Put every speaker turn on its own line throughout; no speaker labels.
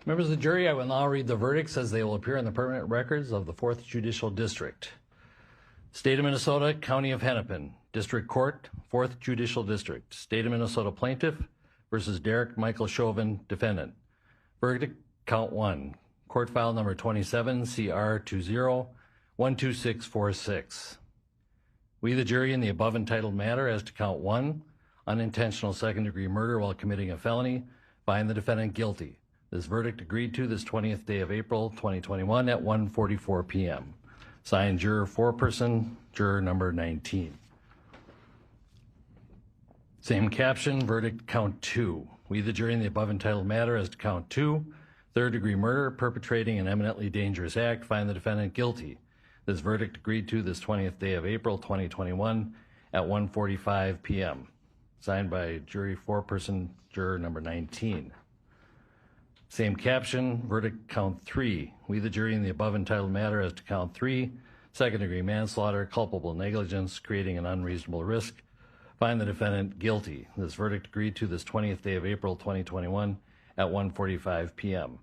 Members of the jury, I will now read the verdicts as they will appear in the permanent records of the 4th Judicial District. State of Minnesota, County of Hennepin, District Court, 4th Judicial District. State of Minnesota Plaintiff versus Derek Michael Chauvin, Defendant. Verdict, Count 1. Court file number 27, CR 20-12646. We, the jury, in the above entitled matter as to Count 1, unintentional second-degree murder while committing a felony, find the defendant guilty. This verdict agreed to this 20th day of April, 2021 at 1:44 p.m. Signed, juror foreperson, juror number 19. Same caption, verdict count 2. We, the jury, in the above entitled matter as to count 2, third-degree murder, perpetrating an eminently dangerous act, find the defendant guilty. This verdict agreed to this 20th day of April, 2021 at 1:45 p.m. Signed by jury foreperson, juror number 19. Same caption, verdict count 3. We, the jury, in the above entitled matter as to count 3, second-degree manslaughter, culpable negligence, creating an unreasonable risk, find the defendant guilty. This verdict agreed to this 20th day of April, 2021 at 1:45 p.m.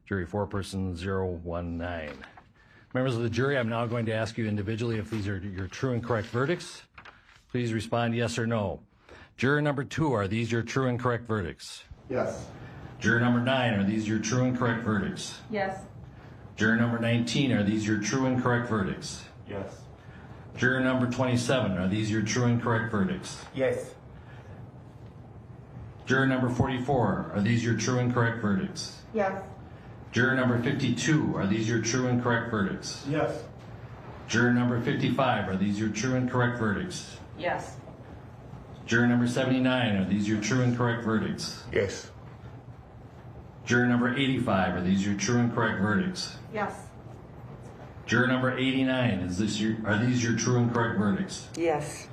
Jury foreperson 019. Members of the jury, I'm now going to ask you individually if these are your true and correct verdicts. Please respond yes or no. Juror number 2, are these your true and correct verdicts?
Yes.
Juror number 9, are these your true and correct verdicts?
Yes.
Juror number 19, are these your true and correct verdicts?
Yes.
Juror number 27, are these your true and correct verdicts?
Yes.
Juror number 44, are these your true and correct verdicts?
Yes.
Juror number 52, are these your true and correct verdicts?
Yes.
Juror number 55, are these your true and correct verdicts?
Yes.
Juror number 79, are these your true and correct verdicts?
Yes.
Juror number 85, are these your true and correct verdicts?
Yes.
Juror number 89, are these your true and correct verdicts?
Yes.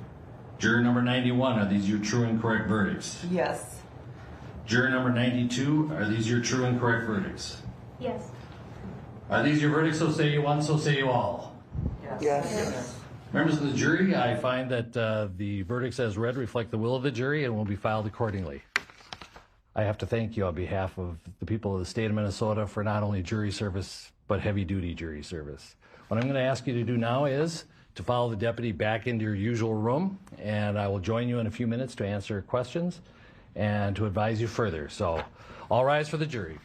Juror number 91, are these your true and correct verdicts?
Yes.
Juror number 92, are these your true and correct verdicts?
Yes.
Are these your verdicts, so say you one, so say you all?
Yes.
Yes.
Members of the jury, I find that the verdicts as read reflect the will of the jury and will be filed accordingly. I have to thank you on behalf of the people of the state of Minnesota for not only jury service, but heavy-duty jury service. What I'm going to ask you to do now is to follow the deputy back into your usual room, and I will join you in a few minutes to answer questions and to advise you further. So, all rise for the jury.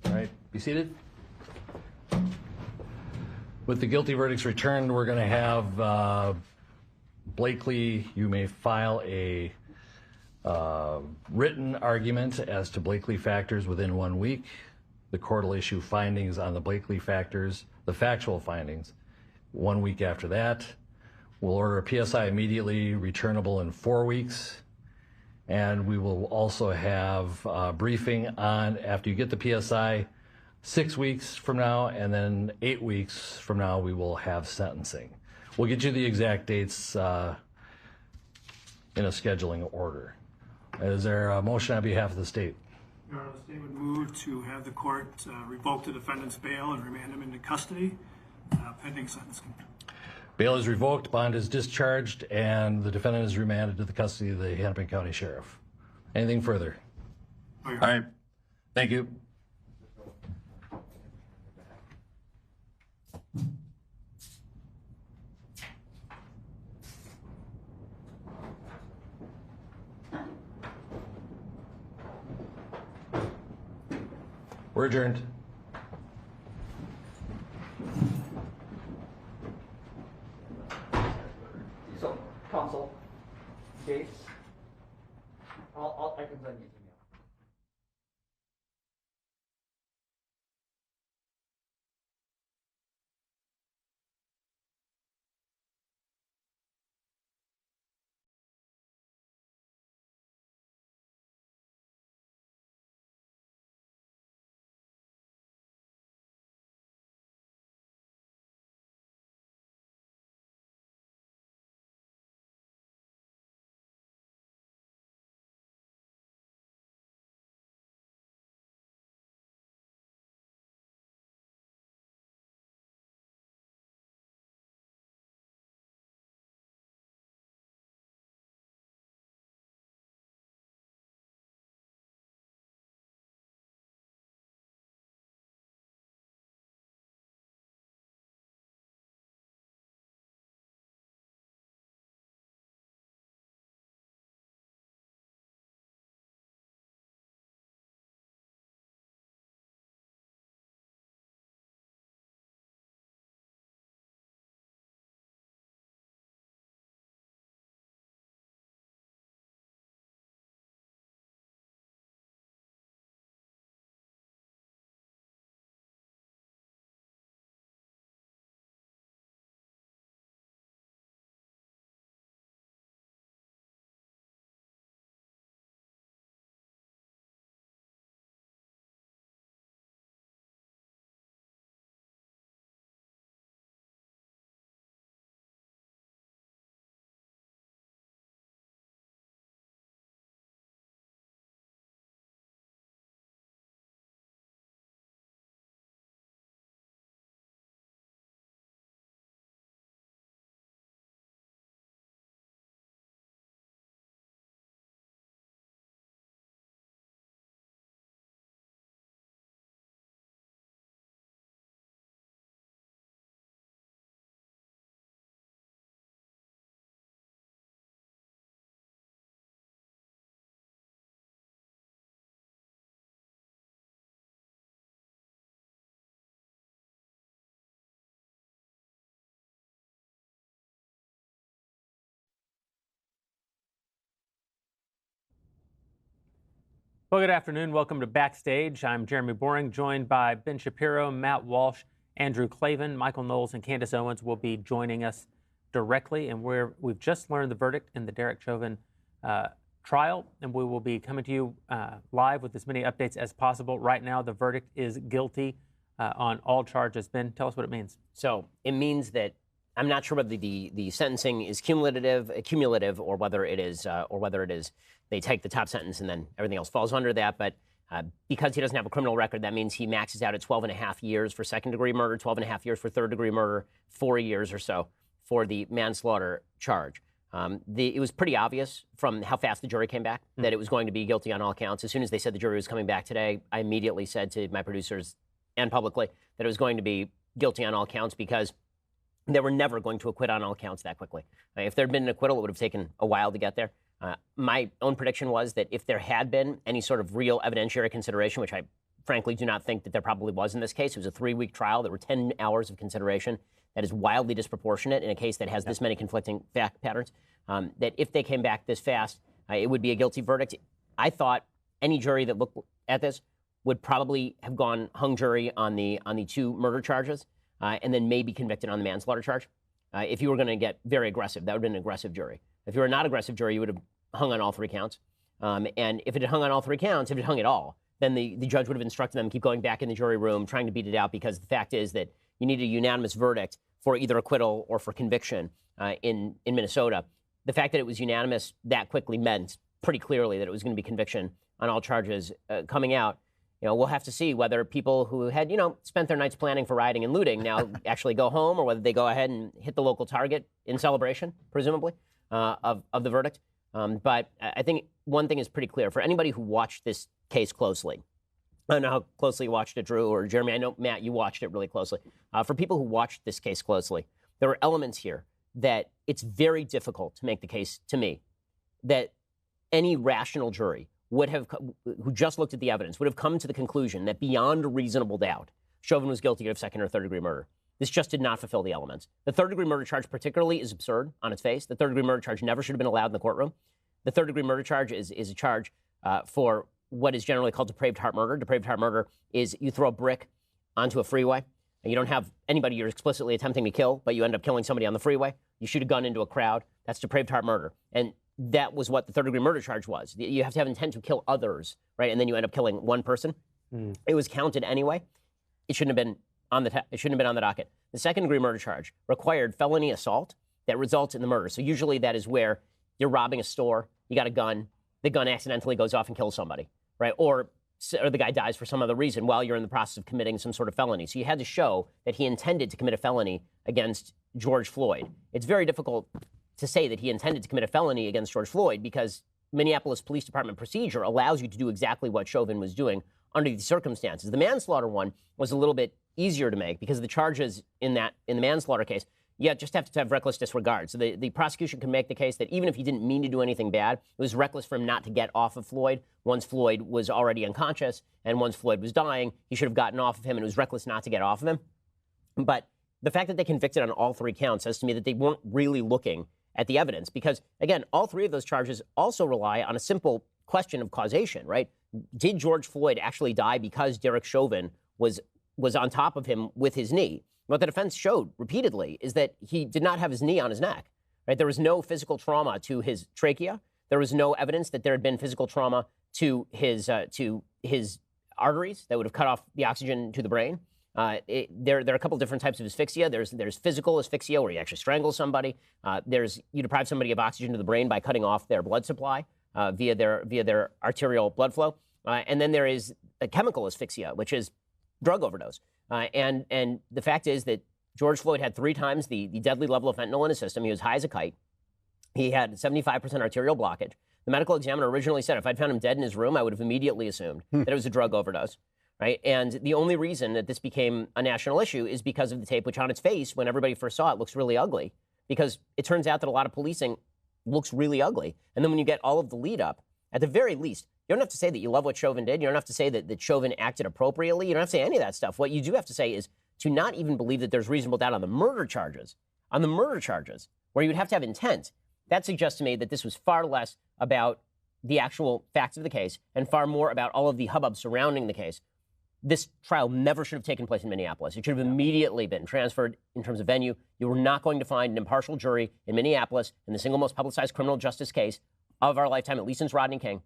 All right, be seated. With the guilty verdicts returned, we're going to have Blakely, you may file a written argument as to Blakely factors within 1 week. The court will issue findings on the Blakely factors, the factual findings, 1 week after that. We'll order a PSI immediately returnable in 4 weeks. And we will also have a briefing on, after you get the PSI, 6 weeks from now, and then 8 weeks from now, we will have sentencing. We'll get you the exact dates in a scheduling order. Is there a motion on behalf of the state?
Your Honor, the state would move to have the court revoke the defendant's bail and remand him into custody pending sentencing.
Bail is revoked, bond is discharged, and the defendant is remanded to the custody of the Hennepin County Sheriff. Anything further?
Oh,
All right. Thank you. We're adjourned.
So, counsel, dates, I can send you.
Well, good afternoon. Welcome to Backstage. I'm Jeremy Boring, joined by Ben Shapiro, Matt Walsh, Andrew Clavin, Michael Knowles, and Candace Owens will be joining us directly. And we've just learned the verdict in the Derek Chauvin trial, and we will be coming to you live with as many updates as possible. Right now, the verdict is guilty on all charges. Ben, tell us what it means.
So it means that I'm not sure whether the sentencing is cumulative, or whether it is they take the top sentence and then everything else falls under that. But because he doesn't have a criminal record, that means he maxes out at 12.5 years for second-degree murder, 12.5 years for third-degree murder, 4 years or so for the manslaughter charge. It was pretty obvious from how fast the jury came back that it was going to be guilty on all counts. As soon as they said the jury was coming back today, I immediately said to my producers and publicly that it was going to be guilty on all counts because they were never going to acquit on all counts that quickly. If there had been an acquittal, it would have taken a while to get there. My own prediction was that if there had been any sort of real evidentiary consideration, which I frankly do not think that there probably was in this case, it was a 3-week trial. There were 10 hours of consideration. That is wildly disproportionate in a case that has this many conflicting fact patterns, that if they came back this fast, it would be a guilty verdict. I thought any jury that looked at this would probably have gone hung jury on the 2 murder charges and then maybe convicted on the manslaughter charge. If you were going to get very aggressive, that would have been an aggressive jury. If you were not aggressive jury, you would have hung on all 3 counts. And if it had hung on all 3 counts, if it hung at all, then the judge would have instructed them to keep going back in the jury room, trying to beat it out, because the fact is that you need a unanimous verdict for either acquittal or for conviction in Minnesota. The fact that it was unanimous that quickly meant pretty clearly that it was going to be conviction on all charges coming out. We'll have to see whether people who had, spent their nights planning for rioting and looting now actually go home, or whether they go ahead and hit the local Target in celebration, presumably, of the verdict. But I think one thing is pretty clear. For anybody who watched this case closely, I don't know how closely you watched it, Drew or Jeremy. I know, Matt, you watched it really closely. For people who watched this case closely, there are elements here that it's very difficult to make the case, to me, that any rational jury would have, who just looked at the evidence, would have come to the conclusion that beyond a reasonable doubt, Chauvin was guilty of second or third degree murder. This just did not fulfill the elements. The third degree murder charge particularly is absurd on its face. The third degree murder charge never should have been allowed in the courtroom. The third degree murder charge is a charge for what is generally called depraved heart murder. Depraved heart murder is you throw a brick onto a freeway and you don't have anybody you're explicitly attempting to kill, but you end up killing somebody on the freeway. You shoot a gun into a crowd. That's depraved heart murder. And that was what the third degree murder charge was. You have to have intent to kill others, right? And then you end up killing one person. It was counted anyway. It shouldn't have been on the docket. The second degree murder charge required felony assault that results in the murder. So usually that is where you're robbing a store, you got a gun, the gun accidentally goes off and kills somebody, right? Or the guy dies for some other reason while you're in the process of committing some sort of felony. So you had to show that he intended to commit a felony against George Floyd. It's very difficult to say that he intended to commit a felony against George Floyd because Minneapolis Police Department procedure allows you to do exactly what Chauvin was doing under these circumstances. The manslaughter one was a little bit easier to make because the charges in the manslaughter case, you just have to have reckless disregard. So the prosecution can make the case that even if he didn't mean to do anything bad, it was reckless for him not to get off of Floyd once Floyd was already unconscious and once Floyd was dying. He should have gotten off of him, and it was reckless not to get off of him. But the fact that they convicted on all 3 counts says to me that they weren't really looking at the evidence because, again, all 3 of those charges also rely on a simple question of causation, right? Did George Floyd actually die because Derek Chauvin was on top of him with his knee? What the defense showed repeatedly is that he did not have his knee on his neck, right? There was no physical trauma to his trachea. There was no evidence that there had been physical trauma to his arteries that would have cut off the oxygen to the brain. There are a couple different types of asphyxia. There's physical asphyxia where you actually strangle somebody. There's you deprive somebody of oxygen to the brain by cutting off their blood supply via their arterial blood flow. And then there is a chemical asphyxia, which is drug overdose. And the fact is that George Floyd had 3 times the deadly level of fentanyl in his system. He was high as a kite. He had 75% arterial blockage. The medical examiner originally said if I'd found him dead in his room, I would have immediately assumed that it was a drug overdose. Right? And the only reason that this became a national issue is because of the tape, which on its face, when everybody first saw it, looks really ugly. Because it turns out that a lot of policing looks really ugly. And then when you get all of the lead up, at the very least, you don't have to say that you love what Chauvin did. You don't have to say that Chauvin acted appropriately. You don't have to say any of that stuff. What you do have to say is to not even believe that there's reasonable doubt on the murder charges, where you'd have to have intent. That suggests to me that this was far less about the actual facts of the case and far more about all of the hubbub surrounding the case, this trial never should have taken place in Minneapolis. It should have immediately been transferred in terms of venue. You were not going to find an impartial jury in Minneapolis in the single most publicized criminal justice case of our lifetime, at least since Rodney King.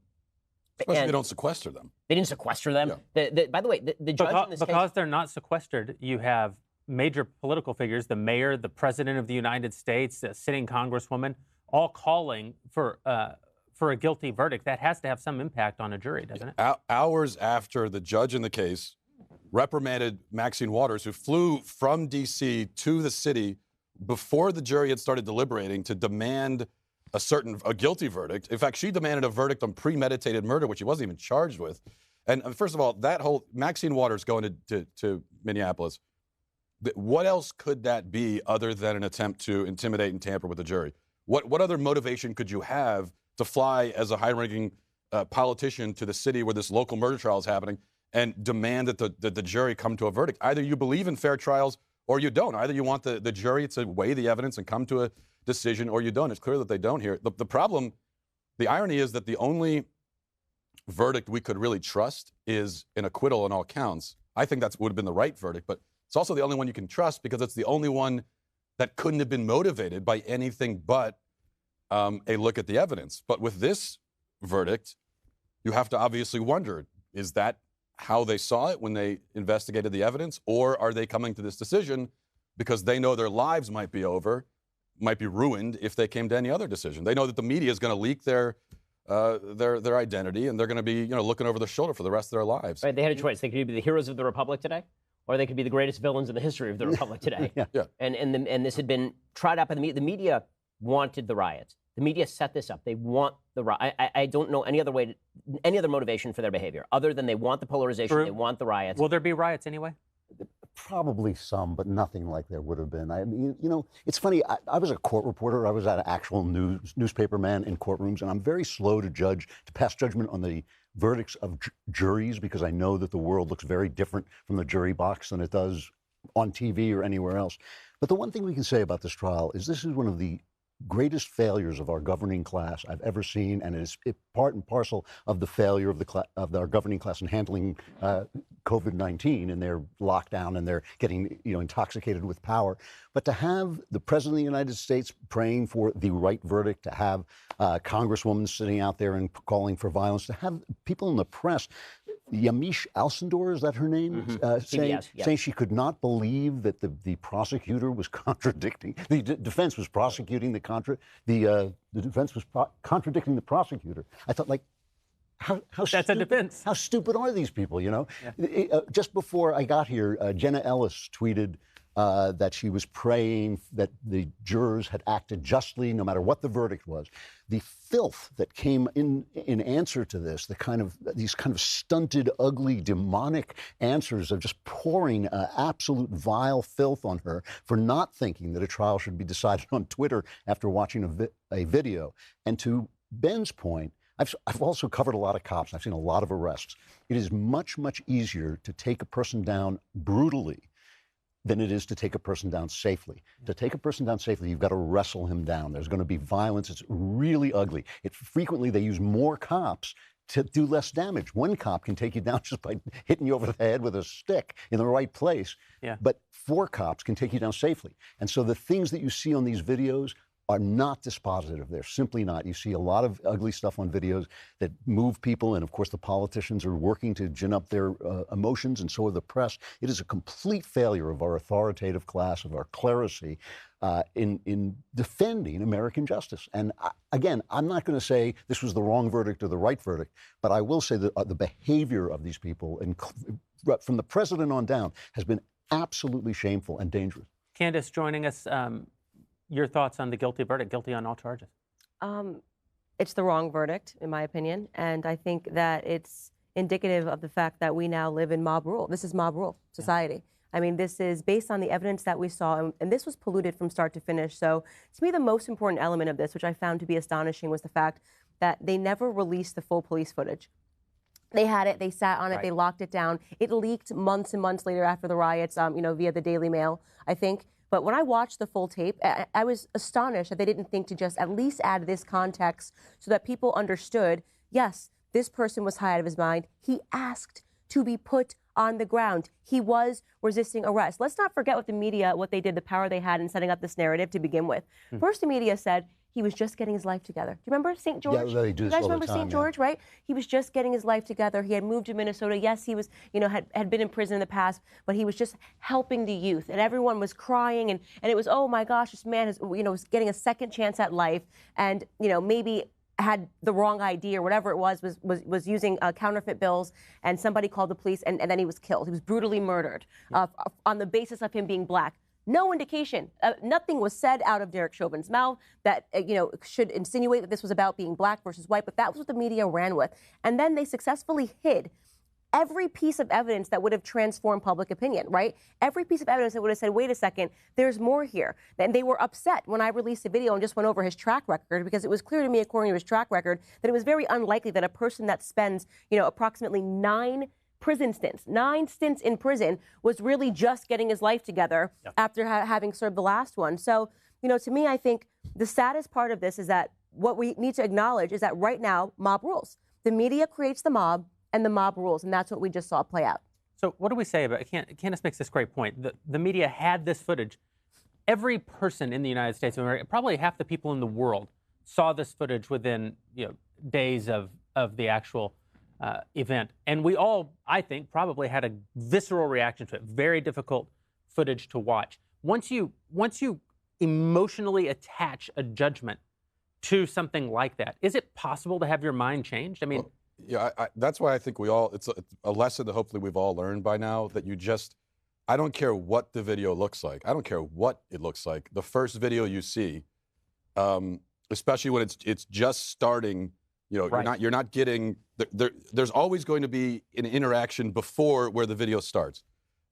Especially they don't sequester them.
They didn't sequester them.
Yeah.
By the way, the judge in this
because
case,
they're not sequestered, you have major political figures, the mayor, the president of the United States, the sitting congresswoman, all calling for a guilty verdict. That has to have some impact on a jury, doesn't it?
Hours after the judge in the case reprimanded Maxine Waters, who flew from D.C. to the city before the jury had started deliberating to demand a guilty verdict. In fact, she demanded a verdict on premeditated murder, which she wasn't even charged with. And first of all, that whole Maxine Waters going to Minneapolis, what else could that be other than an attempt to intimidate and tamper with the jury? What other motivation could you have to fly as a high-ranking politician to the city where this local murder trial is happening and demand that the jury come to a verdict? Either you believe in fair trials or you don't. Either you want the jury to weigh the evidence and come to a decision or you don't. It's clear that they don't here. The problem, the irony is that the only verdict we could really trust is an acquittal on all counts. I think that would have been the right verdict, but it's also the only one you can trust because it's the only one that couldn't have been motivated by anything but a look at the evidence. But with this verdict, you have to obviously wonder, is that how they saw it when they investigated the evidence? Or are they coming to this decision because they know their lives might be over, might be ruined if they came to any other decision? They know that the media is going to leak their identity and they're going to be looking over their shoulder for the rest of their lives.
Right, they had a choice. They could be the heroes of the Republic today, or they could be the greatest villains in the history of the Republic today.
Yeah.
And this had been trot up by the media. The media wanted the riots. The media set this up. They want the riot. I don't know any other motivation for their behavior other than they want the polarization.
True.
They want the riots.
Will there be riots anyway?
Probably some, but nothing like there would have been. I mean, it's funny. I was a court reporter. I was an actual newspaper man in courtrooms, and I'm very slow to pass judgment on the verdicts of juries because I know that the world looks very different from the jury box than it does on TV or anywhere else. But the one thing we can say about this trial is this is one of the greatest failures of our governing class I've ever seen, and it is part and parcel of the failure of our governing class in handling COVID-19 and their lockdown and their getting intoxicated with power. But to have the President of the United States praying for the right verdict, to have Congresswoman sitting out there and calling for violence, to have people in the press, Yamiche Alcindor, is that her name? Saying she could not believe that the prosecutor was contradicting, the defense was prosecuting the defense was contradicting the prosecutor. I thought, like,
That's a defense.
How stupid are these people, Just before I got here, Jenna Ellis tweeted that she was praying that the jurors had acted justly no matter what the verdict was. The filth that came in answer to this, these kind of stunted, ugly, demonic answers of just pouring absolute vile filth on her for not thinking that a trial should be decided on Twitter after watching a video. And to Ben's point, I've also covered a lot of cops. I've seen a lot of arrests. It is much, much easier to take a person down brutally than it is to take a person down safely. To take a person down safely, you've got to wrestle him down. There's going to be violence. It's really ugly. Frequently, they use more cops to do less damage. One cop can take you down just by hitting you over the head with a stick in the right place. Yeah. But 4 cops can take you down safely. And so the things that you see on these videos are not dispositive. They're simply not. You see a lot of ugly stuff on videos that move people, and of course the politicians are working to gin up their emotions, and so are the press. It is a complete failure of our authoritative class, of our clerisy, in defending American justice. And again, I'm not going to say this was the wrong verdict or the right verdict, but I will say that the behavior of these people, from the president on down, has been absolutely shameful and dangerous.
Candace joining us. Your thoughts on the guilty verdict, guilty on all charges?
It's the wrong verdict, in my opinion, and I think that it's indicative of the fact that we now live in mob rule. This is mob rule society. Yeah. I mean, this is based on the evidence that we saw, and this was polluted from start to finish. So to me, the most important element of this, which I found to be astonishing, was the fact that they never released the full police footage. They had it, they sat on it, They locked it down. It leaked months and months later after the riots, via the Daily Mail, I think. But when I watched the full tape, I was astonished that they didn't think to just at least add this context so that people understood yes, this person was high out of his mind. He asked to be put on the ground. He was resisting arrest. Let's not forget what the media, what they did, the power they had in setting up this narrative to begin with. First, the media said he was just getting his life together. Do you remember St. George?
Yeah, they do
You
this
guys
all the
remember
time,
St.
yeah.
George, right? He was just getting his life together. He had moved to Minnesota. Yes, he was, had been in prison in the past, but he was just helping the youth. And everyone was crying, and it was, oh my gosh, this man is, was getting a second chance at life, and maybe had the wrong ID or whatever it was using counterfeit bills, and somebody called the police, and then he was killed. He was brutally murdered on the basis of him being black. No indication. Nothing was said out of Derek Chauvin's mouth that should insinuate that this was about being black versus white, but that was what the media ran with. And then they successfully hid every piece of evidence that would have transformed public opinion, right? Every piece of evidence that would have said, wait a second, there's more here. And they were upset when I released a video and just went over his track record, because it was clear to me, according to his track record, that it was very unlikely that a person that spends, approximately 9 stints in prison was really just getting his life together after having served the last one. So, to me, I think the saddest part of this is that what we need to acknowledge is that right now, mob rules. The media creates the mob, and the mob rules, and that's what we just saw play out.
So what do we say about, Candace makes this great point. The media had this footage. Every person in the United States of America, probably half the people in the world, saw this footage within days of the actual event. And we all, I think, probably had a visceral reaction to it. Very difficult footage to watch. Once you emotionally attach a judgment to something like that, is it possible to have your mind changed? I mean,
yeah, that's why I think it's a lesson that hopefully we've all learned by now, that I don't care what the video looks like. I don't care what it looks like. The first video you see, especially when it's just starting,
Right.
you're not getting, there's always going to be an interaction before where the video starts.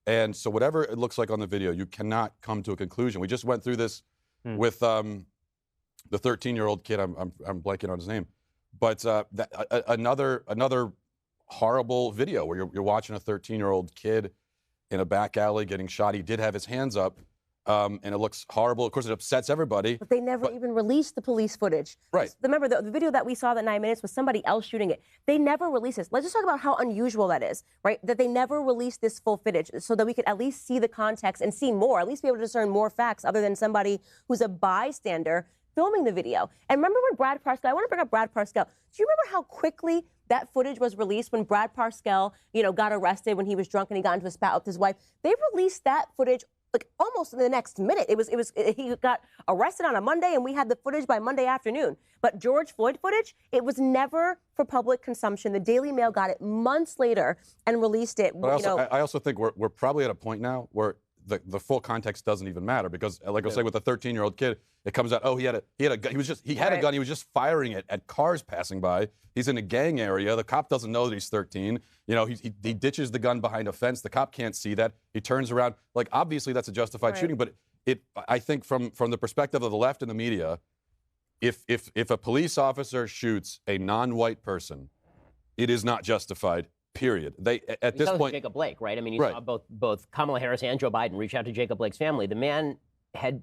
And so whatever it looks like on the video, you cannot come to a conclusion. We just went through this with the 13-year-old kid, I'm blanking on his name. But another horrible video where you're watching a 13-year-old kid in a back alley getting shot. He did have his hands up, and it looks horrible. Of course, it upsets everybody.
But they never even released the police footage.
Right.
Remember, the video that we saw, that 9 minutes, was somebody else shooting it. They never released this. Let's just talk about how unusual that is, right? That they never released this full footage so that we could at least see the context and see more, at least be able to discern more facts other than somebody who's a bystander filming the video. And remember when Brad Parscale, I want to bring up Brad Parscale. Do you remember how quickly that footage was released when Brad Parscale, got arrested when he was drunk and he got into a spat with his wife? They released that footage like almost in the next minute. He got arrested on a Monday and we had the footage by Monday afternoon. But George Floyd footage, it was never for public consumption. The Daily Mail got it months later and released it.
But I also think we're probably at a point now where the full context doesn't even matter, because like I was saying with the 13-year-old kid, it comes out, he had a gun. He had a gun. He was just firing it at cars passing by. He's in a gang area. The cop doesn't know that he's 13. He ditches the gun behind a fence. The cop can't see that. He turns around. Like, obviously that's a justified shooting, but I think from the perspective of the left and the media, if a police officer shoots a non-white person, it is not justified. Period. At this point,
Jacob Blake, right? I mean, you saw both Kamala Harris and Joe Biden reach out to Jacob Blake's family. The man had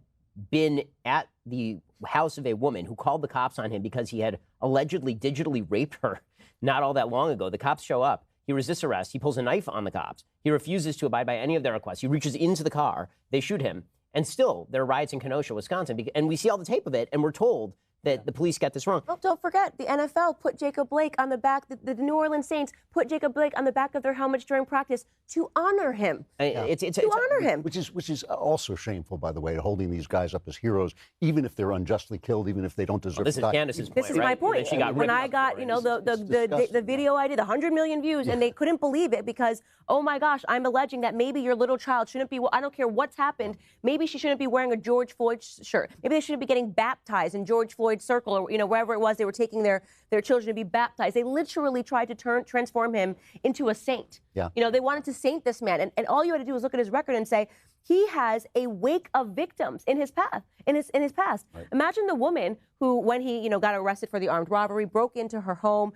been at the house of a woman who called the cops on him because he had allegedly digitally raped her not all that long ago. The cops show up. He resists arrest. He pulls a knife on the cops. He refuses to abide by any of their requests. He reaches into the car. They shoot him. And still, there are riots in Kenosha, Wisconsin. And we see all the tape of it, and we're told that the police got this wrong.
Oh, don't forget, the NFL put Jacob Blake on the back, the New Orleans Saints put Jacob Blake on the back of their helmets during practice to honor him.
It's
honor him.
Which is also shameful, by the way, holding these guys up as heroes, even if they're unjustly killed, even if they don't deserve
this
to
is
die.
Candace's point,
This is my point. When I got, the video I did, 100 million views, and they couldn't believe it because, oh my gosh, I'm alleging that maybe your little child shouldn't be, I don't care what's happened, maybe she shouldn't be wearing a George Floyd shirt. Maybe they shouldn't be getting baptized in George Floyd's circle, or wherever it was they were taking their children to be baptized. They literally tried to transform him into a saint.
Yeah.
They wanted to saint this man. And all you had to do was look at his record and say, he has a wake of victims in his past. Right. Imagine the woman who, when he, got arrested for the armed robbery, broke into her home,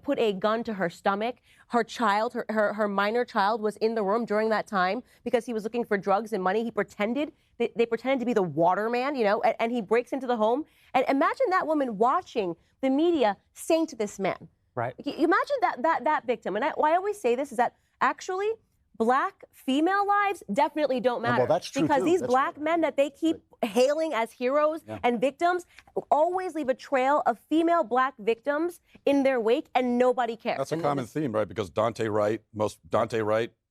put a gun to her stomach. Her child, her minor child, was in the room during that time because he was looking for drugs and money. He pretended they pretended to be the waterman, you know, and he breaks into the home. And imagine that woman watching the media saying to this man,
Right.
Imagine that victim. And why I always say this is that actually black female lives definitely don't matter.
Well, that's true
because
too.
these
That's
black
true.
men that they keep hailing as heroes and victims always leave a trail of female black victims in their wake, and nobody cares.
That's a common theme, right? Because Dante Wright, one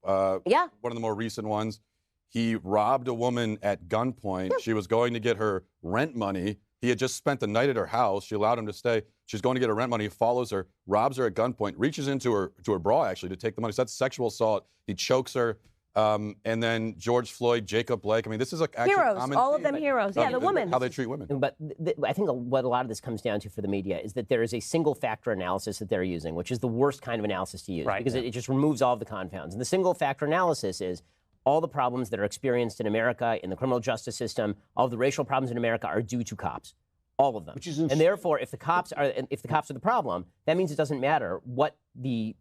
of the more recent ones, he robbed a woman at gunpoint. She was going to get her rent money. He had just spent the night at her house. She allowed him to stay. She's going to get her rent money. He follows her, robs her at gunpoint, reaches into her bra, actually, to take the money. So that's sexual assault. He chokes her. And then George Floyd, Jacob Blake. I mean, this is actually
heroes,
common
all of
theme.
them heroes. Yeah, the women.
How they treat women.
But I think what a lot of this comes down to for the media is that there is a single factor analysis that they're using, which is the worst kind of analysis to use because it just removes all of the confounds. And the single factor analysis is all the problems that are experienced in America, in the criminal justice system, all of the racial problems in America are due to cops. All of them. And therefore, if the cops are the problem, that means it doesn't matter what the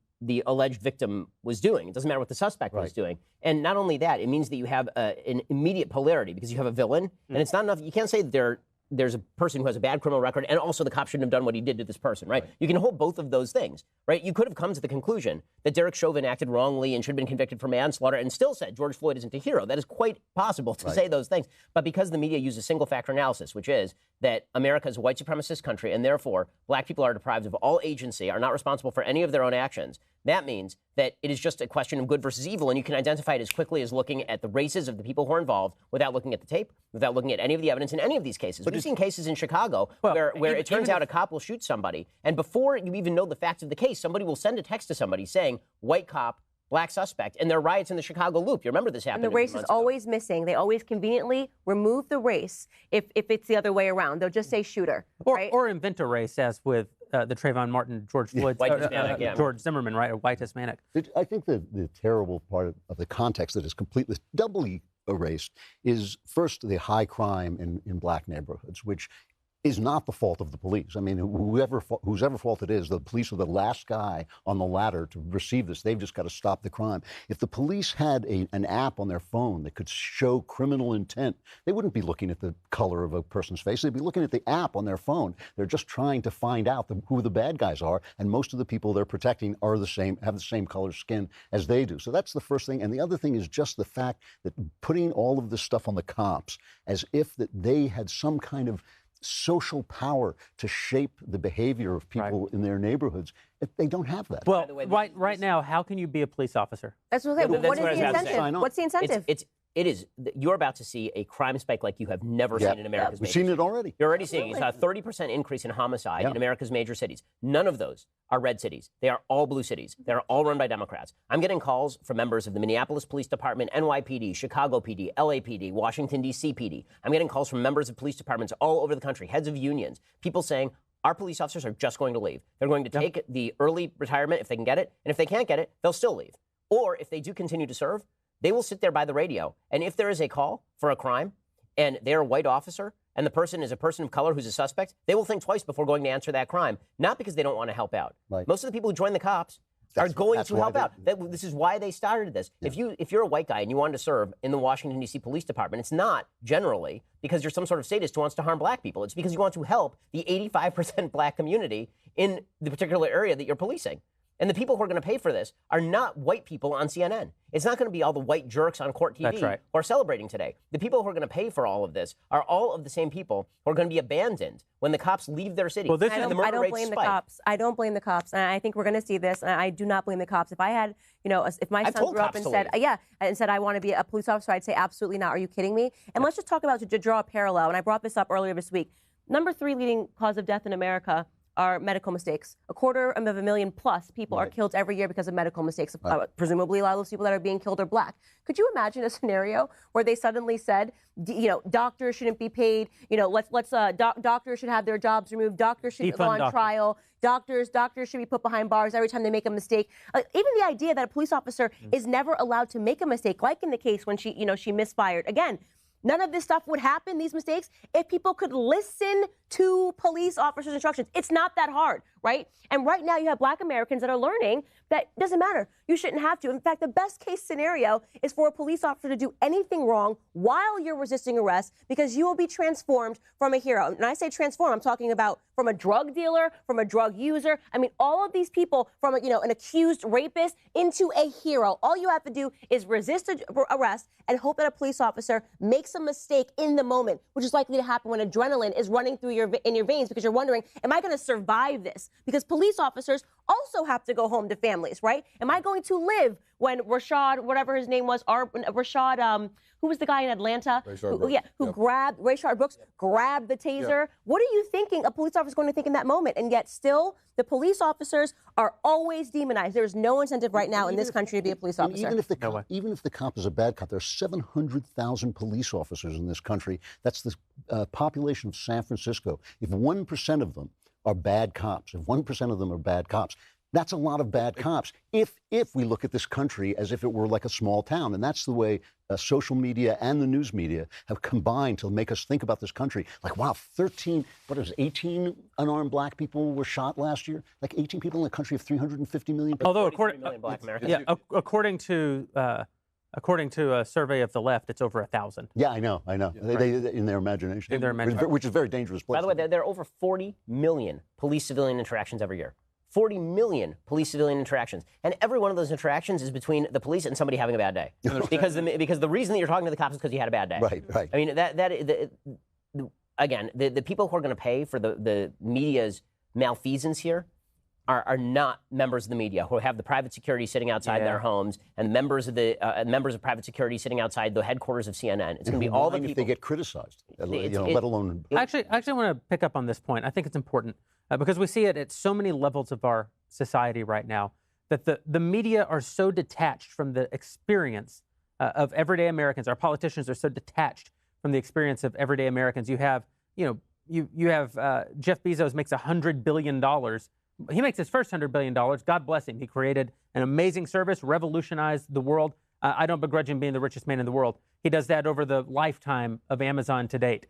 alleged victim was doing. It doesn't matter what the suspect was doing. And not only that, it means that you have an immediate polarity because you have a villain, and it's not enough. You can't say that there's a person who has a bad criminal record and also the cop shouldn't have done what he did to this person, right? You can hold both of those things, right? You could have come to the conclusion that Derek Chauvin acted wrongly and should have been convicted for manslaughter and still said George Floyd isn't a hero. That is quite possible to say those things. But because the media uses single factor analysis, which is that America is a white supremacist country and therefore black people are deprived of all agency, are not responsible for any of their own actions, that means that it is just a question of good versus evil, and you can identify it as quickly as looking at the races of the people who are involved without looking at the tape, without looking at any of the evidence in any of these cases. We've seen cases in Chicago where it turns out a cop will shoot somebody, and before you even know the facts of the case, somebody will send a text to somebody saying, white cop, black suspect, and there are riots in the Chicago Loop. You remember this happened.
And the race is always missing. They always conveniently remove the race if it's the other way around. They'll just say shooter.
Or invent a race, as with the Trayvon Martin, George Floyd, George Zimmerman, right? Or white Hispanic.
I think the terrible part of the context that is completely, doubly erased is first the high crime in black neighborhoods, which is not the fault of the police. I mean, whose ever fault it is, the police are the last guy on the ladder to receive this. They've just got to stop the crime. If the police had an app on their phone that could show criminal intent, they wouldn't be looking at the color of a person's face. They'd be looking at the app on their phone. They're just trying to find out who the bad guys are, and most of the people they're protecting are have the same color skin as they do. So that's the first thing. And the other thing is just the fact that putting all of this stuff on the cops as if that they had some kind of social power to shape the behavior of people in their neighborhoods. They don't have that.
Well, right now, how can you be a police officer?
That's what I'm saying. What is the incentive? What's the incentive?
You're about to see a crime spike like you have never seen in America's major cities.
We've seen it already.
You're already seeing it. You saw a 30% increase in homicide in America's major cities. None of those are red cities. They are all blue cities. They're all run by Democrats. I'm getting calls from members of the Minneapolis Police Department, NYPD, Chicago PD, LAPD, Washington, D.C. PD. I'm getting calls from members of police departments all over the country, heads of unions, people saying, our police officers are just going to leave. They're going to take the early retirement if they can get it, and if they can't get it, they'll still leave. Or if they do continue to serve, they will sit there by the radio, and if there is a call for a crime, and they're a white officer, and the person is a person of color who's a suspect, they will think twice before going to answer that crime, not because they don't want to help out.
Right.
Most of the people who join the cops are going to help out. This is why they started this. Yeah. If you're a white guy and you wanted to serve in the Washington, D.C. Police Department, it's not generally because you're some sort of sadist who wants to harm black people. It's because you want to help the 85% black community in the particular area that you're policing. And the people who are going to pay for this are not white people on CNN. It's not going to be all the white jerks on Court TV who are celebrating today. The people who are going to pay for all of this are all of the same people who are going to be abandoned when the cops leave their city.
Well,
I don't blame the cops. I don't blame the cops. And I think we're going to see this. And I do not blame the cops. If I had, if my son grew up and said, I want to be a police officer, I'd say absolutely not. Are you kidding me? And let's just talk about, to draw a parallel. And I brought this up earlier this week. Number 3 leading cause of death in America are medical mistakes. 250,000 plus people are killed every year because of medical mistakes. Presumably, a lot of those people that are being killed are black. Could you imagine a scenario where they suddenly said, doctors shouldn't be paid, doctors should have their jobs removed, doctors should go on trial, doctors should be put behind bars every time they make a mistake. Even the idea that a police officer is never allowed to make a mistake, like in the case when she misfired. Again, none of this stuff would happen, these mistakes, if people could listen to police officers' instructions. It's not that hard, right? And right now you have Black Americans that are learning that it doesn't matter. You shouldn't have to. In fact, the best case scenario is for a police officer to do anything wrong while you're resisting arrest, because you will be transformed from a hero. And I say transform, I'm talking about from a drug dealer, from a drug user. I mean, all of these people from, an accused rapist into a hero. All you have to do is resist arrest and hope that a police officer makes a mistake in the moment, which is likely to happen when adrenaline is running through in your veins, because you're wondering, am I going to survive this? Because police officers also have to go home to families, right? Am I going to live when Rashad, whatever his name was, who was the guy in Atlanta? Grabbed Rayshard Brooks, grabbed the taser. What are you thinking a police officer is going to think in that moment? And yet still, the police officers are always demonized. There is no incentive right now in this country to be a police officer.
Even if the cop is a bad cop, there are 700,000 police officers in this country. That's the population of San Francisco. If 1% of them are bad cops, that's a lot of bad cops. If we look at this country as if it were like a small town, and that's the way social media and the news media have combined to make us think about this country. Like, wow, 18 unarmed Black people were shot last year? Like 18 people in a country of 350 million people?
Although, according to a survey of the left, it's over 1,000.
Yeah, I know. They in their imagination. Which is a very dangerous place.
By the way, there are over 40 million police-civilian interactions every year. 40 million police-civilian interactions. And every one of those interactions is between the police and somebody having a bad day. because the reason that you're talking to the cops is because you had a bad day.
Right.
I mean, again, the people who are going to pay for the media's malfeasance here are not members of the media who have the private security sitting outside their homes, and members of private security sitting outside the headquarters of CNN. It's going to be all the people.
If they get criticized, let alone.
Actually, I want to pick up on this point. I think it's important because we see it at so many levels of our society right now, that the media are so detached from the experience of everyday Americans. Our politicians are so detached from the experience of everyday Americans. You have, you have Jeff Bezos makes $100 billion. He makes his first $100 billion. God bless him. He created an amazing service, revolutionized the world. I don't begrudge him being the richest man in the world. He does that over the lifetime of Amazon to date.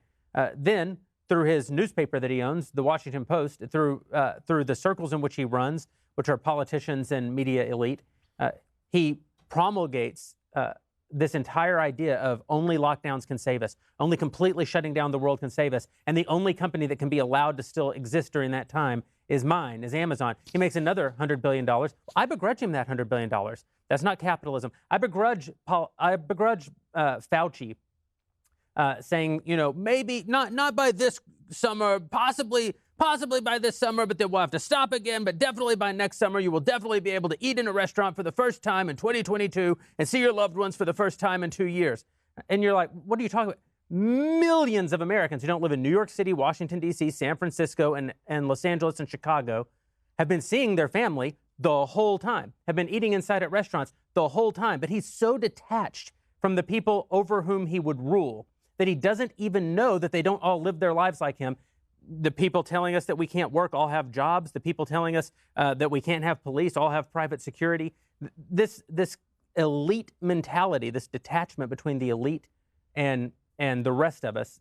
Then, through his newspaper that he owns, the Washington Post, through the circles in which he runs, which are politicians and media elite, he promulgates this entire idea of only lockdowns can save us, only completely shutting down the world can save us, and the only company that can be allowed to still exist during that time is Amazon. He makes another $100 billion. I begrudge him that $100 billion. That's not capitalism. I begrudge Fauci saying, maybe not by this summer, possibly by this summer, but then we'll have to stop again. But definitely by next summer, you will definitely be able to eat in a restaurant for the first time in 2022 and see your loved ones for the first time in 2 years. And you're like, what are you talking about? Millions of Americans who don't live in New York City, Washington, D.C., San Francisco, and Los Angeles and Chicago have been seeing their family the whole time, have been eating inside at restaurants the whole time. But he's so detached from the people over whom he would rule that he doesn't even know that they don't all live their lives like him. The people telling us that we can't work all have jobs. The people telling us that we can't have police all have private security. This elite mentality, this detachment between the elite and the rest of us.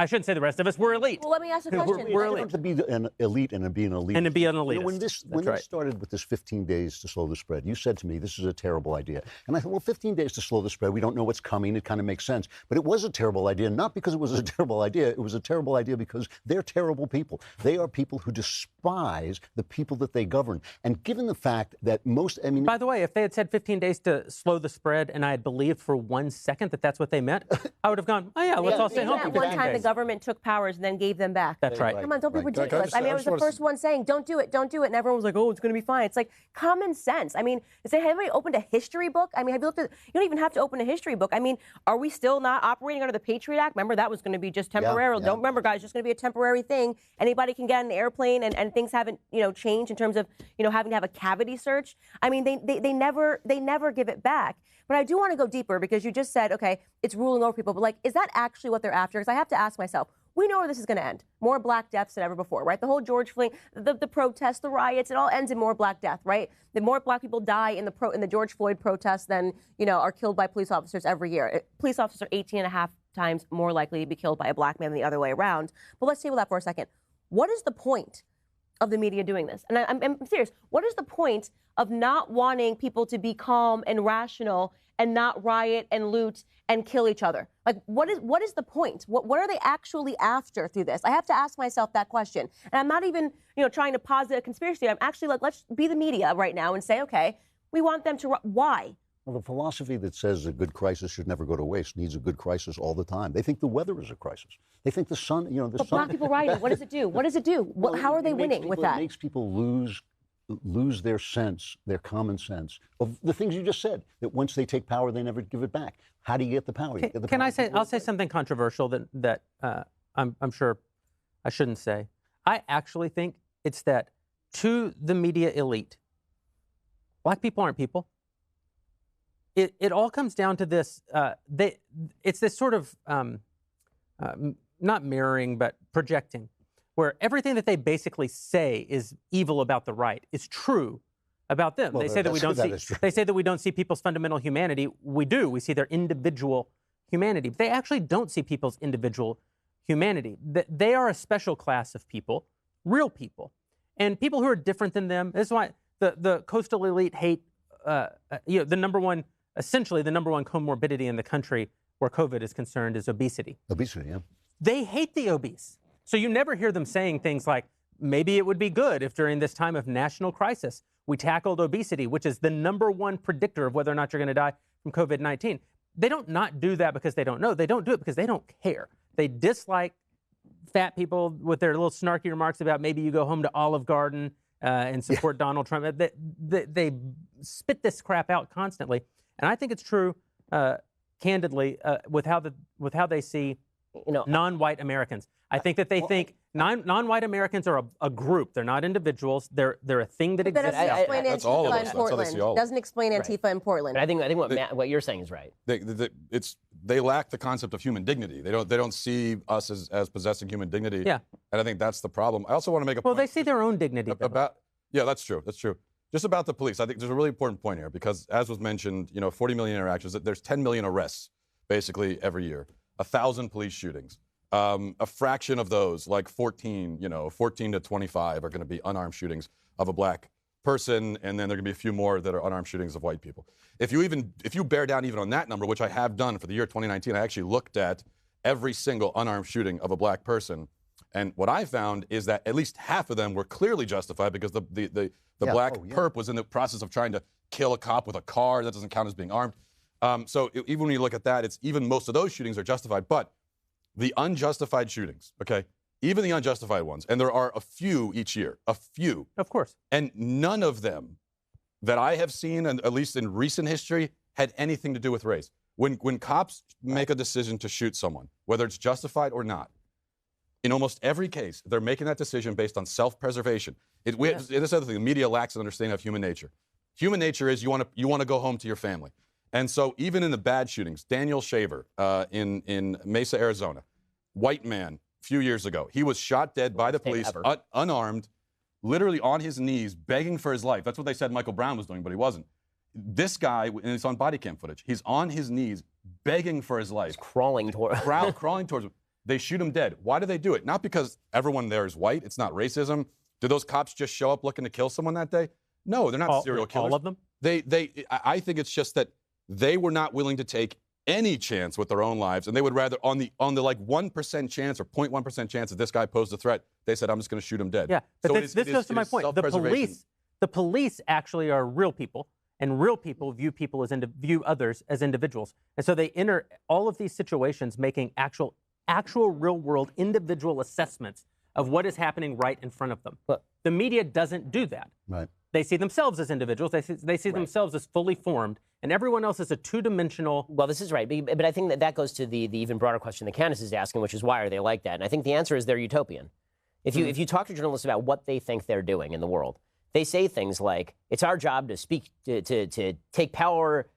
I shouldn't say the rest of us. We're elite.
Well, let me ask a question.
We're elite. To be an elite and be an elite.
And to be an elitist.
When this started with this 15 days to slow the spread, you said to me, this is a terrible idea. And I thought, well, 15 days to slow the spread, we don't know what's coming. It kind of makes sense. But it was a terrible idea, not because it was a terrible idea. It was a terrible idea because they're terrible people. They are people who despise the people that they govern. And given the fact that
By the way, if they had said 15 days to slow the spread and I had believed for 1 second that that's what they meant, I would have gone, oh yeah, let's all stay home for 15
days. One time the government took powers and then gave them back.
That's right.
Come on, don't be ridiculous. I was the first one saying, don't do it, and everyone was like, oh, it's going to be fine. It's like common sense. I mean, have anybody opened a history book? I mean, have you looked at, you don't even have to open a history book. I mean, are we still not operating under the Patriot Act? Remember, that was going to be just temporary. Don't remember, guys, just going to be a temporary thing. Anybody can get on an airplane and things haven't, changed in terms of, having to have a cavity search. I mean, they never give it back. But I do want to go deeper because you just said, okay, it's ruling over people. But is that actually what they're after? Because I have to ask myself, we know where this is going to end. More black deaths than ever before, right? The whole George Floyd, the protests, the riots, it all ends in more black death, right? The more black people die in the George Floyd protests than, are killed by police officers every year. Police officers are 18.5 times more likely to be killed by a black man than the other way around. But let's table that for a second. What is the point of the media doing this? And I'm serious. What is the point of not wanting people to be calm and rational and not riot and loot and kill each other? Like, what is the point? What are they actually after through this? I have to ask myself that question. And I'm not even, trying to posit a conspiracy. I'm actually like, let's be the media right now and say, okay, we want them to, why?
Well, the philosophy that says a good crisis should never go to waste needs a good crisis all the time. They think the weather is a crisis. They think the sun,
But black people rioting, what does it do? What does it do?
Well,
how are they winning with that?
It makes people lose their sense, their common sense of the things you just said, that once they take power, they never give it back. How do you get the power?
I'll say something controversial that I'm sure I shouldn't say. I actually think it's that to the media elite, black people aren't people. It all comes down to this. It's this sort of not mirroring, but projecting, where everything that they basically say is evil about the right is true about them.
Well,
they say that we don't see. They say that we don't see people's fundamental humanity. We do. We see their individual humanity. But they actually don't see people's individual humanity. They are a special class of people, real people, and people who are different than them. This is why the coastal elite hate. The number one. Essentially, the number one comorbidity in the country where COVID is concerned is obesity.
Obesity, yeah.
They hate the obese. So you never hear them saying things like, maybe it would be good if during this time of national crisis, we tackled obesity, which is the number one predictor of whether or not you're going to die from COVID-19. They don't not do that because they don't know. They don't do it because they don't care. They dislike fat people with their little snarky remarks about maybe you go home to Olive Garden and support Donald Trump. They spit this crap out constantly. And I think it's true, candidly, with how they see non-white Americans. I think that they think non-white Americans are a group. They're not individuals. They're a thing that exists.
That's all of us. That's how they see all of us.
Doesn't explain Antifa in Portland.
But I think what you're saying is right.
They lack the concept of human dignity. They don't see us as possessing human dignity.
Yeah.
And I think that's the problem. I also want to make a point.
Well, they see their own dignity.
Yeah, that's true. That's true. Just about the police, I think there's a really important point here because, as was mentioned, 40 million interactions. There's 10 million arrests, basically every year. 1,000 police shootings. A fraction of those, like 14 to 25, are going to be unarmed shootings of a black person, and then there are going to be a few more that are unarmed shootings of white people. If you bear down even on that number, which I have done for the year 2019, I actually looked at every single unarmed shooting of a black person, and what I found is that at least half of them were clearly justified because the black perp was in the process of trying to kill a cop with a car. That doesn't count as being armed. So even when you look at that, it's even most of those shootings are justified. But the unjustified shootings, okay, even the unjustified ones, and there are a few each year, a few.
Of course.
And none of them that I have seen, and at least in recent history, had anything to do with race. When cops make a decision to shoot someone, whether it's justified or not, in almost every case, they're making that decision based on self-preservation. This other thing, the media lacks an understanding of human nature. Human nature is you want to go home to your family. And so even in the bad shootings, Daniel Shaver in Mesa, Arizona, white man, a few years ago, he was shot dead by the police, unarmed, literally on his knees, begging for his life. That's what they said Michael Brown was doing, but he wasn't. This guy, and it's on body cam footage, he's on his knees, begging for his life.
He's crawling towards
him. They shoot him dead. Why do they do it? Not because everyone there is white. It's not racism. Do those cops just show up looking to kill someone that day? No, they're not serial killers.
All of them?
I think it's just that they were not willing to take any chance with their own lives, and they would rather on the like 1% chance or 0.1% chance that this guy posed a threat, they said, I'm just going to shoot him dead.
Yeah, but this goes to my point. The police actually are real people, and real people view others as individuals, and so they enter all of these situations making actual real-world individual assessments of what is happening right in front of them. But the media doesn't do that.
Right.
They see themselves as individuals. They see themselves as fully formed, and everyone else is a two-dimensional.
Well, this is right, but I think that goes to the even broader question that Candace is asking, which is why are they like that? And I think the answer is they're utopian. If you talk to journalists about what they think they're doing in the world, they say things like, it's our job to speak, to take power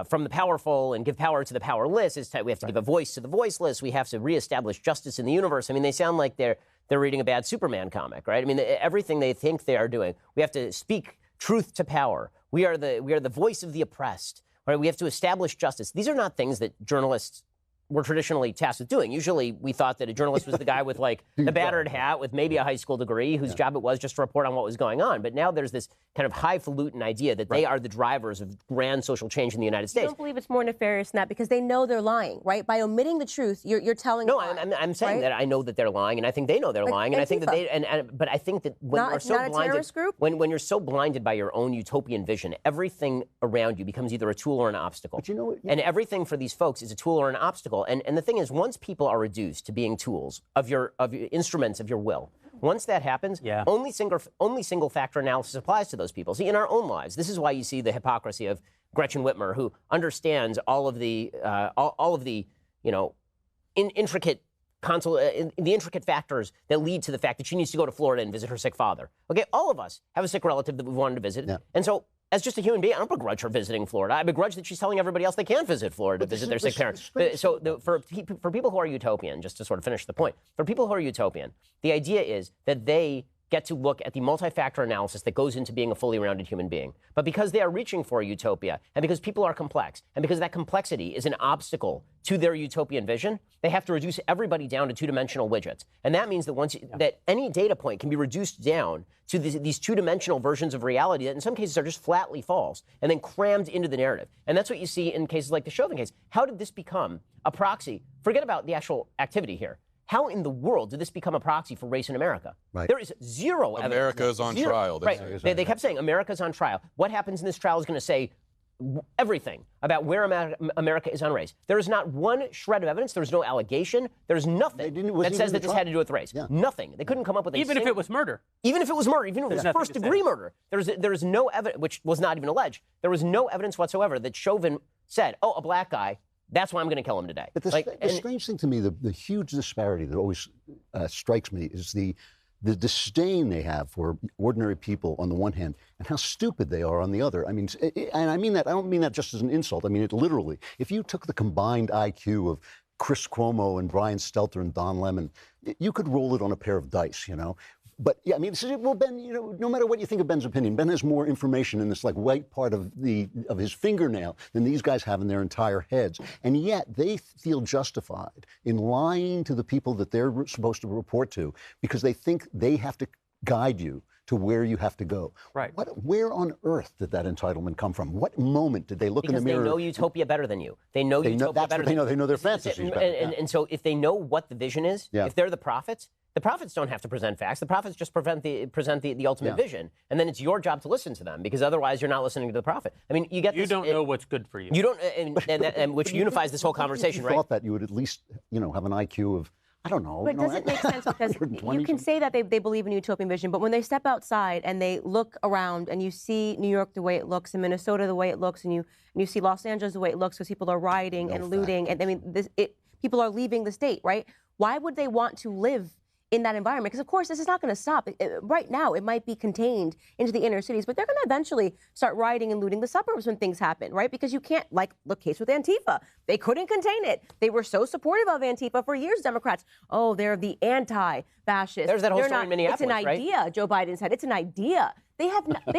from the powerful and give power to the powerless. We have to give a voice to the voiceless. We have to reestablish justice in the universe. I mean, they sound like they're reading a bad Superman comic, right? I mean, everything they think they are doing. We have to speak truth to power. We are the voice of the oppressed. Right? We have to establish justice. These are not things that journalists we're traditionally tasked with doing. Usually we thought that a journalist was the guy with like the battered hat with maybe a high school degree whose job it was just to report on what was going on. But now there's this kind of highfalutin idea that they are the drivers of grand social change in the United States.
I don't believe it's more nefarious than that because they know they're lying, right? By omitting the truth, you're telling.
No,
a lie,
I'm saying
right?
that I know that they're lying, and I think they know they're lying, and I think that they. But I think that when you're so blinded, when you're so blinded by your own utopian vision, everything around you becomes either a tool or an obstacle.
But you know what?
And everything for these folks is a tool or an obstacle. And the thing is, once people are reduced to being tools of your instruments of your will, once that happens, only single factor analysis applies to those people. See, in our own lives, this is why you see the hypocrisy of Gretchen Whitmer, who understands all of the intricate factors that lead to the fact that she needs to go to Florida and visit her sick father. Okay, all of us have a sick relative that we've wanted to visit, and so. As just a human being, I don't begrudge her visiting Florida. I begrudge that she's telling everybody else they can't visit Florida to visit their sick parents. For people who are utopian, just to sort of finish the point, for people who are utopian, the idea is that they get to look at the multi-factor analysis that goes into being a fully rounded human being. But because they are reaching for a utopia, and because people are complex, and because that complexity is an obstacle to their utopian vision, they have to reduce everybody down to two-dimensional widgets. And that means that that any data point can be reduced down to these two-dimensional versions of reality that in some cases are just flatly false, and then crammed into the narrative. And that's what you see in cases like the Chauvin case. How did this become a proxy? Forget about the actual activity here. How in the world did this become a proxy for race in America? Right. There is zero evidence.
America is on trial.
Right. They kept saying America's on trial. What happens in this trial is going to say everything about where America is on race. There is not one shred of evidence. There's no allegation. There's nothing that says that this had to do with race. Yeah. Nothing. They couldn't come up with
even if it was murder.
Even if it was murder. Even if it was first-degree murder. There is no evidence, which was not even alleged. There was no evidence whatsoever that Chauvin said, "Oh, a black guy. That's why I'm going to kill him today."
But the strange thing to me, the huge disparity that always strikes me is the disdain they have for ordinary people on the one hand and how stupid they are on the other. I mean, and I mean that, I don't mean that just as an insult. I mean it literally. If you took the combined IQ of Chris Cuomo and Brian Stelter and Don Lemon, you could roll it on a pair of dice, you know. But yeah, I mean, well, Ben, you know, no matter what you think of Ben's opinion, Ben has more information in this like white part of his fingernail than these guys have in their entire heads, and yet they feel justified in lying to the people that they're supposed to report to because they think they have to guide you to where you have to go.
Right.
Where on earth did that entitlement come from? What moment did they look in the mirror?
Because they know utopia better than you. They know utopia better than you.
They know their fantasies better.
And so if they know what the vision is, if they're the prophets don't have to present facts. The prophets just present the ultimate vision. And then it's your job to listen to them because otherwise you're not listening to the prophet. I mean, you get this.
You don't know what's good for you.
You don't, and which unifies this whole conversation,
right? I thought that you would at least, you know, have an IQ of, I don't know.
But does it make sense? Because you can say that they believe in utopian vision, but when they step outside and they look around and you see New York the way it looks and Minnesota the way it looks and you see Los Angeles the way it looks because people are rioting and looting and I mean, people are leaving the state, right? Why would they want to live in that environment? Because of course this is not going to stop. Right now it might be contained into the inner cities, but they're going to eventually start rioting and looting the suburbs when things happen, right? Because you can't, like the case with Antifa, they couldn't contain it. They were so supportive of Antifa for years, Democrats. Oh, they're the anti-fascist.
There's that whole story in Minneapolis,
it's an idea, right? Joe Biden said it's an idea. They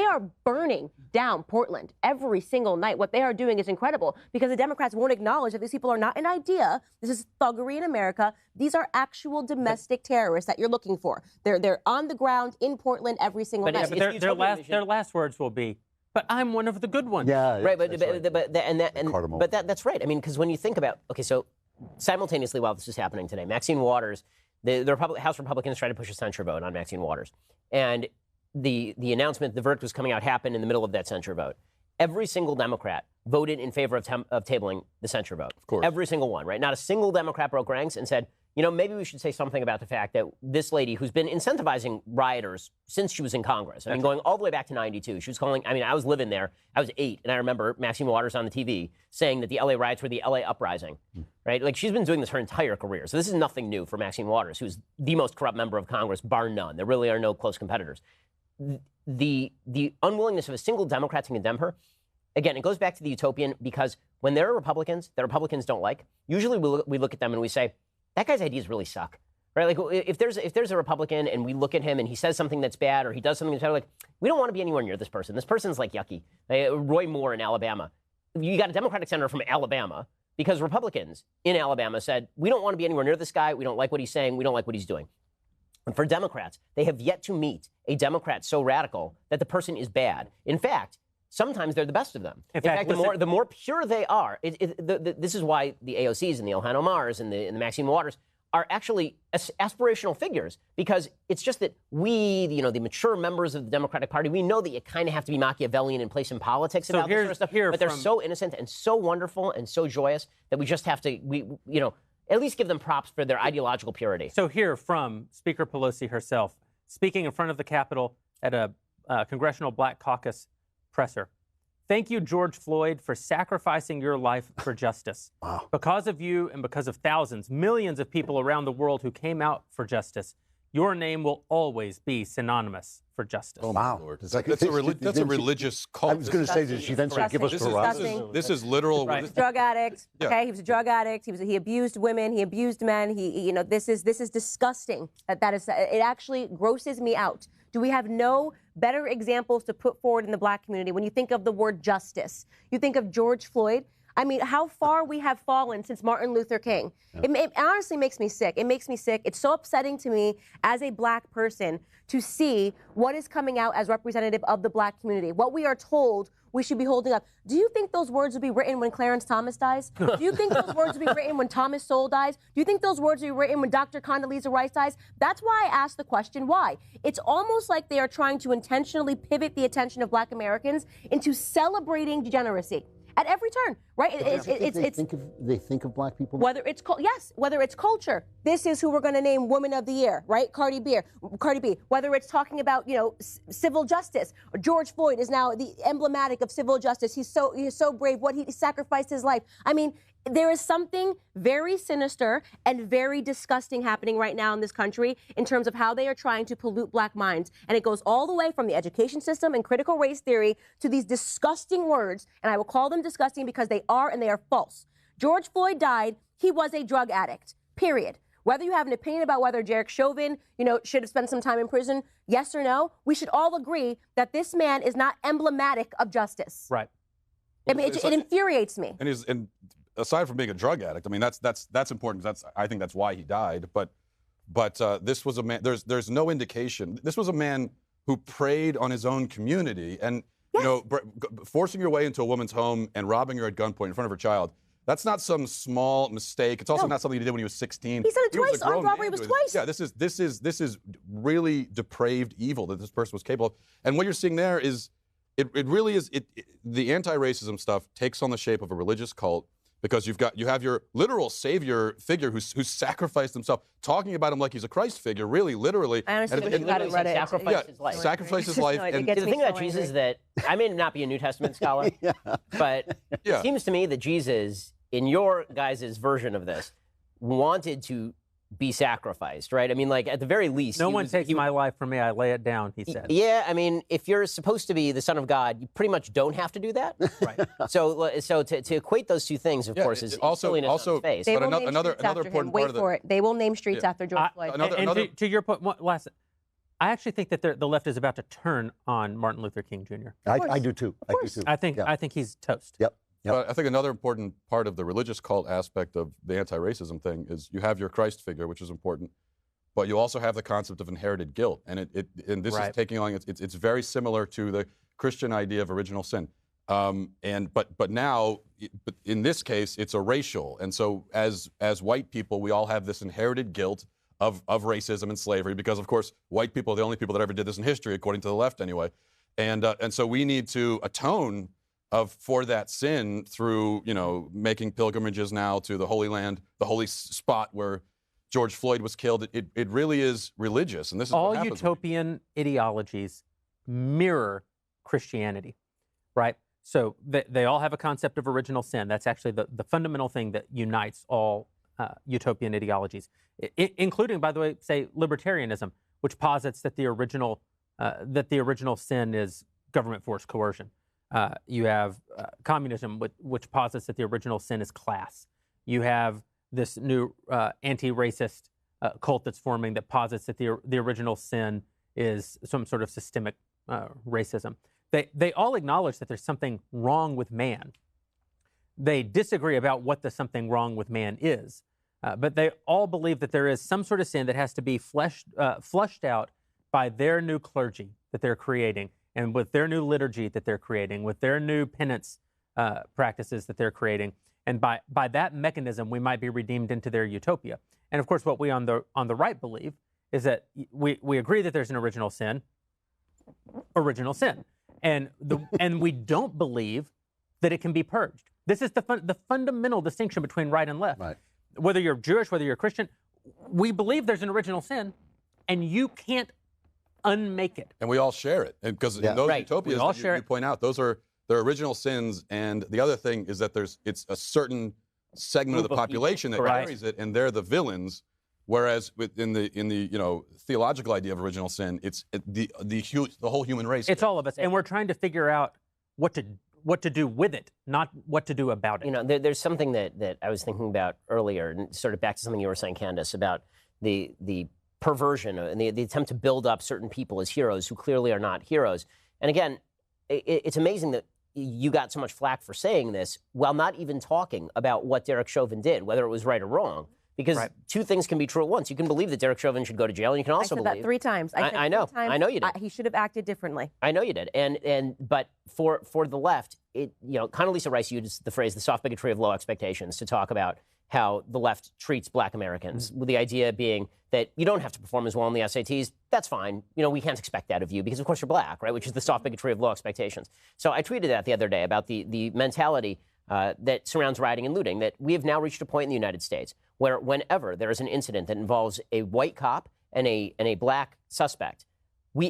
are burning down Portland every single night. What they are doing is incredible because the Democrats won't acknowledge that these people are not an idea. This is thuggery in America. These are actual domestic terrorists that you're looking for. They're on the ground in Portland every single night.
Yeah, but their last words will be, "But I'm one of the good ones."
Yeah,
right. But that's right. I mean, because when you think about, okay, so simultaneously while this is happening today, Maxine Waters, the House Republicans tried to push a censure vote on Maxine Waters, and the announcement, the verdict was coming out, happened in the middle of that censure vote. Every single Democrat voted in favor of tabling the censure vote.
Of course.
Every single one, right? Not a single Democrat broke ranks and said, you know, maybe we should say something about the fact that this lady who's been incentivizing rioters since she was in Congress, I mean, going all the way back to 92, she was calling, I mean, I was living there, I was 8, and I remember Maxine Waters on the TV saying that the LA riots were the LA uprising, right? Like, she's been doing this her entire career. So this is nothing new for Maxine Waters, who's the most corrupt member of Congress, bar none. There really are no close competitors. The unwillingness of a single Democrat to condemn her, again, it goes back to the utopian because when there are Republicans that Republicans don't like, usually we look at them and we say, that guy's ideas really suck, right? Like if there's a Republican and we look at him and he says something that's bad or he does something that's bad, like we don't want to be anywhere near this person. This person's like yucky. Roy Moore in Alabama. You got a Democratic senator from Alabama because Republicans in Alabama said, we don't want to be anywhere near this guy. We don't like what he's saying. We don't like what he's doing. And for Democrats, they have yet to meet a Democrat so radical that the person is bad. In fact, sometimes they're the best of them. In fact, the more pure they are, this is why the AOCs and the Ilhan Omars and the Maxine Waters are actually aspirational figures, because it's just that we, the mature members of the Democratic Party, we know that you kind of have to be Machiavellian and play some politics about this sort of stuff, but they're so innocent and so wonderful and so joyous that we just have to, at least give them props for their ideological purity.
So here from Speaker Pelosi herself, speaking in front of the Capitol at a Congressional Black Caucus presser. Thank you, George Floyd, for sacrificing your life for justice.
Wow.
Because of you and because of thousands, millions of people around the world who came out for justice, your name will always be synonymous for justice.
Oh,
wow.
my Lord. That's a religious cult.
I was going to say, did she then say, give us
Disgusting.
This is literal.
Right.
Drug addict.
Yeah.
Okay, he was a drug addict. He abused women. He abused men. This is disgusting. It actually grosses me out. Do we have no better examples to put forward in the black community? When you think of the word justice, you think of George Floyd. I mean, how far we have fallen since Martin Luther King. Yeah. It honestly makes me sick. It makes me sick. It's so upsetting to me as a black person to see what is coming out as representative of the black community, what we are told we should be holding up. Do you think those words would be written when Clarence Thomas dies? Do you think those words would be written when Thomas Sowell dies? Do you think those words would be written when Dr. Condoleezza Rice dies? That's why I asked the question, why? It's almost like they are trying to intentionally pivot the attention of black Americans into celebrating degeneracy. At every turn, right?
They think of black people.
Whether it's whether it's culture, this is who we're going to name Woman of the Year, right? Cardi B. Whether it's talking about civil justice, George Floyd is now the emblematic of civil justice. He's so brave. What he sacrificed his life. I mean, there is something very sinister and very disgusting happening right now in this country in terms of how they are trying to pollute black minds. And it goes all the way from the education system and critical race theory to these disgusting words. And I will call them disgusting because they are, and they are false. George Floyd died. He was a drug addict, period. Whether you have an opinion about whether Derek Chauvin, should have spent some time in prison, yes or no, we should all agree that this man is not emblematic of justice.
Right.
I mean, it infuriates me.
And aside from being a drug addict, I mean, that's important. I think that's why he died. But this was a man. There's no indication. This was a man who preyed on his own community, and
yes.
Forcing your way into a woman's home and robbing her at gunpoint in front of her child. That's not some small mistake. It's also not something he did when he was 16.
He said it twice. Armed robbery was twice.
Yeah, this is really depraved evil that this person was capable of. And what you're seeing there is, it really is. The anti-racism stuff takes on the shape of a religious cult. Because you have your literal savior figure who sacrificed himself, talking about him like he's a Christ figure, really, literally.
I honestly wish you hadn't read it.
Sacrificed his life.
Sacrificed his life.
The thing about Jesus is that I may not be a New Testament scholar, but it seems to me that Jesus, in your guys' version of this, wanted to be sacrificed, right? I mean, like, at the very least...
No one takes my life from me, I lay it down, he said.
Yeah, I mean, if you're supposed to be the Son of God, you pretty much don't have to do that.
Right.
So to equate those two things, of course, is silliness on its face.
They will
But
name
another
streets after
important
him.
part
Wait
of the...
for it. They will name streets after George Floyd.
And to your point, I actually think that the left is about to turn on Martin Luther King Jr.
I do too.
I think he's toast.
Yep.
But I think another important part of the religious cult aspect of the anti-racism thing is you have your Christ figure, which is important, but you also have the concept of inherited guilt, and this is taking on it's very similar to the Christian idea of original sin, but now in this case it's a racial, and so as white people we all have this inherited guilt of racism and slavery, because of course white people are the only people that ever did this in history, according to the left anyway, and so we need to atone for that sin through, making pilgrimages now to the Holy Land, the holy spot where George Floyd was killed. It really is religious, and this is
all
what happens.
utopian ideologies mirror Christianity, right? So they all have a concept of original sin. That's actually the fundamental thing that unites all utopian ideologies, including, by the way, say libertarianism, which posits that the original sin is government force coercion. You have communism, which posits that the original sin is class. You have this new anti-racist cult that's forming that posits that the original sin is some sort of systemic racism. They all acknowledge that there's something wrong with man. They disagree about what the something wrong with man is. But they all believe that there is some sort of sin that has to be flushed out by their new clergy that they're creating, and with their new liturgy that they're creating, with their new penance practices that they're creating. And by that mechanism, we might be redeemed into their utopia. And of course, what we on the right believe is that we agree that there's an original sin, and we don't believe that it can be purged. This is the fundamental distinction between right and left.
Right.
Whether you're Jewish, whether you're Christian, we believe there's an original sin, and you can't unmake it.
And we all share it. And because in those utopias that you point out, those are their original sins. And the other thing is that it's a certain segment of the population that carries it, and they're the villains. Whereas in the theological idea of original sin, it's the whole human race.
It's all of us, and we're trying to figure out what to do with it, not what to do about it.
You know, there's something that I was thinking about earlier, and sort of back to something you were saying, Candace, about the perversion and the attempt to build up certain people as heroes who clearly are not heroes. And again, it's amazing that you got so much flack for saying this while not even talking about what Derek Chauvin did, whether it was right or wrong. Because two things can be true at once. You can believe that Derek Chauvin should go to jail, and you can also believe
that 3 times.
I know. I know you did.
He should have acted differently.
I know you did. But for the left, Condoleezza Rice used the phrase "the soft bigotry of low expectations" to talk about how the left treats Black Americans, with the idea being that you don't have to perform as well on the SATs. That's fine. We can't expect that of you because, of course, you're Black, right? Which is the soft bigotry of low expectations. So I tweeted that the other day about the mentality that surrounds rioting and looting, that we have now reached a point in the United States where whenever there is an incident that involves a white cop and a Black suspect, we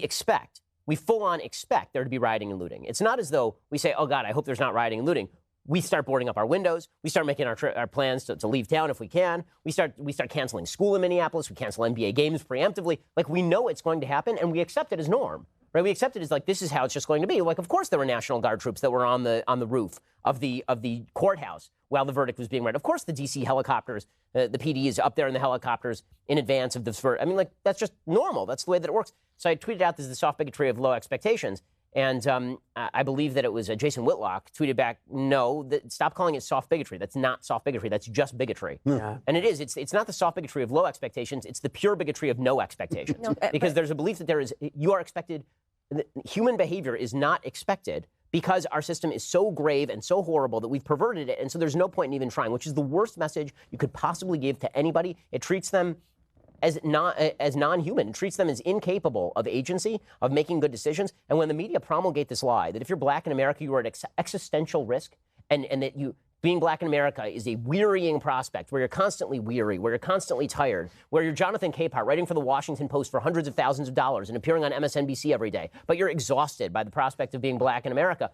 full-on expect there to be rioting and looting. It's not as though we say, oh, God, I hope there's not rioting and looting. We start boarding up our windows. We start making our plans to leave town if we can. We start canceling school in Minneapolis. We cancel NBA games preemptively. Like, we know it's going to happen, and we accept it as norm. Right? We accept it as like, this is how it's just going to be. Like, of course there were National Guard troops that were on the roof of the courthouse while the verdict was being read. Of course the D.C. helicopters, the PD is up there in the helicopters in advance of this verdict. I mean, like, that's just normal. That's the way that it works. So I tweeted out, this is the soft bigotry of low expectations. And I believe that it was Jason Whitlock tweeted back, no, stop calling it soft bigotry. That's not soft bigotry. That's just bigotry. Yeah. And it is. It's not the soft bigotry of low expectations. It's the pure bigotry of no expectations. Because there's a belief that you are expected, human behavior is not expected because our system is so grave and so horrible that we've perverted it. And so there's no point in even trying, which is the worst message you could possibly give to anybody. It treats them as non-human. It treats them as incapable of agency, of making good decisions. And when the media promulgate this lie that if you're Black in America, you are at existential risk, and that being Black in America is a wearying prospect, where you're constantly weary, where you're constantly tired, where you're Jonathan Capehart writing for the Washington Post for hundreds of thousands of dollars and appearing on MSNBC every day, but you're exhausted by the prospect of being Black in America.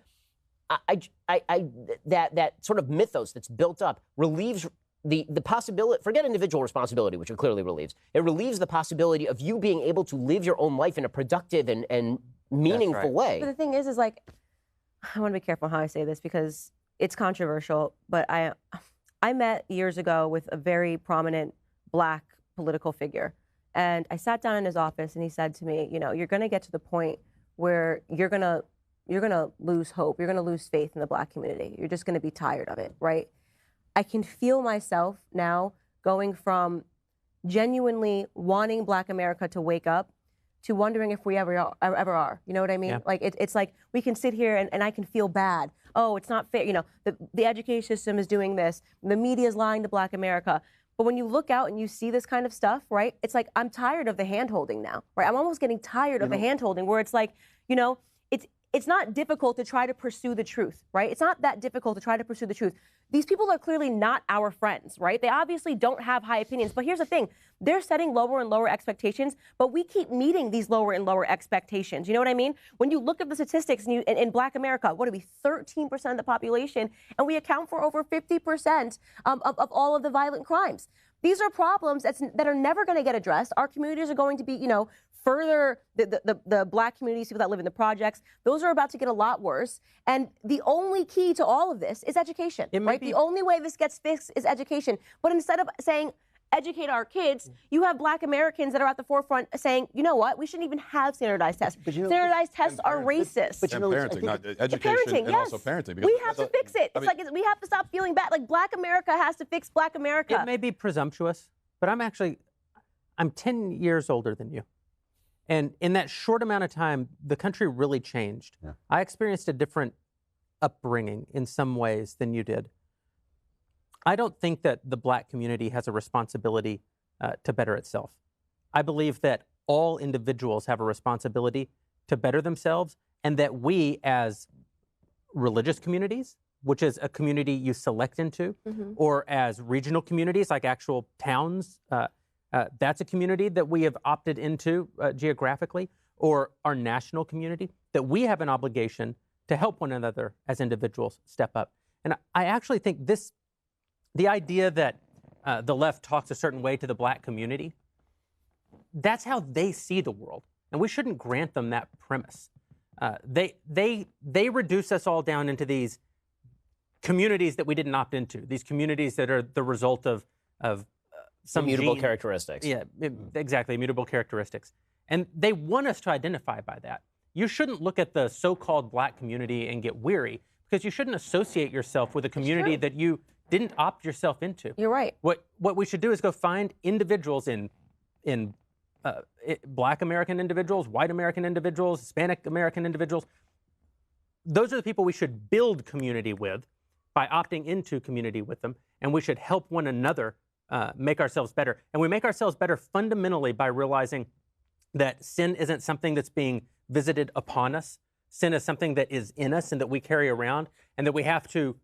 That sort of mythos that's built up relieves the possibility, forget individual responsibility, which it clearly relieves. It relieves the possibility of you being able to live your own life in a productive and meaningful way.
But the thing is like, I want to be careful how I say this because it's controversial, but I met years ago with a very prominent Black political figure. And I sat down in his office and he said to me, you're going to get to the point where you're going to lose hope. You're going to lose faith in the Black community. You're just going to be tired of it, right? I can feel myself now going from genuinely wanting Black America to wake up to wondering if we ever are. You know what I mean? Yeah. Like, it's like we can sit here and I can feel bad. Oh, it's not fair. The education system is doing this. The media is lying to Black America. But when you look out and you see this kind of stuff, right, it's like I'm tired of the hand-holding now, right? I'm almost getting tired of the hand-holding where it's like, it's not difficult to try to pursue the truth, right? It's not that difficult to try to pursue the truth. These people are clearly not our friends, right? They obviously don't have high opinions. But here's the thing. They're setting lower and lower expectations, but we keep meeting these lower and lower expectations. You know what I mean? When you look at the statistics in Black America, what are we, 13% of the population, and we account for over 50% of all of the violent crimes. These are problems that are never going to get addressed. Our communities are going to be, further, the Black communities, people that live in the projects, those are about to get a lot worse. And the only key to all of this is education, right? The only way this gets fixed is education. But instead of saying, educate our kids, you have Black Americans that are at the forefront saying, you know what, we shouldn't even have standardized tests. Standardized tests are racist.
And parenting, not education,
parenting,
and also parenting. Because
we have to fix it. It's like we have to stop feeling bad. Like Black America has to fix Black America.
It may be presumptuous, but I'm 10 years older than you. And in that short amount of time, the country really changed. Yeah. I experienced a different upbringing in some ways than you did. I don't think that the Black community has a responsibility to better itself. I believe that all individuals have a responsibility to better themselves, and that we as religious communities, which is a community you select into, or as regional communities like actual towns, that's a community that we have opted into geographically, or our national community, that we have an obligation to help one another as individuals step up. And I actually think the idea that the left talks a certain way to the Black community, that's how they see the world. And we shouldn't grant them that premise. They reduce us all down into these communities that we didn't opt into, these communities that are the result of some
immutable characteristics.
Yeah, exactly, immutable characteristics. And they want us to identify by that. You shouldn't look at the so-called Black community and get weary, because you shouldn't associate yourself with a community that you didn't opt yourself into.
You're right.
What we should do is go find individuals in Black American individuals, white American individuals, Hispanic American individuals. Those are the people we should build community with by opting into community with them, and we should help one another make ourselves better. And we make ourselves better fundamentally by realizing that sin isn't something that's being visited upon us. Sin is something that is in us and that we carry around, and that we have to,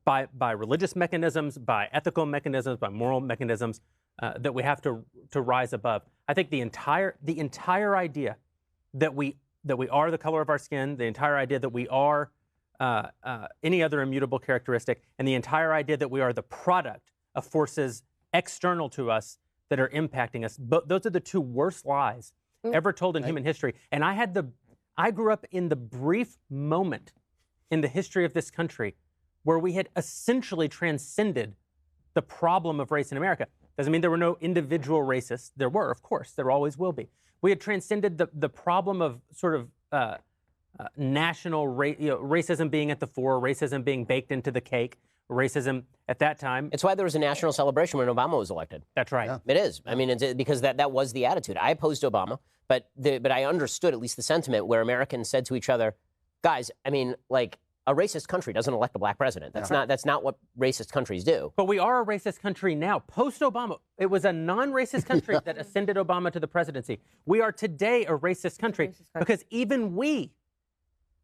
by religious mechanisms, by ethical mechanisms, by moral mechanisms, that we have to rise above. I think the entire idea that we are the color of our skin, the entire idea that we are any other immutable characteristic, and the entire idea that we are the product of forces external to us that are impacting us. But those are the two worst lies ever told in human history. And I grew up in the brief moment in the history of this country where we had essentially transcended the problem of race in America. Doesn't mean there were no individual racists. There were, of course. There always will be. We had transcended the problem of sort of national racism being at the fore, racism being baked into the cake, racism at that time.
It's why there was a national celebration when Obama was elected.
That's right.
Yeah. It is. I mean, because that was the attitude. I opposed Obama, but I understood at least the sentiment where Americans said to each other, guys, I mean, like, a racist country doesn't elect a Black president. That's not what racist countries do.
But we are a racist country now. Post-Obama, it was a non-racist country that ascended Obama to the presidency. We are today a racist country because even we,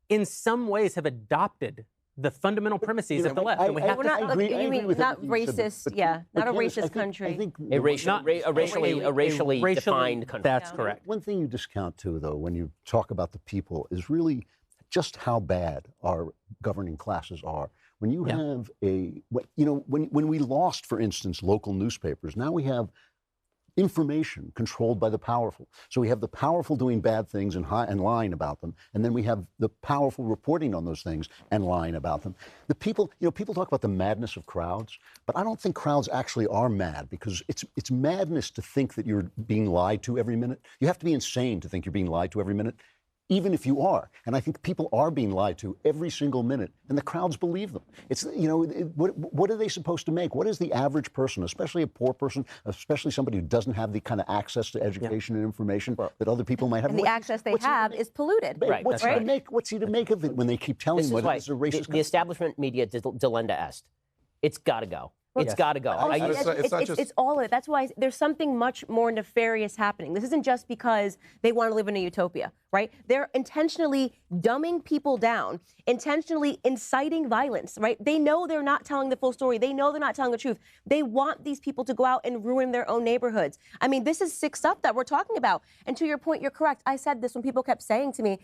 in some ways, have adopted the fundamental premises of the left. And we have
not racist, not a racist country.
I think
a racially defined country.
That's correct.
One thing you discount too, though, when you talk about the people, is really just how bad our governing classes are. When you have when we lost, for instance, local newspapers, now we have information controlled by the powerful. So we have the powerful doing bad things and lying about them, and then we have the powerful reporting on those things and lying about them. The people, people talk about the madness of crowds, but I don't think crowds actually are mad, because it's madness to think that you're being lied to every minute. You have to be insane to think you're being lied to every minute, even if you are. And I think people are being lied to every single minute, and the crowds believe them. It's, what are they supposed to make? What is the average person, especially a poor person, especially somebody who doesn't have the kind of access to education and information that other people might have?
And the access they have is polluted.
Right.
What's he to make of it when they keep telling him what it's a racist?
The establishment media delenda est. It's got to go. It's got to go.
It's all of it. That's why there's something much more nefarious happening. This isn't just because they want to live in a utopia, right? They're intentionally dumbing people down, intentionally inciting violence, right? They know they're not telling the full story. They know they're not telling the truth. They want these people to go out and ruin their own neighborhoods. I mean, this is sick stuff that we're talking about. And to your point, you're correct. I said this when people kept saying to me,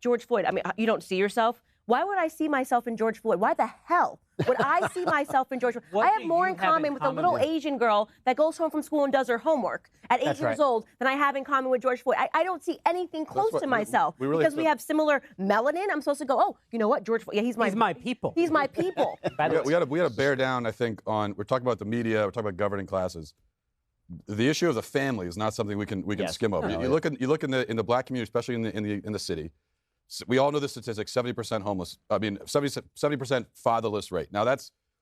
George Floyd, I mean, you don't see yourself? Why would I see myself in George Floyd? Why the hell would I see myself in George Floyd? I have more in common with a little Asian girl that goes home from school and does her homework at 8 years old than I have in common with George Floyd. I don't see anything close to myself because we have similar melanin. I'm supposed to go, oh, you know what, George Floyd, he's my
people.
He's my people.
we got to bear down, I think, on, we're talking about the media, we're talking about governing classes. the issue of the family is not something we can
Yes.
skim over. You look in the black community, especially in the city. We all know the statistics: 70% homeless. I mean, 70% fatherless rate. Now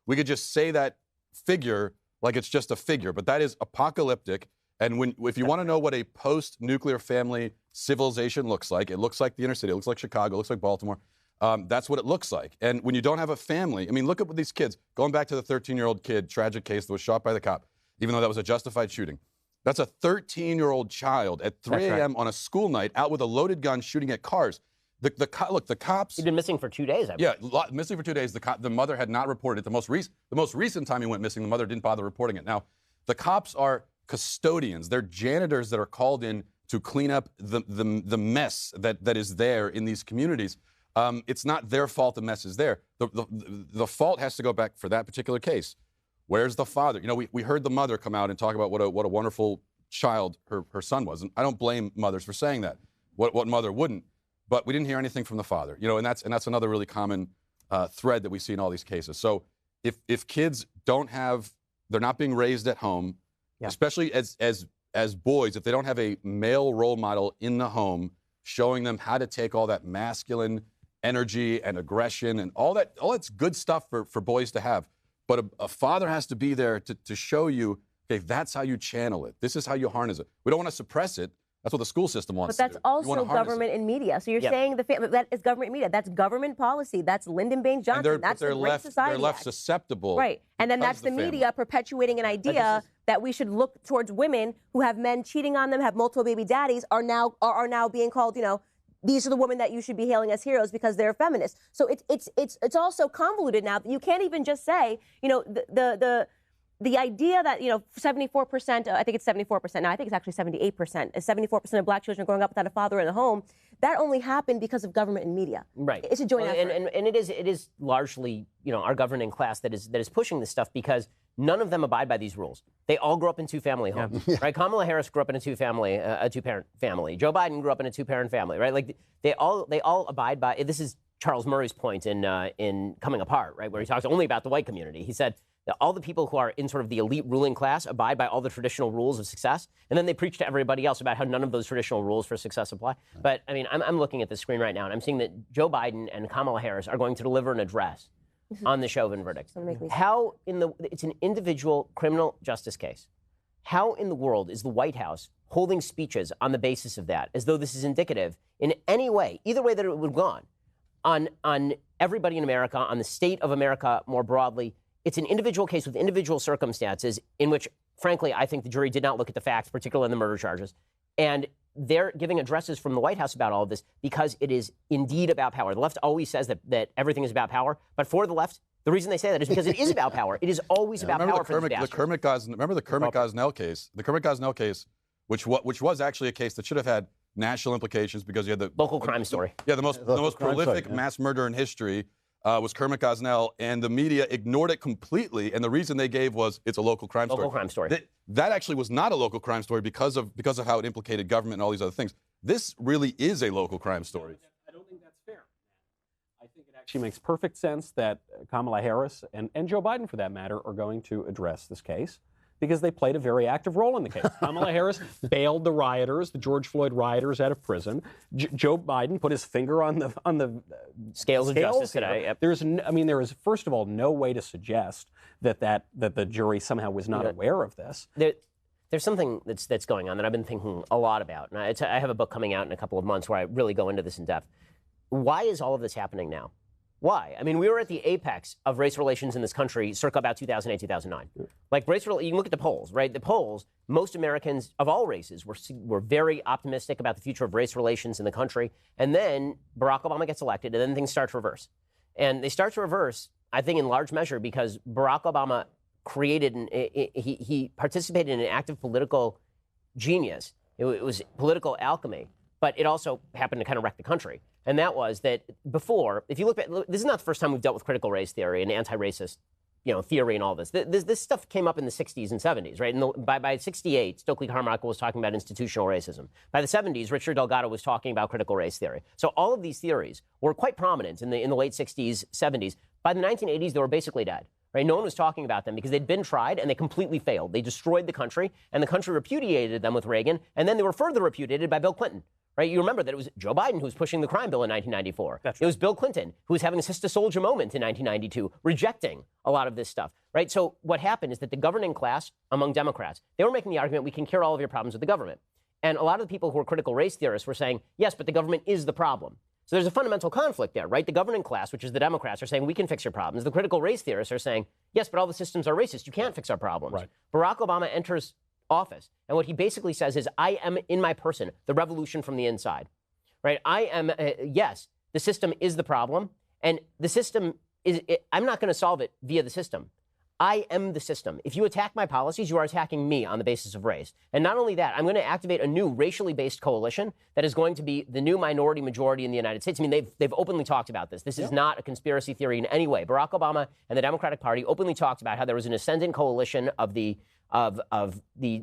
we could just say that figure like it's just a figure, but that is apocalyptic. And if you want to know what a post-nuclear family civilization looks like, it looks like the inner city, it looks like Chicago, it looks like Baltimore. That's what it looks like. And when you don't have a family, I mean, look at what these kids, going back to the 13-year-old kid, tragic case that was shot by the cop, even though that was a justified shooting. That's a 13-year-old child at 3 a.m. on a school night out with a loaded gun shooting at cars. The cops.
He'd been missing for 2 days, I believe.
Yeah, missing for 2 days. The mother had not reported it. The most recent time he went missing, the mother didn't bother reporting it. Now, the cops are custodians. They're janitors that are called in to clean up the mess that is there in these communities. It's not their fault the mess is there. The fault has to go back for that particular case. Where's the father? You know, we heard the mother come out and talk about what a wonderful child her son was. And I don't blame mothers for saying that. What mother wouldn't? But we didn't hear anything from the father. You know, and that's another really common thread that we see in all these cases. So if kids they're not being raised at home, especially as boys, if they don't have a male role model in the home showing them how to take all that masculine energy and aggression and all that's good stuff for boys to have. But a father has to be there to show you, okay, that's how you channel it. This is how you harness it. We don't want to suppress it. That's what the school system wants to do.
But that's also government and media. So you're saying that is government media. That's government policy. That's Lyndon Baines Johnson. That's the Great Society
They're left
Act.
susceptible.
Right. And then that's the media perpetuating an idea that we should look towards women who have men cheating on them, have multiple baby daddies, are now being called, you know, these are the women that you should be hailing as heroes because they're feminists. So it's also convoluted now. You can't even just say, you know, the idea that, you know, 74%, I think it's 74% now, I think it's actually 78%, 74% of black children growing up without a father in the home, that only happened because of government and media.
Right.
It's a joint effort.
And it is largely, you know, our governing class that is pushing this stuff because none of them abide by these rules. They all grew up in two-family homes, right? Kamala Harris grew up in a two-parent family. Joe Biden grew up in a two-parent family, right? Like they all abide by. This is Charles Murray's point in Coming Apart, right, where he talks only about the white community. He said that all the people who are in sort of the elite ruling class abide by all the traditional rules of success, and then they preach to everybody else about how none of those traditional rules for success apply. But I mean, I'm looking at the screen right now, and I'm seeing that Joe Biden and Kamala Harris are going to deliver an address on the Chauvin verdict. It's an individual criminal justice case. How in the world is the White House holding speeches on the basis of that, as though this is indicative in any way, either way that it would have gone, on everybody in America, on the state of America more broadly? It's an individual case with individual circumstances in which, frankly, I think the jury did not look at the facts, particularly in the murder charges. And they're giving addresses from the White House about all of this because it is indeed about power. The left always says that everything is about power. But for the left, the reason they say that is because it is about power. It is always about power for the
Kermit Gosnell case? The Kermit Gosnell case, which was actually a case that should have had national implications because you had the
local crime story.
Yeah, the most prolific mass murder in history was Kermit Gosnell, and the media ignored it completely. And the reason they gave was it's a local crime story.
Local crime story.
That actually was not a local crime story because of how it implicated government and all these other things. This really is a local crime story.
I don't think that's fair. I think it actually makes perfect sense that Kamala Harris and Joe Biden, for that matter, are going to address this case because they played a very active role in the case. Kamala Harris bailed the rioters, the George Floyd rioters, out of prison. Joe Biden put his finger on the
scales of justice today. Yep.
There is first of all no way to suggest that the jury somehow was not aware of this.
There's something that's going on that I've been thinking a lot about. And I have a book coming out in a couple of months where I really go into this in depth. Why is all of this happening now? Why? I mean, we were at the apex of race relations in this country circa about 2008, 2009. Like you can look at the polls, right? The polls, most Americans of all races were very optimistic about the future of race relations in the country. And then Barack Obama gets elected, and then things start to reverse. And they start to reverse, I think, in large measure because Barack Obama he participated in an active political genius. It was political alchemy. But it also happened to kind of wreck the country. And that was that before, if you look at, this is not the first time we've dealt with critical race theory and anti-racist, theory and all this. This stuff came up in the 60s and 70s, right? And by 68, Stokely Carmichael was talking about institutional racism. By the 70s, Richard Delgado was talking about critical race theory. So all of these theories were quite prominent in the late 60s, 70s. By the 1980s, they were basically dead. Right? No one was talking about them because they'd been tried and they completely failed. They destroyed the country, and the country repudiated them with Reagan, and then they were further repudiated by Bill Clinton. Right? You remember that it was Joe Biden who was pushing the crime bill in 1994. It was Bill Clinton who was having a Sister Soldier moment in 1992, rejecting a lot of this stuff. Right? So what happened is that the governing class among Democrats, they were making the argument we can cure all of your problems with the government. And a lot of the people who were critical race theorists were saying, yes, but the government is the problem. So there's a fundamental conflict there, right? The governing class, which is the Democrats, are saying we can fix your problems. The critical race theorists are saying, yes, but all the systems are racist. You can't fix our problems.
Right.
Barack Obama enters office, and what he basically says is, I am in my person the revolution from the inside, right? I am, yes, the system is the problem, and the system is, I'm not going to solve it via the system. I am the system. If you attack my policies, you are attacking me on the basis of race. And not only that, I'm going to activate a new racially based coalition that is going to be the new minority majority in the United States. I mean, they've openly talked about this. This is not a conspiracy theory in any way. Barack Obama and the Democratic Party openly talked about how there was an ascendant coalition of the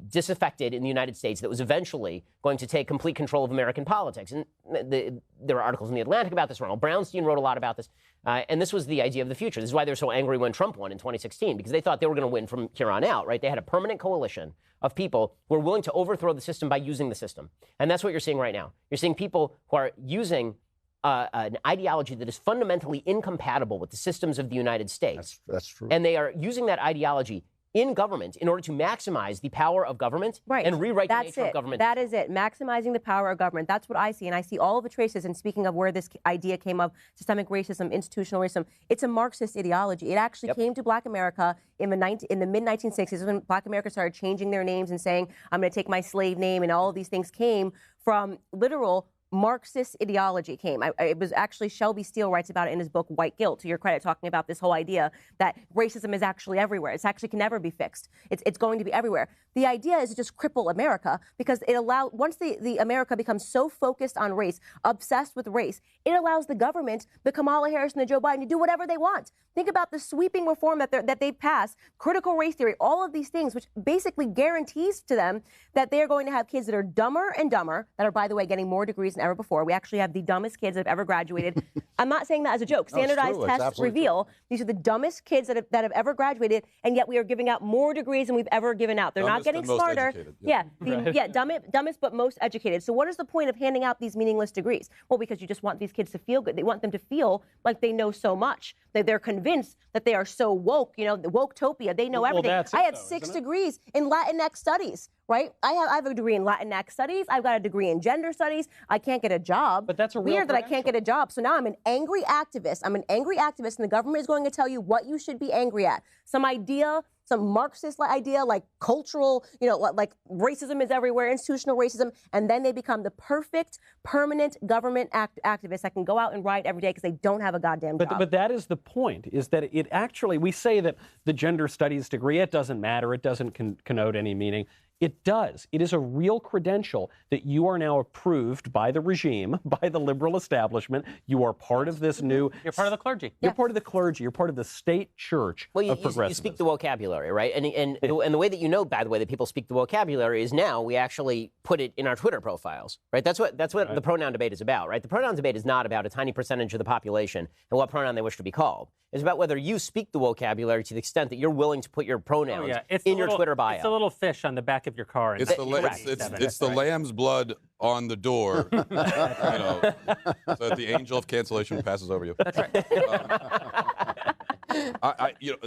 disaffected in the United States that was eventually going to take complete control of American politics. And there are articles in The Atlantic about this. Ronald Brownstein wrote a lot about this. And this was the idea of the future. This is why they're so angry when Trump won in 2016, because they thought they were going to win from here on out, right? They had a permanent coalition of people who are willing to overthrow the system by using the system. And that's what you're seeing right now. You're seeing people who are using an ideology that is fundamentally incompatible with the systems of the United States.
That's true.
And they are using that ideology in government in order to maximize the power of government and rewrite the nature of government.
That is it. Maximizing the power of government. That's what I see. And I see all of the traces. And speaking of where this idea came of systemic racism, institutional racism, it's a Marxist ideology. It actually came to Black America in the mid-1960s when Black America started changing their names and saying, I'm going to take my slave name. And all of these things came from literal Marxist ideology came. It was actually Shelby Steele writes about it in his book, White Guilt, to your credit, talking about this whole idea that racism is actually everywhere. It actually can never be fixed. It's going to be everywhere. The idea is to just cripple America because it allows, once the America becomes so focused on race, obsessed with race, it allows the government, the Kamala Harris and the Joe Biden, to do whatever they want. Think about the sweeping reform that they've passed, critical race theory, all of these things, which basically guarantees to them that they are going to have kids that are dumber and dumber, that are, by the way, getting more degrees than ever before. We actually have the dumbest kids that have ever graduated. I'm not saying that as a joke. Standardized tests reveal these are the dumbest kids that have ever graduated, and yet we are giving out more degrees than we've ever given out. They're not getting smarter. Dumbest but most educated. So what is the point of handing out these meaningless degrees? Well, because you just want these kids to feel good. They want them to feel like they know so much. They're convinced that they are so woke, the woke-topia. They know everything. I have 6 degrees in Latinx studies, right? I have a degree in Latinx studies. I've got a degree in gender studies. I can't get a job.
But that's a real
weird that I can't get a job. So now I'm an angry activist. And the government is going to tell you what you should be angry at. Some idea, some Marxist idea, like cultural, like racism is everywhere, institutional racism, and then they become the perfect, permanent government activists that can go out and riot every day because they don't have a goddamn job.
But that is the point, is that it actually, we say that the gender studies degree, it doesn't matter, it doesn't connote any meaning. It does. It is a real credential that you are now approved by the regime, by the liberal establishment. You are part of this new...
You're part of the clergy.
You're part of the clergy. You're part of the state church of progressivism.
You speak the vocabulary, right? And the way that you know, by the way, that people speak the vocabulary is now we actually put it in our Twitter profiles, right? That's what the pronoun debate is about, right? The pronoun debate is not about a tiny percentage of the population and what pronoun they wish to be called. It's about whether you speak the vocabulary to the extent that you're willing to put your pronouns in your Twitter bio.
It's a little fish on the back of your car.
It's the lamb's blood on the door, so that the angel of cancellation passes over you.
That's right.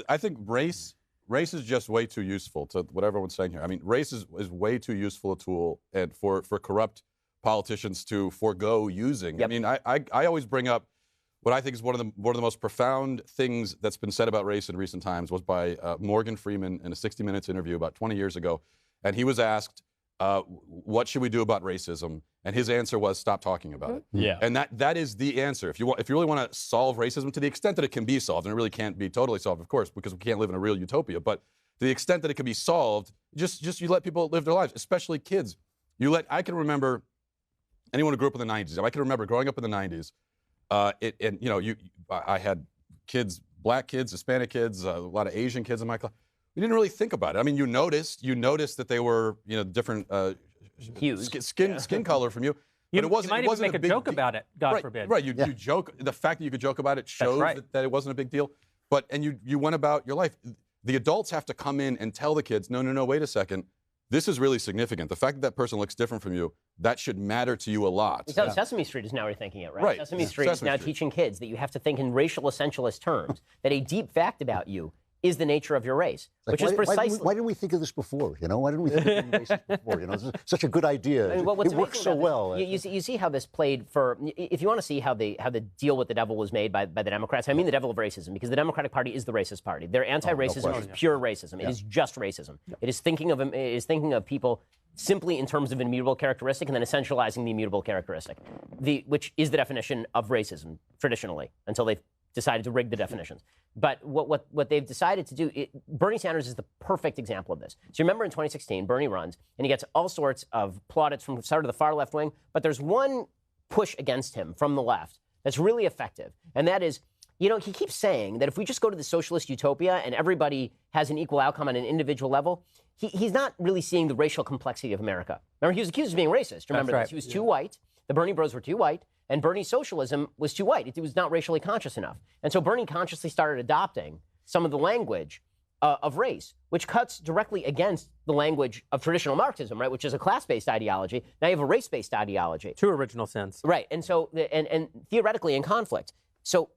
I think race is just way too useful to what everyone's saying here. I mean, race is way too useful a tool and for corrupt politicians to forego using.
Yep.
I mean, I always bring up what I think is one of the most profound things that's been said about race in recent times was by Morgan Freeman in a 60 Minutes interview about 20 years ago. And he was asked, what should we do about racism? And his answer was, stop talking about it.
Yeah.
And that is the answer. If you really want to solve racism to the extent that it can be solved, and it really can't be totally solved, of course, because we can't live in a real utopia, but to the extent that it can be solved, just you let people live their lives, especially kids. I can remember anyone who grew up in the 90s. I can remember growing up in the 90s. I had kids, black kids, Hispanic kids, a lot of Asian kids in my class. We didn't really think about it. I mean, you noticed that they were, different
hues,
skin color from you. But it wasn't.
You might even make a joke about it. God forbid.
Right. You joke. The fact that you could joke about it shows that it wasn't a big deal. and you went about your life. The adults have to come in and tell the kids, no, wait a second. This is really significant. The fact that that person looks different from you, that should matter to you a lot.
So Sesame Street is now rethinking it, right?
Right.
Sesame Street is now teaching kids that you have to think in racial essentialist terms, that a deep fact about you is the nature of your race, which is precisely...
Why didn't we think of this before? You know, why didn't we think of being racist before? You know, this is such a good idea.
I mean,
it works so well.
You see how this played for... If you want to see how the deal with the devil was made by the Democrats, I mean the devil of racism, because the Democratic Party is the racist party. Their anti-racism is pure racism. It is just racism. It is thinking of people simply in terms of an immutable characteristic and then essentializing the immutable characteristic, which is the definition of racism traditionally, until they've decided to rig the definitions. But what they've decided to do, Bernie Sanders is the perfect example of this. So you remember in 2016, Bernie runs, and he gets all sorts of plaudits from sort of the far left wing, but there's one push against him from the left that's really effective, and that is, you know, he keeps saying that if we just go to the socialist utopia and everybody has an equal outcome on an individual level, he's not really seeing the racial complexity of America. Remember, he was accused of being racist. Remember this? He was too white. The Bernie bros were too white. And Bernie's socialism was too white. It was not racially conscious enough. And so Bernie consciously started adopting some of the language of race, which cuts directly against the language of traditional Marxism, right, which is a class-based ideology. Now you have a race-based ideology.
Two original sins.
Right. And so, and theoretically in conflict. So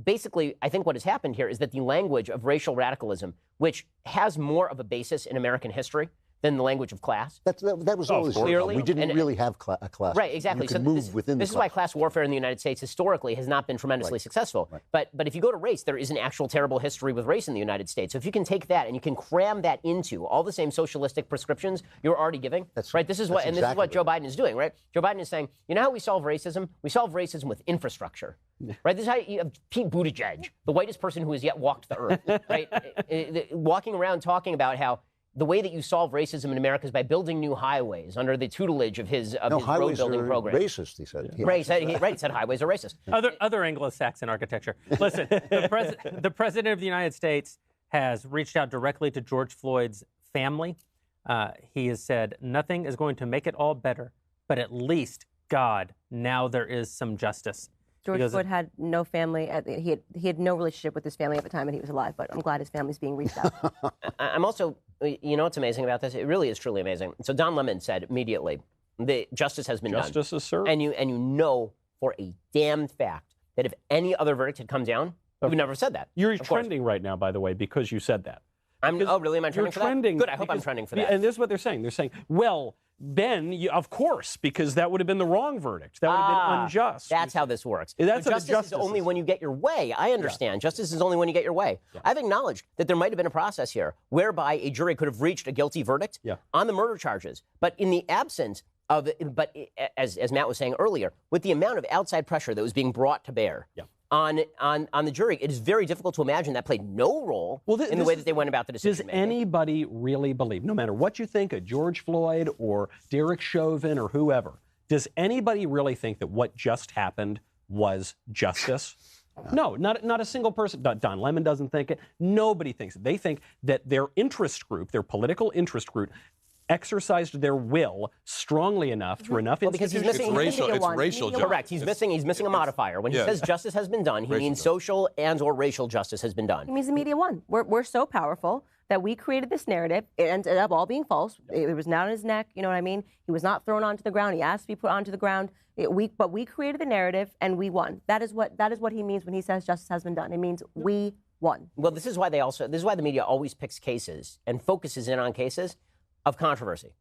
basically, I think what has happened here is that the language of racial radicalism, which has more of a basis in American history than the language of class.
That was always
clearly.
We didn't really have a class.
Right, exactly.
You could move within
this is why class warfare in the United States historically has not been tremendously successful. Right. But if you go to race, there is an actual terrible history with race in the United States. So if you can take that and you can cram that into all the same socialistic prescriptions you're already giving, right? This is what Joe Biden is doing, right? Joe Biden is saying, you know how we solve racism? We solve racism with infrastructure. Right? This is how you have Pete Buttigieg, the whitest person who has yet walked the earth, right? Walking around talking about how the way that you solve racism in America is by building new highways under the tutelage of his road building program.
Racist, he said.
Right, he said highways are racist.
Other Anglo-Saxon architecture. Listen, the president of the United States has reached out directly to George Floyd's family. He has said, nothing is going to make it all better, but at least, God, now there is some justice.
George Floyd had no family. He had no relationship with his family at the time that he was alive, but I'm glad his family's being reached out.
I'm also, you know what's amazing about this? It really is truly amazing. So Don Lemon said immediately, the justice has been done.
Justice is served.
And you know for a damned fact that if any other verdict had come down, you would never have said that.
You're trending right now, by the way, because you said that.
Oh, really? Am I trending for that? Good, I hope I'm trending for that.
And this is what they're saying. They're saying, well, Ben, of course, because that would have been the wrong verdict. That would have been unjust.
That's how this works.
That's
justice is only when you get your way. I understand. Yeah. Justice is only when you get your way. Yeah. I've acknowledged that there might have been a process here whereby a jury could have reached a guilty verdict on the murder charges. But in the absence of, as Matt was saying earlier, with the amount of outside pressure that was being brought to bear on the jury, it is very difficult to imagine that played no role in the way that they went about the decision making.
Does anybody really believe, no matter what you think of George Floyd or Derek Chauvin or whoever, does anybody really think that what just happened was justice? No, not a single person. Don Lemon doesn't think it. Nobody thinks it. They think that their interest group, their political interest group, exercised their will strongly enough through enough institutions.
Because
it's racial justice.
Correct. He's missing a modifier. When he says justice has been done, he means social and/or racial justice has been done.
He means the media won. We're so powerful that we created this narrative. It ended up all being false. It was not on his neck. You know what I mean? He was not thrown onto the ground. He asked to be put onto the ground. But we created the narrative and we won. That is what he means when he says justice has been done. It means we won.
Well, this is why the media always picks cases and focuses in on cases of controversy,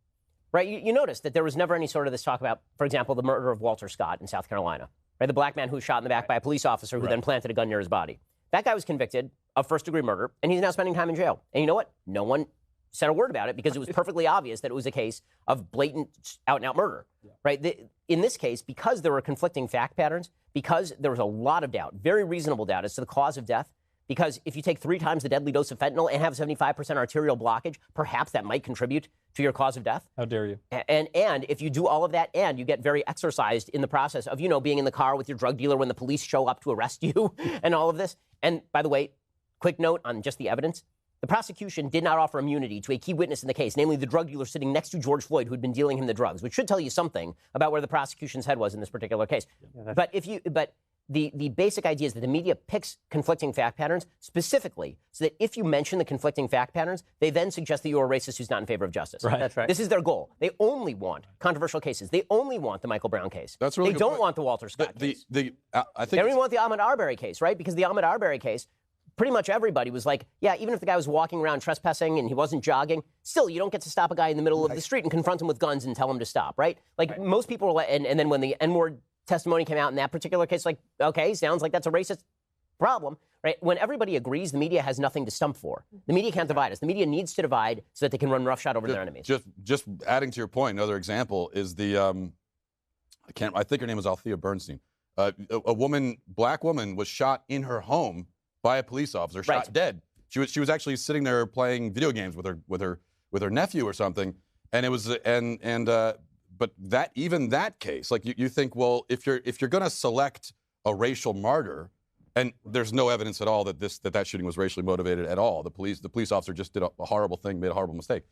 right? You notice that there was never any sort of this talk about, for example, the murder of Walter Scott in South Carolina, right? The black man who was shot in the back by a police officer who then planted a gun near his body. That guy was convicted of first-degree murder, and he's now spending time in jail. And you know what? No one said a word about it because it was perfectly obvious that it was a case of blatant, out-and-out murder, right? In this case, because there were conflicting fact patterns, because there was a lot of doubt, very reasonable doubt as to the cause of death, because if you take 3 times the deadly dose of fentanyl and have 75% arterial blockage, perhaps that might contribute to your cause of death.
How dare you?
And if you do all of that and you get very exercised in the process of, being in the car with your drug dealer when the police show up to arrest you and all of this. And by the way, quick note on just the evidence. The prosecution did not offer immunity to a key witness in the case, namely the drug dealer sitting next to George Floyd who had been dealing him the drugs, which should tell you something about where the prosecution's head was in this particular case. the basic idea is that the media picks conflicting fact patterns specifically so that if you mention the conflicting fact patterns, they then suggest that you're a racist who's not in favor of justice.
Right.
That's right.
This is their goal. They only want controversial cases. They only want the Michael Brown case.
That's really
They
good
don't
point.
want the Walter Scott case.
I think
They don't even want the Ahmaud Arbery case, right? Because the Ahmaud Arbery case, pretty much everybody was like, yeah, even if the guy was walking around trespassing and he wasn't jogging, still, you don't get to stop a guy in the middle of the street and confront him with guns and tell him to stop, right? Like, most people were like, and then when the N-word testimony came out in that particular case, like, okay, sounds like that's a racist problem, right? When everybody agrees, the media has nothing to stump for. The media can't divide us. The media needs to divide so that they can run roughshod over their enemies.
Just adding to your point, another example is the I think her name was Althea Bernstein. A black woman, was shot in her home by a police officer, shot dead. She was actually sitting there playing video games with her nephew or something, and it was but that case, like you think, well, if you're going to select a racial martyr, and there's no evidence at all that that shooting was racially motivated at all. The police officer just did a horrible thing, made a horrible mistake.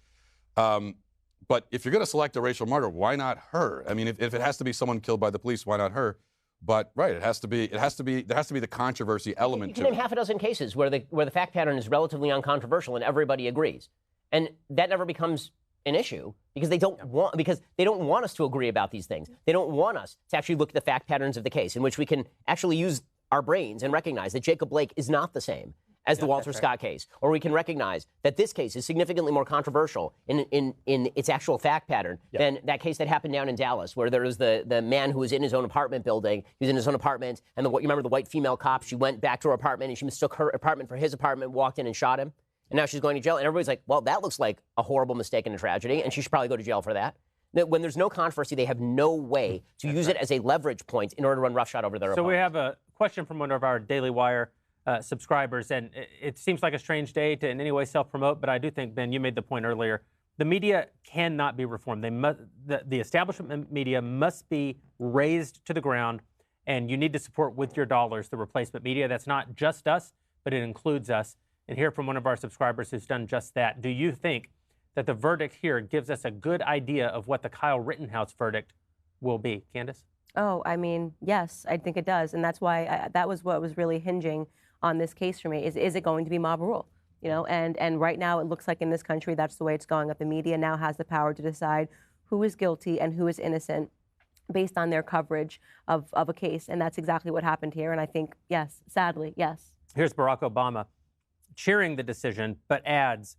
But if you're going to select a racial martyr, why not her? I mean, if it has to be someone killed by the police, why not her? But right, there has to be the controversy element to it.
You can name half a dozen cases where the fact pattern is relatively uncontroversial and everybody agrees, and that never becomes an issue because they don't want us to agree about these things. They don't want us to actually look at the fact patterns of the case, in which we can actually use our brains and recognize that Jacob Blake is not the same as the Walter Scott case, or we can recognize that this case is significantly more controversial in its actual fact pattern than that case that happened down in Dallas, where there was the man who was in his own apartment building. He was in his own apartment, and you remember the white female cop? She went back to her apartment, and she mistook her apartment for his apartment, walked in and shot him, and now she's going to jail. And everybody's like, well, that looks like a horrible mistake and a tragedy, and she should probably go to jail for that. When there's no controversy, they have no way to use it as a leverage point in order to run roughshod over their opponent.
So we have a question from one of our Daily Wire subscribers, and it seems like a strange day to in any way self-promote, but I do think, Ben, you made the point earlier, the media cannot be reformed. The establishment media must be razed to the ground, and you need to support with your dollars the replacement media. That's not just us, but it includes us. And hear from one of our subscribers who's done just that. Do you think that the verdict here gives us a good idea of what the Kyle Rittenhouse verdict will be? Candace?
Oh, I mean, yes, I think it does. And that's why that was what was really hinging on this case for me, is it going to be mob rule? You know, and right now it looks like in this country that's the way it's going. That the media now has the power to decide who is guilty and who is innocent based on their coverage of a case. And that's exactly what happened here. And I think, yes, sadly, yes.
Here's Barack Obama cheering the decision, but adds,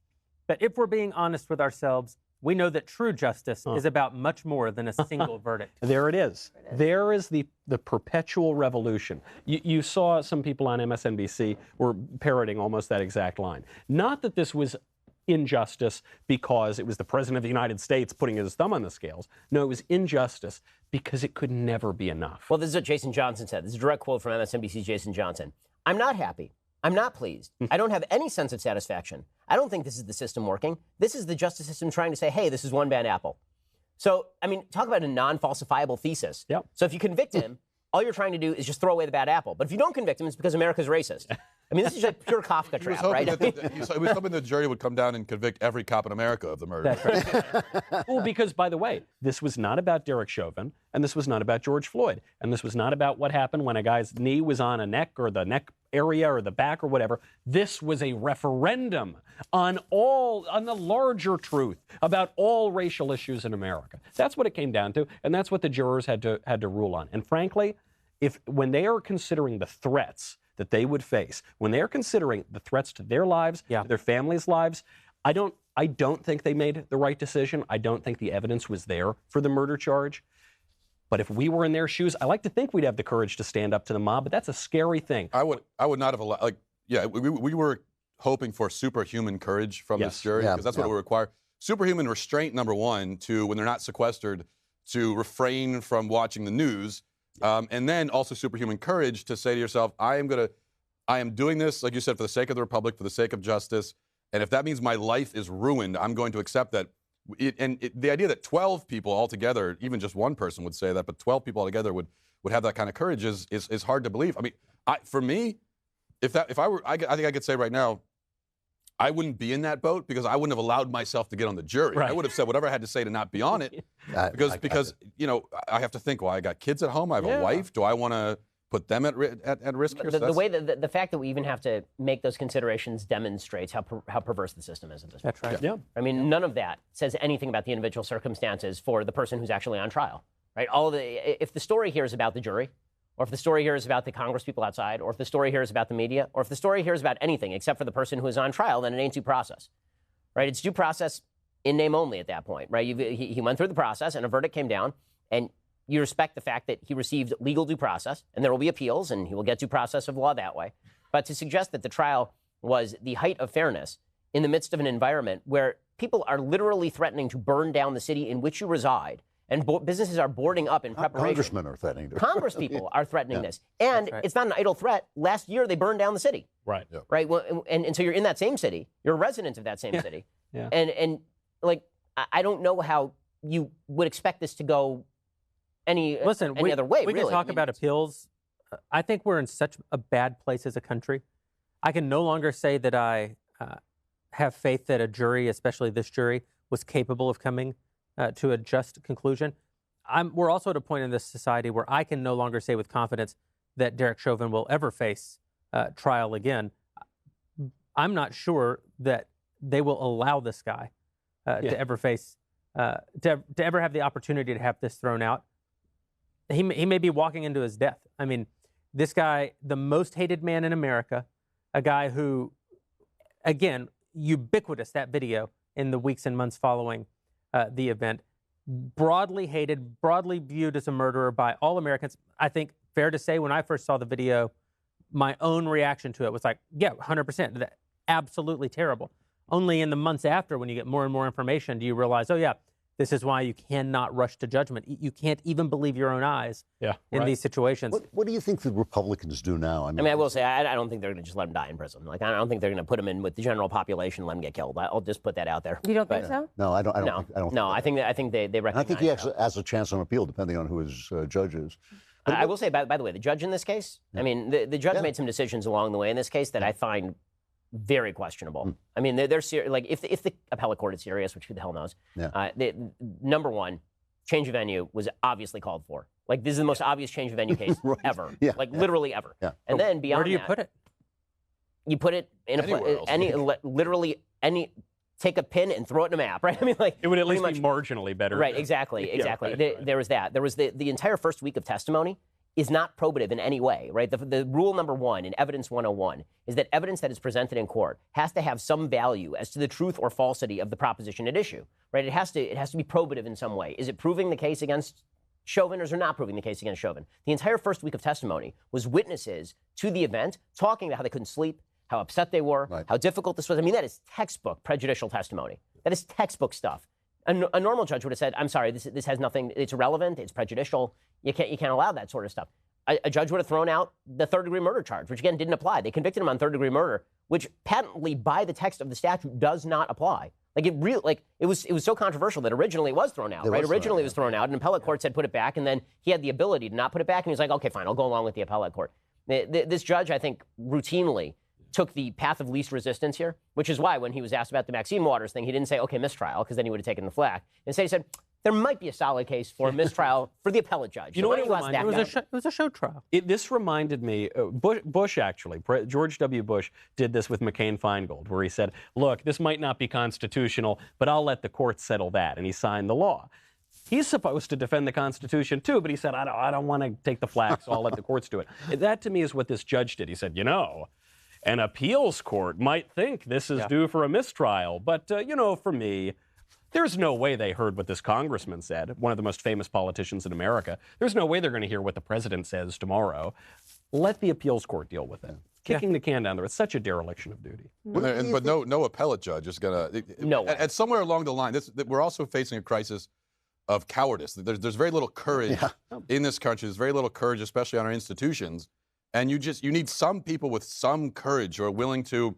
but if we're being honest with ourselves, we know that true justice is about much more than a single verdict.
There it is. There is the perpetual revolution. You saw some people on MSNBC were parroting almost that exact line. Not that this was injustice because it was the President of the United States putting his thumb on the scales. No, it was injustice because it could never be enough.
Well, this is what Jason Johnson said. This is a direct quote from MSNBC's Jason Johnson. I'm not happy. I'm not pleased. I don't have any sense of satisfaction. I don't think this is the system working. This is the justice system trying to say, hey, this is one bad apple. So, I mean, talk about a non-falsifiable thesis.
Yep.
So if you convict him, all you're trying to do is just throw away the bad apple. But if you don't convict him, it's because America's racist. I mean, this is just pure Kafka trap, right?
He was hoping the jury would come down and convict every cop in America of the murder.
That's right. Well, because, by the way, this was not about Derek Chauvin, and this was not about George Floyd, and this was not about what happened when a guy's knee was on a neck or the neck area or the back or whatever. This was a referendum on the larger truth about all racial issues in America. That's what it came down to, and that's what the jurors had to rule on. And frankly, when they are considering the threats that they would face, when they are considering the threats to their lives, their families' lives, I don't think they made the right decision. I don't think the evidence was there for the murder charge. But if we were in their shoes, I like to think we'd have the courage to stand up to the mob, but that's a scary thing.
I would not have allowed, we were hoping for superhuman courage from this jury, because that's what it would require. Superhuman restraint, number one, to when they're not sequestered, to refrain from watching the news, and then also superhuman courage to say to yourself, I am doing this, like you said, for the sake of the republic, for the sake of justice, and if that means my life is ruined, I'm going to accept that. The idea that 12 people altogether, even just one person would say that, but 12 people altogether would have that kind of courage is hard to believe. I mean, for me, I think I could say right now, I wouldn't be in that boat because I wouldn't have allowed myself to get on the jury. Right. I would have said whatever I had to say to not be on it, because you know, I have to think. Well, I got kids at home. I have a wife. Do I want to put them at risk here?
The way that the fact that we even have to make those considerations demonstrates how perverse the system is at this point.
That's right.
Yeah.
I mean, none of that says anything about the individual circumstances for the person who's actually on trial, right? If the story here is about the jury, or if the story here is about the Congress people outside, or if the story here is about the media, or if the story here is about anything except for the person who is on trial, then it ain't due process, right? It's due process in name only at that point, right? He went through the process, and a verdict came down, and you respect the fact that he received legal due process, and there will be appeals, and he will get due process of law that way. But to suggest that the trial was the height of fairness in the midst of an environment where people are literally threatening to burn down the city in which you reside, and businesses are boarding up in preparation.
Congressmen are threatening to.
Congress people are threatening this. And it's not an idle threat. Last year, they burned down the city.
Right.
Yeah.
Right? Well, and so you're in that same city. You're a resident of that same city.
Yeah.
And like, I don't know how you would expect this to go any other way,
we
really.
can talk about appeals. I think we're in such a bad place as a country. I can no longer say that I have faith that a jury, especially this jury, was capable of coming to a just conclusion. We're also at a point in this society where I can no longer say with confidence that Derek Chauvin will ever face trial again. I'm not sure that they will allow this guy to ever face, to ever have the opportunity to have this thrown out. He may be walking into his death. I mean, this guy, the most hated man in America, a guy who, again, ubiquitous, that video in the weeks and months following the event, broadly hated, broadly viewed as a murderer by all Americans. I think fair to say when I first saw the video, my own reaction to it was like, yeah, 100%, absolutely terrible. Only in the months after, when you get more and more information, do you realize, oh yeah, this is why you cannot rush to judgment. You can't even believe your own eyes in these situations.
What do you think the Republicans do now?
I mean, I will say, I don't think they're going to just let him die in prison. Like, I don't think they're going to put him in with the general population, let him get killed. I'll just put that out there.
You don't think so?
No, I don't.
I think they recognize.
I think he actually has a chance on appeal, depending on who his judge is.
I will say, by the way, the judge in this case, I mean, the judge made some decisions along the way in this case that I find very questionable. I mean, they're like, if the appellate court is serious, which who the hell knows, number one, change of venue was obviously called for. Like, this is the most obvious change of venue case ever. Literally ever. Yeah. And then beyond
where do you put it?
You put it in literally any. Take a pin and throw it in a map, right? I mean, like,
it would at least be marginally better.
Right, exactly. There was that. There was the entire first week of testimony is not probative in any way, right? The rule number one in Evidence 101 is that evidence that is presented in court has to have some value as to the truth or falsity of the proposition at issue, right? It has to be probative in some way. Is it proving the case against Chauvin or is it not proving the case against Chauvin? The entire first week of testimony was witnesses to the event talking about how they couldn't sleep, how upset they were, how difficult this was. I mean, that is textbook prejudicial testimony. That is textbook stuff. A normal judge would have said, I'm sorry, this has nothing, it's irrelevant, it's prejudicial, you can't allow that sort of stuff. A judge would have thrown out the third-degree murder charge, which again didn't apply. They convicted him on third-degree murder, which patently by the text of the statute does not apply. It was so controversial that originally it was thrown out, right? Originally it was thrown out, and appellate court said put it back, and then he had the ability to not put it back, and he was like, okay, fine, I'll go along with the appellate court. This judge, I think, routinely took the path of least resistance here, which is why when he was asked about the Maxine Waters thing, he didn't say, okay, mistrial, because then he would have taken the flak. Instead, he said, there might be a solid case for mistrial for the appellate judge.
You know what it reminded me?
It was a show trial.
This reminded me, Bush actually, George W. Bush did this with McCain-Feingold, where he said, look, this might not be constitutional, but I'll let the courts settle that, and he signed the law. He's supposed to defend the Constitution, too, but he said, I don't want to take the flak, so I'll let the courts do it. That, to me, is what this judge did. He said, you know, an appeals court might think this is due for a mistrial, but, for me, there's no way they heard what this congressman said, one of the most famous politicians in America. There's no way they're going to hear what the president says tomorrow. Let the appeals court deal with it. Kicking the can down there, it's such a dereliction of duty.
But no appellate judge is going to...
No way.
And somewhere along the line, we're also facing a crisis of cowardice. There's very little courage in this country. There's very little courage, especially on our institutions. And you need some people with some courage who are willing to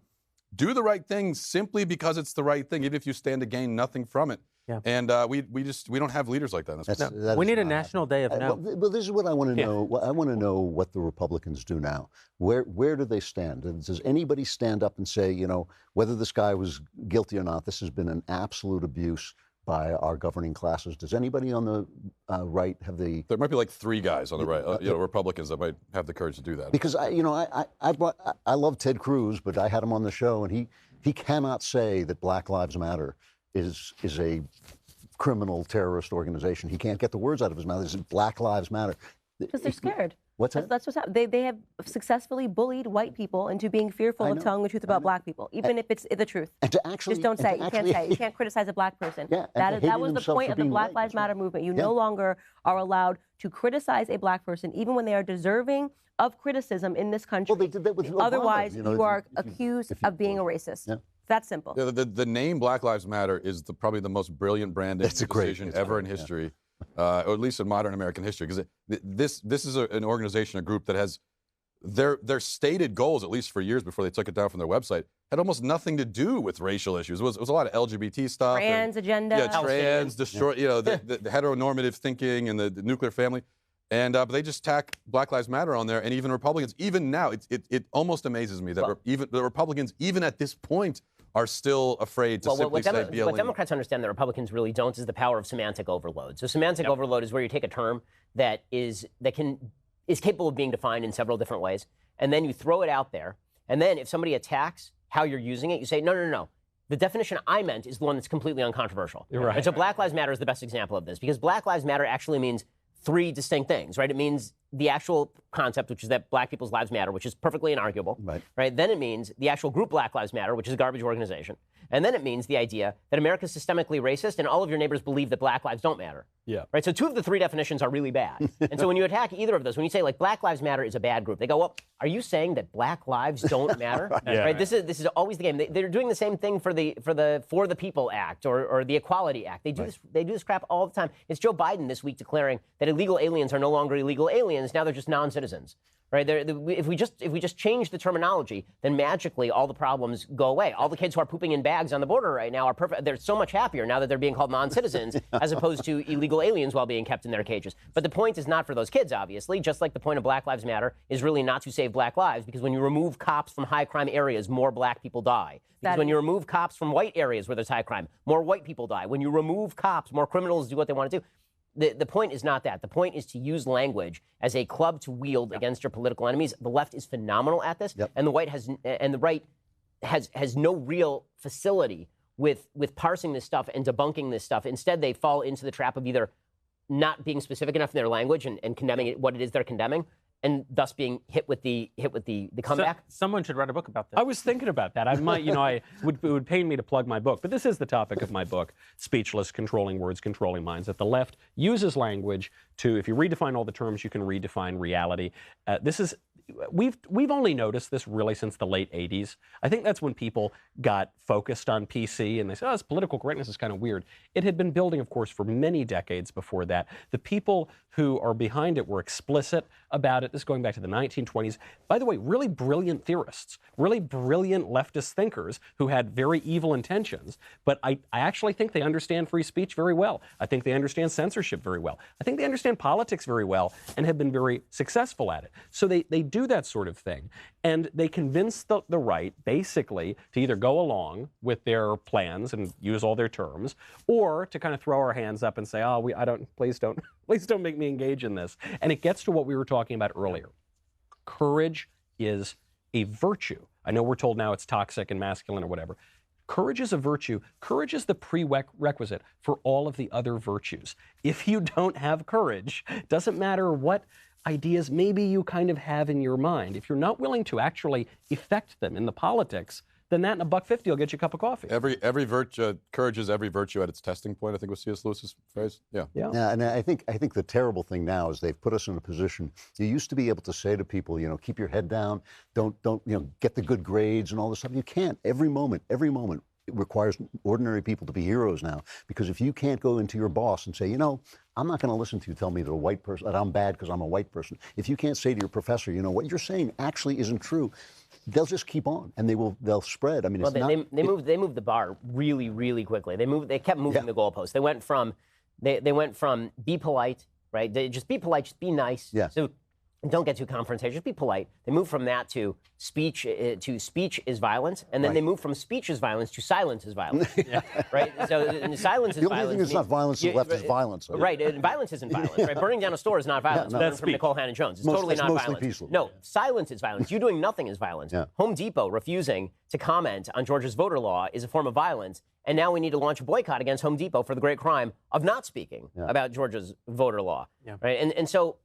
do the right thing simply because it's the right thing, even if you stand to gain nothing from it. Yeah. And we don't have leaders like that.
We need a national day of no.
Well, this is what I want to know. I want to know what the Republicans do now. Where do they stand? Does anybody stand up and say, whether this guy was guilty or not, this has been an absolute abuse. by our governing classes. Does anybody on the right have the?
There might be like 3 guys on the right, Republicans that might have the courage to do that.
Because I love Ted Cruz, but I had him on the show, and he cannot say that Black Lives Matter is a criminal terrorist organization. He can't get the words out of his mouth. It's Black Lives Matter.
Because they're scared.
What's that?
That's what's happening. They have successfully bullied white people into being fearful of telling the truth about black people, even if it's the truth.
And to actually,
just don't say it. You can't say it. You can't criticize a black person.
Yeah,
that was the point of the Black Lives Matter movement. You no longer are allowed to criticize a black person, even when they are deserving of criticism in this country.
Well, they did that with Obama.
Otherwise, you are accused of being a racist. Yeah. It's that simple.
Yeah, the name Black Lives Matter is probably the most brilliant branding decision ever in history. Or at least in modern American history, because this is an organization, a group that has their stated goals, at least for years before they took it down from their website, had almost nothing to do with racial issues. It was a lot of LGBT stuff,
trans agenda,
trans, destroy, the heteronormative thinking and the nuclear family, and but they just tack Black Lives Matter on there, and even Republicans, even now, it almost amazes me that even the Republicans, even at this point, are still afraid to simply say BLM.
What Democrats understand that Republicans really don't is the power of semantic overload. So semantic overload is where you take a term that is capable of being defined in several different ways, and then you throw it out there, and then if somebody attacks how you're using it, you say, no. The definition I meant is the one that's completely uncontroversial.
Right.
And so Black Lives Matter is the best example of this, because Black Lives Matter actually means 3 distinct things, right? It means the actual concept, which is that black people's lives matter, which is perfectly inarguable, right? Then it means the actual group Black Lives Matter, which is a garbage organization. And then it means the idea that America is systemically racist and all of your neighbors believe that black lives don't matter.
Yeah.
Right? So 2 of the 3 definitions are really bad. And so when you attack either of those, when you say like Black Lives Matter is a bad group, they go, well, are you saying that black lives don't matter? Right? This is always the game. They're doing the same thing for the For the People Act or the Equality Act. They do this crap all the time. It's Joe Biden this week declaring that illegal aliens are no longer illegal aliens. Now they're just non-citizens. Right? If we just change the terminology, then magically all the problems go away. All the kids who are pooping in bags on the border right now are perfect. They're so much happier now that they're being called non-citizens as opposed to illegal aliens while being kept in their cages. But the point is not for those kids, obviously, just like the point of Black Lives Matter is really not to save black lives, because when you remove cops from high crime areas, more black people die. Because when you remove cops from white areas where there's high crime, more white people die. When you remove cops, more criminals do what they want to do. The point is not that. The point is to use language as a club to wield against your political enemies. The left is phenomenal at this, and the right has no real facility with parsing this stuff and debunking this stuff. Instead, they fall into the trap of either not being specific enough in their language and condemning what it is they're condemning, and thus being hit with the comeback.
Someone should write a book about this.
I was thinking about that. I might, it would pain me to plug my book, but this is the topic of my book, Speechless, Controlling Words, Controlling Minds, that the left uses language to, if you redefine all the terms, you can redefine reality. We've only noticed this really since the late 80s. I think that's when people got focused on PC and they said, this political correctness is kind of weird. It had been building, of course, for many decades before that. The people who are behind it were explicit about it. This is going back to the 1920s. By the way, really brilliant theorists, really brilliant leftist thinkers who had very evil intentions. But I actually think they understand free speech very well. I think they understand censorship very well. I think they understand politics very well and have been very successful at it. So they do that sort of thing. And they convince the right, basically, to either go along with their plans and use all their terms, or to kind of throw our hands up and say, please don't make me engage in this. And it gets to what we were talking about earlier. Courage is a virtue. I know we're told now it's toxic and masculine or whatever. Courage is a virtue. Courage is the prerequisite for all of the other virtues. If you don't have courage, it doesn't matter what ideas maybe you kind of have in your mind. If you're not willing to actually effect them in the politics, then that and $1.50 will get you a cup of coffee.
Every virtue, courage is every virtue at its testing point, I think was C.S. Lewis's phrase. Yeah,
and I think the terrible thing now is they've put us in a position. You used to be able to say to people, keep your head down, don't get the good grades and all this stuff. You can't. Every moment. It requires ordinary people to be heroes now, because if you can't go into your boss and say, I'm not going to listen to you tell me that I'm bad because I'm a white person. If you can't say to your professor, what you're saying actually isn't true, they'll just keep on and they'll spread. I mean,
they moved the bar really, really quickly. They kept moving the goalposts. They went from be polite, right? Just be polite, just be nice.
Yeah.
So don't get too confrontational, just be polite. They move from that to speech is violence, and then they move from speech is violence to silence is violence. Right? So silence is violence.
The only thing that's not violence to the left is violence.
Right, and violence isn't violence. Right? Burning down a store is not violence.
no.
That's from Nicole Hannon-Jones. It's totally not
mostly
violence.
peaceful.
No, silence is violence. You doing nothing is violence. Home Depot refusing to comment on Georgia's voter law is a form of violence. And now we need to launch a boycott against Home Depot for the great crime of not speaking about Georgia's voter law. Right? And so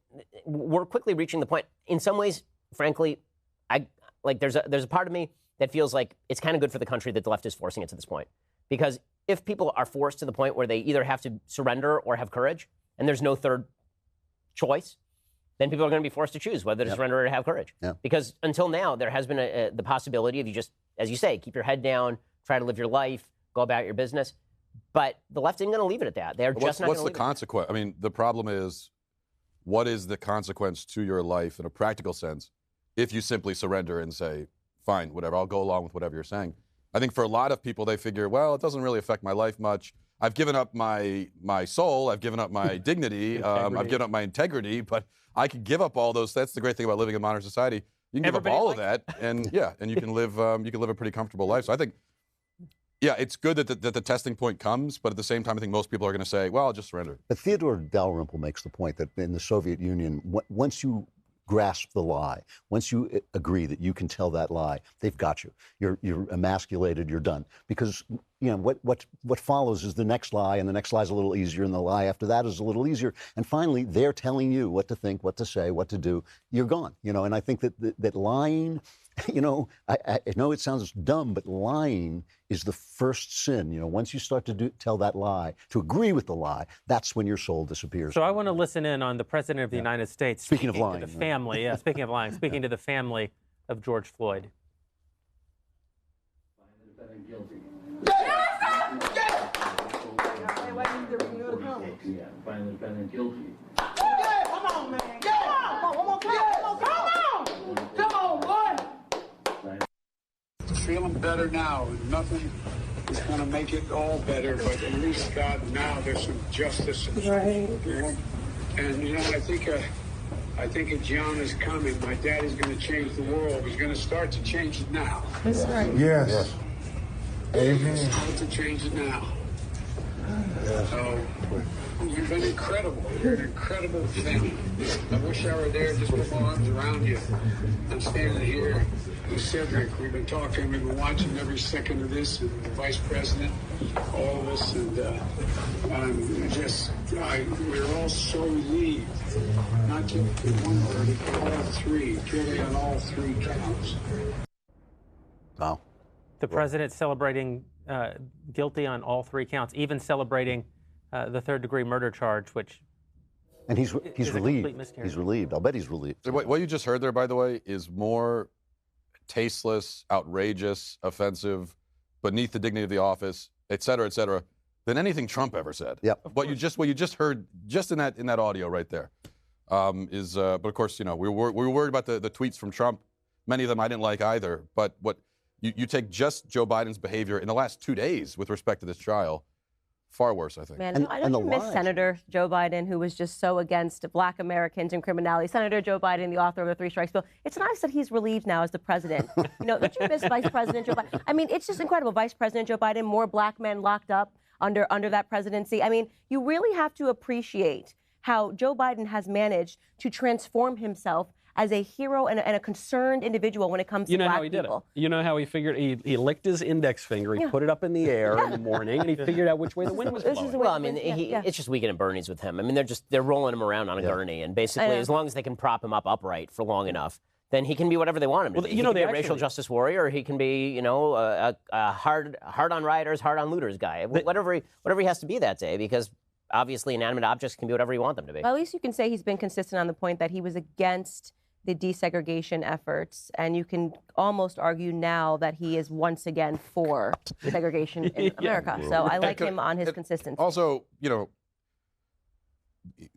we're quickly reaching the point. In some ways, frankly, there's a part of me that feels like it's kind of good for the country that the left is forcing it to this point. Because if people are forced to the point where they either have to surrender or have courage, and there's no third choice, then people are going to be forced to choose whether to surrender or to have courage. Because until now, there has been the possibility of you just, as you say, keep your head down, try to live your life, go about your business. But the left isn't going to leave it at that. They're just not going to leave it.
What's the consequence? I mean, the problem is, what is the consequence to your life in a practical sense if you simply surrender and say, fine, whatever, I'll go along with whatever you're saying? I think for a lot of people, they figure, well, it doesn't really affect my life much. I've given up my soul. I've given up my dignity. I've given up my integrity. But I could give up all those. That's the great thing about living in modern society. You can give up all of that, and and you can live a pretty comfortable life. So I think, it's good that the testing point comes, but at the same time, I think most people are going to say, well, I'll just surrender.
But Theodore Dalrymple makes the point that in the Soviet Union, once you grasp the lie, once you agree that you can tell that lie, they've got you. You're emasculated, you're done. Because what follows is the next lie, and the next lie is a little easier, and the lie after that is a little easier. And finally, they're telling you what to think, what to say, what to do. You're gone. And I think that lying, I know it sounds dumb, but lying is the first sin. Once you start to tell that lie, to agree with the lie, that's when your soul disappears.
So I want to listen in on the President of the United States
speaking of lying,
to the family. Speaking of lying, speaking to the family of George Floyd.
Find the defendant guilty.
Come on, man. Come on, one more time. Come on, boy.
Feeling better now, and nothing is going to make it all better, but at least God, now there's some justice. Right. And I think a John is coming. My daddy's going to change the world. He's going to start to change it now.
That's right.
Yes. Amen. Start to change it now. So, you've been incredible. You're an incredible family. I wish I were there, just put my arms around you. I'm standing here with Cedric. We've been talking, we've been watching every second of this, and the Vice President, all of us, and we're all so relieved. Not just one verdict, but all three. Guilty on all three counts.
Wow.
The president celebrating guilty on all three counts, even celebrating the third-degree murder charge, which
and he's relieved. He's relieved. I'll bet he's relieved.
So what you just heard there, by the way, is more tasteless, outrageous, offensive, beneath the dignity of the office, et cetera, than anything Trump ever said.
Yep.
What you just heard, just in that audio right there, is. But of course, we were worried about the tweets from Trump. Many of them I didn't like either. But what you take just Joe Biden's behavior in the last 2 days with respect to this trial, far worse, I think.
Man, I don't miss Senator Joe Biden, who was just so against Black Americans and criminality. Senator Joe Biden, the author of the Three Strikes Bill. It's nice that he's relieved now as the president. Don't you miss Vice President Joe Biden? I mean, it's just incredible. Vice President Joe Biden, more Black men locked up under that presidency. I mean, you really have to appreciate how Joe Biden has managed to transform himself as a hero and a concerned individual when it comes to Black people.
How he did it. You know how he figured? He licked his index finger, he put it up in the air in the morning, and he figured out which way the wind was blowing.
Well, I mean, it's just weekend at Bernie's with him. I mean, they're rolling him around on a gurney, and basically, as long as they can prop him up upright for long enough, then he can be whatever they want him to be. He can be a racial justice warrior, or he can be, a hard on rioters, hard on looters guy. Whatever he has to be that day, because obviously inanimate objects can be whatever you want them to be.
Well, at least you can say he's been consistent on the point that he was against the desegregation efforts, and you can almost argue now that he is once again for segregation in America. So I like him on his consistency.
Also,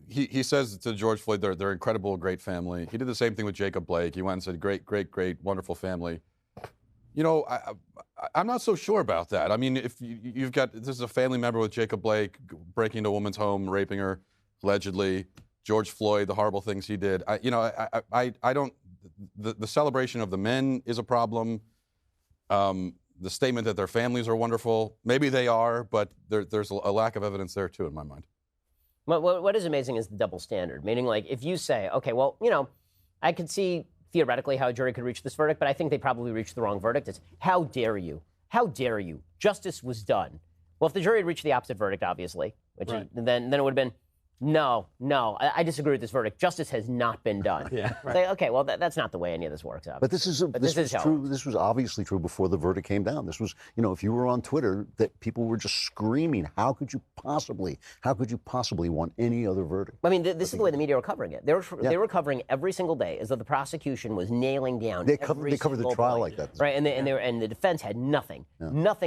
he says to George Floyd, they're incredible, great family. He did the same thing with Jacob Blake. He went and said, great, wonderful family. I'm not so sure about that. I mean, if this is a family member with Jacob Blake breaking into a woman's home, raping her, allegedly. George Floyd, the horrible things he did. I don't. The celebration of the men is a problem. The statement that their families are wonderful, maybe they are, but there's a lack of evidence there too, in my mind.
What is amazing is the double standard, meaning like if you say, okay, well, I could see theoretically how a jury could reach this verdict, but I think they probably reached the wrong verdict. It's how dare you? How dare you? Justice was done. Well, if the jury had reached the opposite verdict, obviously, then it would have been, no, I disagree with this verdict. Justice has not been done.
Yeah, right.
Say, okay, well, that's not the way any of this works out.
But this is true. This was obviously true before the verdict came down. This was, if you were on Twitter, that people were just screaming, how could you possibly want any other verdict?
I mean, this is the way the media were covering it. They were covering every single day as though the prosecution was nailing down.
They covered the trial like that,
right? And the defense had nothing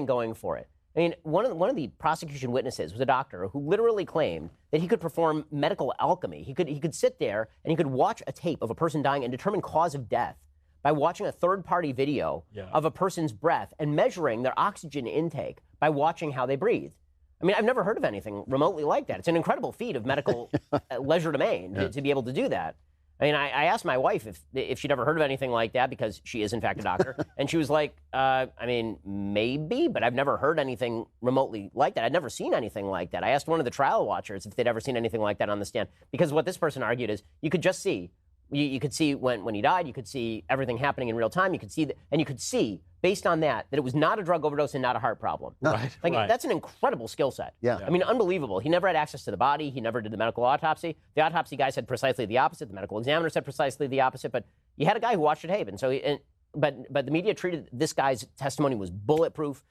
going for it. I mean, one of the prosecution witnesses was a doctor who literally claimed that he could perform medical alchemy. He could sit there and he could watch a tape of a person dying and determine cause of death by watching a third-party video of a person's breath and measuring their oxygen intake by watching how they breathe. I mean, I've never heard of anything remotely like that. It's an incredible feat of medical legerdemain to be able to do that. I mean, I asked my wife if she'd ever heard of anything like that because she is, in fact, a doctor. And she was like, I mean, maybe, but I've never heard anything remotely like that. I'd never seen anything like that. I asked one of the trial watchers if they'd ever seen anything like that on the stand. Because what this person argued is you could just see. You could see when he died. You could see everything happening in real time. You could see and you could see, based on that it was not a drug overdose and not a heart problem.
Right.
That's an incredible skill set.
Yeah.
I mean, unbelievable. He never had access to the body. He never did the medical autopsy. The autopsy guy said precisely the opposite. The medical examiner said precisely the opposite. But you had a guy who watched it tape, and so but the media treated this guy's testimony was bulletproof.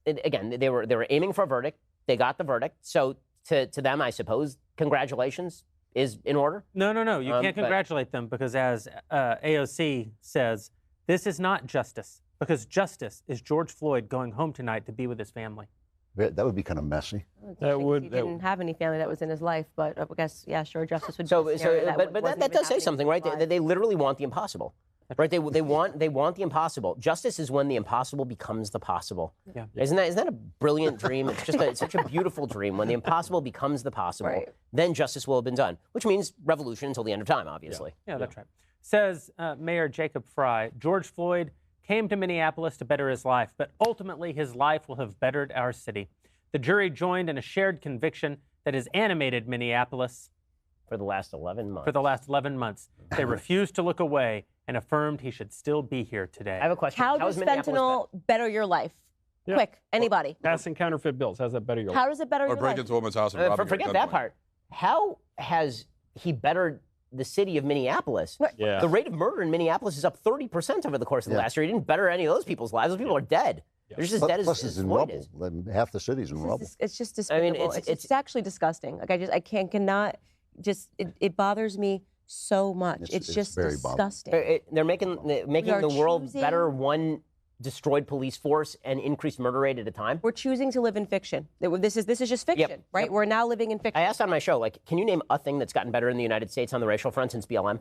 Again, they were aiming for a verdict. They got the verdict. So to them, I suppose, congratulations is in order.
No. You can't congratulate them because, as AOC says, this is not justice. Because justice is George Floyd going home tonight to be with his family.
That would be kind of messy.
He didn't have any family that was in his life, but I guess, yeah, sure, justice would.
But that does say something, right? They literally want the impossible, right? They want the impossible. Justice is when the impossible becomes the possible.
Yeah.
Isn't that a brilliant dream? It's just such a beautiful dream. When the impossible becomes the possible, then justice will have been done, which means revolution until the end of time, obviously.
Yeah, that's right. Says Mayor Jacob Fry, George Floyd came to Minneapolis to better his life, but ultimately his life will have bettered our city. The jury joined in a shared conviction that has animated Minneapolis
for the last 11 months.
They refused to look away and affirmed he should still be here today.
I have a question.
How does fentanyl better your life? Yeah. Quick, anybody.
Passing counterfeit bills. How's that better your life?
How does it better your life?
Or break into a woman's house and rob her.
Forget that part. How has he bettered the city of Minneapolis?
Yeah.
The rate of murder in Minneapolis is up 30% over the course of the last year. He didn't better any of those people's lives. Those people are dead. They're just as dead as Floyd is.
Half the city's in rubble.
It's just despicable. I mean, it's actually disgusting. Like I cannot. It bothers me so much. It's just very disgusting.
They're making the world better one destroyed police force and increased murder rate at a time.
We're choosing to live in fiction. This is just fiction, right? Yep. We're now living in fiction.
I asked on my show, can you name a thing that's gotten better in the United States on the racial front since BLM?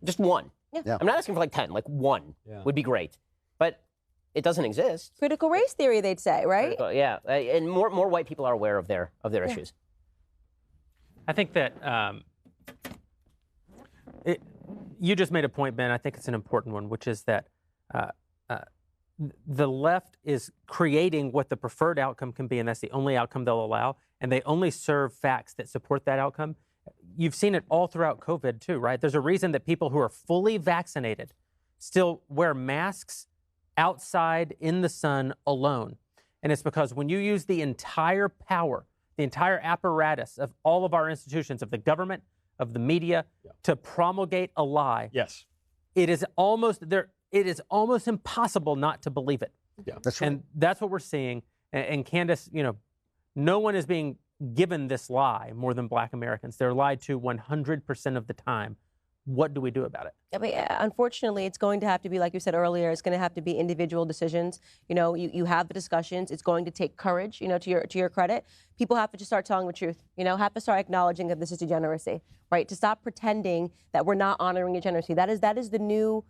Just one.
Yeah.
I'm not asking for 10. One would be great, but it doesn't exist.
Critical race theory, they'd say, right?
Yeah, and more white people are aware of their issues.
I think that you just made a point, Ben. I think it's an important one, which is that the left is creating what the preferred outcome can be, and that's the only outcome they'll allow, and they only serve facts that support that outcome. You've seen it all throughout COVID, too, right? There's a reason that people who are fully vaccinated still wear masks outside in the sun alone. And it's because when you use the entire power, the entire apparatus of all of our institutions, of the government, of the media, to promulgate a lie, it is almost impossible not to believe it.
Yeah, that's right.
And that's what we're seeing. And Candace, no one is being given this lie more than Black Americans. They're lied to 100% of the time. What do we do about it?
I mean, unfortunately, it's going to have to be, like you said earlier, it's going to have to be individual decisions. You have the discussions. It's going to take courage, to your credit. People have to just start telling the truth, have to start acknowledging that this is degeneracy, right? To stop pretending that we're not honoring degeneracy. That is the new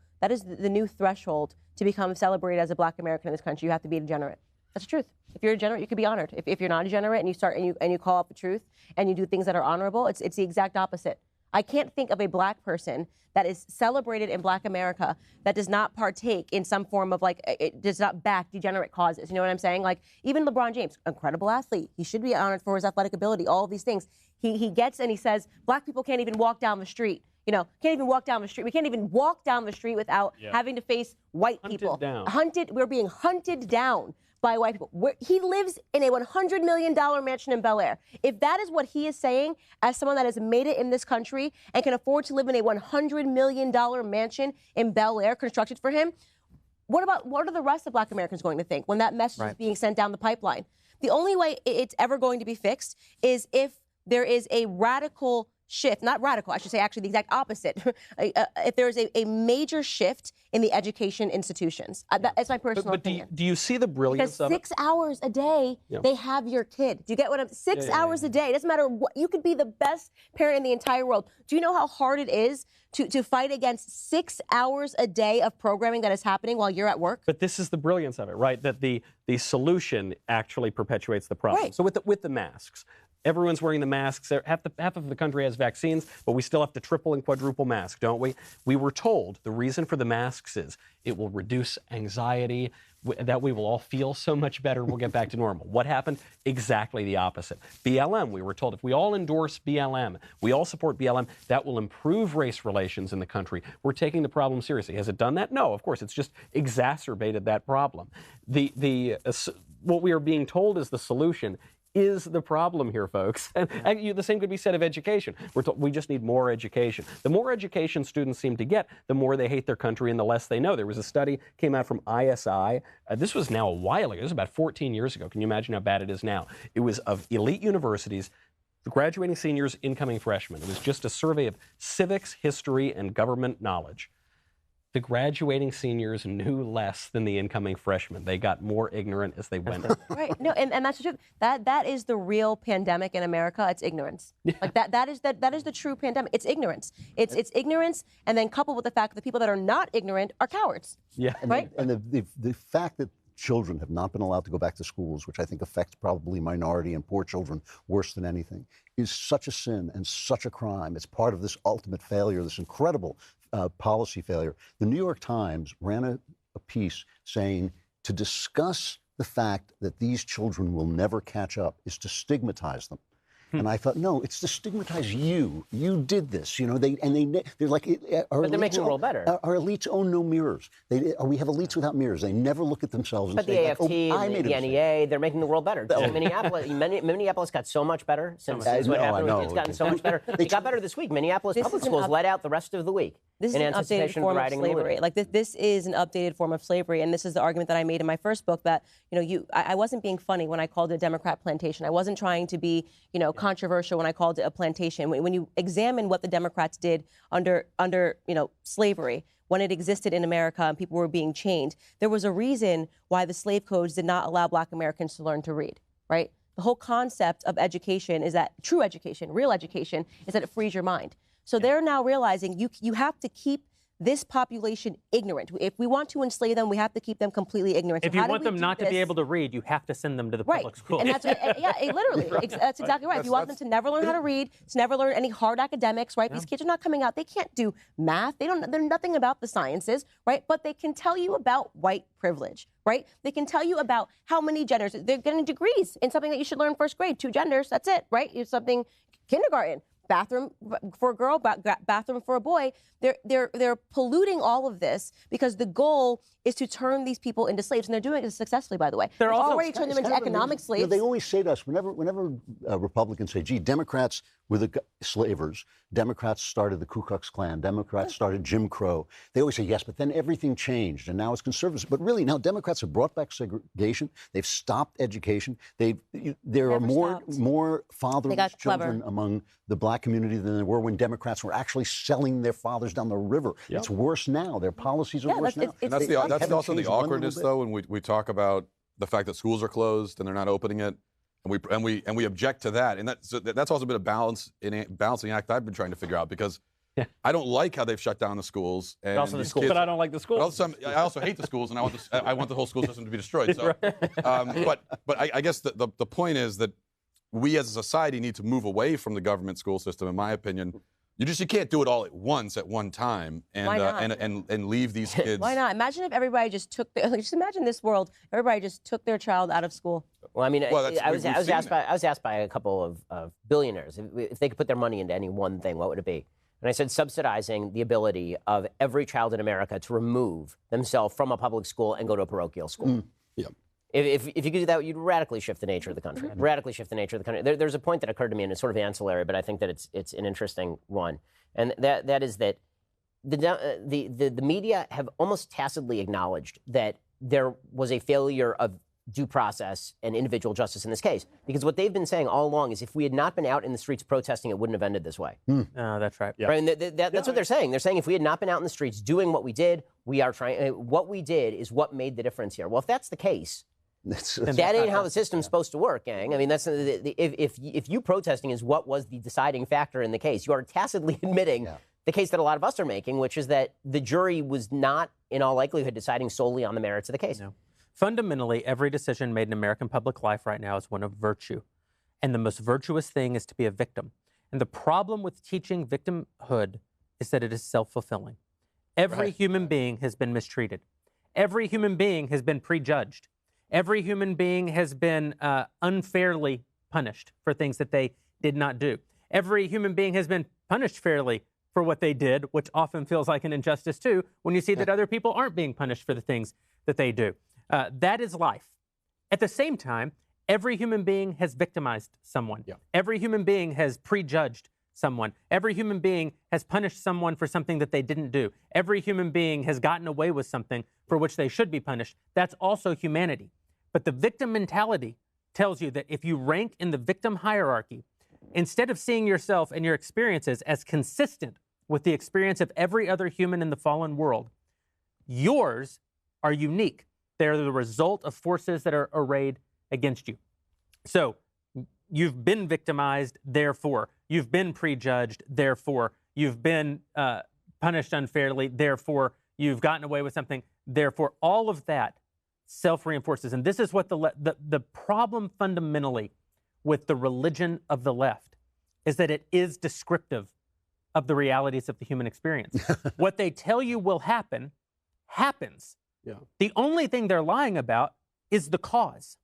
threshold to become celebrated as a Black American in this country. You have to be a degenerate. That's the truth. If you're a degenerate, you could be honored. If you're not a degenerate and you call out the truth and you do things that are honorable, it's the exact opposite I can't think of a black person that is celebrated in Black America that does not partake in some form of like, it does not back degenerate causes. You know what I'm saying? Like even LeBron James, incredible athlete. He should be honored for his athletic ability, all of these things. He gets and he says, black people can't even walk down the street. You know, can't even walk down the street. We can't even walk down the street without having to face white people. We're being hunted down by white people. He lives in a $100 million mansion in Bel Air. If that is what he is saying as someone that has made it in this country and can afford to live in a $100 million mansion in Bel Air constructed for him, what are the rest of black Americans going to think when that message is being sent down the pipeline? The only way it's ever going to be fixed is if there is a radical shift, not radical, I should say actually the exact opposite. If there is a major shift in the education institutions. That's my personal opinion.
Do you see the brilliance of it?
Because 6 hours a day, they have your kid. Do you get what I'm saying? 6 hours a day. It doesn't matter what, you could be the best parent in the entire world. Do you know how hard it is to fight against 6 hours a day of programming that is happening while you're at work?
But this is the brilliance of it, right? That the solution actually perpetuates the problem.
Right.
So with the masks, everyone's wearing the masks. Half of the country has vaccines, but we still have to triple and quadruple mask, don't we? We were told the reason for the masks is it will reduce anxiety, that we will all feel so much better, we'll get back to normal. What happened? Exactly the opposite. BLM, we were told if we all endorse BLM, we all support BLM, that will improve race relations in the country. We're taking the problem seriously. Has it done that? No, of course. It's just exacerbated that problem. What we are being told is the solution is the problem here, folks. And the same could be said of education. We just need more education. The more education students seem to get, the more they hate their country and the less they know. There was a study came out from ISI. This was now a while ago. This was about 14 years ago. Can you imagine how bad it is now? It was of elite universities, the graduating seniors, incoming freshmen. It was just a survey of civics, history, and government knowledge. The graduating seniors knew less than the incoming freshmen. They got more ignorant as they went.
Right. No, and that's the truth. That is the real pandemic in America. It's ignorance. Like that is the true pandemic. It's ignorance. It's ignorance, and then coupled with the fact that the people that are not ignorant are cowards.
Yeah.
Right.
And the fact that children have not been allowed to go back to schools, which I think affects probably minority and poor children worse than anything, is such a sin and such a crime. It's part of this ultimate failure, this incredible policy failure. The New York Times ran a piece saying to discuss the fact that these children will never catch up is to stigmatize them. And I thought, no, it's to stigmatize you. You did this, you know. They're like,
but they're making the world better.
Our elites own no mirrors. We have elites without mirrors. They never look at themselves and
but
say,
the AFT, the NEA, they're making the world better. Minneapolis got so much better since what happened. It's gotten so much better. It got better this week. Minneapolis public schools let out the rest of the week.
This is an updated form of slavery. Like this is an updated form of slavery, and this is the argument that I made in my first book that I wasn't being funny when I called it a Democrat plantation. I wasn't trying to be controversial when I called it a plantation. When you examine what the Democrats did under slavery, when it existed in America and people were being chained, there was a reason why the slave codes did not allow Black Americans to learn to read. Right? The whole concept of education is that true education, real education, is that it frees your mind. So they're now realizing you have to keep this population ignorant. If we want to enslave them, we have to keep them completely ignorant.
If you want them not to be able to read, you have to send them to the public school.
And that's literally, that's exactly right. If you want them to never learn how to read, to never learn any hard academics, right? These kids are not coming out. They can't do math. They're nothing about the sciences, right? But they can tell you about white privilege, right? They can tell you about how many genders. They're getting degrees in something that you should learn in first grade. 2 genders, that's it, right? It's something kindergarten. Bathroom for a girl, bathroom for a boy. They're polluting all of this because the goal is to turn these people into slaves, and they're doing it successfully, by the way. They're already turning them into economic slaves.
They always say to us, whenever Republicans say, gee, Democrats were the slavers, Democrats started the Ku Klux Klan, Democrats started Jim Crow. They always say, yes, but then everything changed, and now it's conservatives. But really, now Democrats have brought back segregation. They've stopped education. There are more fatherless children among the Black community than there were when Democrats were actually selling their fathers down the river. Yep. It's worse now. Their policies are worse now.
And that's also the awkwardness, though, when we talk about the fact that schools are closed and they're not opening it, and we object to that. And that's also been a balancing act I've been trying to figure out, because I don't like how they've shut down the schools. And
also the schools. But I don't like the schools.
I also hate the schools, and I want the whole school system to be destroyed. So, but I guess the point is that we as a society need to move away from the government school system, in my opinion. You can't do it all at once at one time and
Why not?
and leave these kids.
Why not? Imagine if everybody just took. Just imagine this world. Everybody just took their child out of school.
Well, I mean,
Well,
I was asked
that.
by a couple of billionaires if they could put their money into any one thing, what would it be? And I said subsidizing the ability of every child in America to remove themselves from a public school and go to a parochial school.
Yeah.
If you could do that, you'd radically shift the nature of the country. Radically shift the nature of the country. There's a point that occurred to me, and it's sort of ancillary, but I think that it's an interesting one, and that is that the media have almost tacitly acknowledged that there was a failure of due process and individual justice in this case, because what they've been saying all along is if we had not been out in the streets protesting, it wouldn't have ended this way.
That's right.
Yeah.
Right? And that's what they're saying. They're saying if we had not been out in the streets doing what we did, what we did is what made the difference here. Well, if that's the case, that ain't how the system's supposed to work, gang. I mean, that's if you protesting is what was the deciding factor in the case, you are tacitly admitting the case that a lot of us are making, which is that the jury was not, in all likelihood, deciding solely on the merits of the case.
No. Fundamentally, every decision made in American public life right now is one of virtue. And the most virtuous thing is to be a victim. And the problem with teaching victimhood is that it is self-fulfilling. Every human being has been mistreated. Every human being has been prejudged. Every human being has been unfairly punished for things that they did not do. Every human being has been punished fairly for what they did, which often feels like an injustice too, when you see that other people aren't being punished for the things that they do. That is life. At the same time, every human being has victimized someone. Every human being has prejudged someone. Every human being has punished someone for something that they didn't do. Every human being has gotten away with something for which they should be punished. That's also humanity. But the victim mentality tells you that if you rank in the victim hierarchy, instead of seeing yourself and your experiences as consistent with the experience of every other human in the fallen world, yours are unique. They're the result of forces that are arrayed against you. So you've been victimized, therefore. You've been prejudged, therefore. You've been punished unfairly, therefore. You've gotten away with something, therefore. All of that self-reinforces. And this is what the problem fundamentally with the religion of the left is that it is descriptive of the realities of the human experience. What they tell you will happen, happens. The only thing they're lying about is the cause.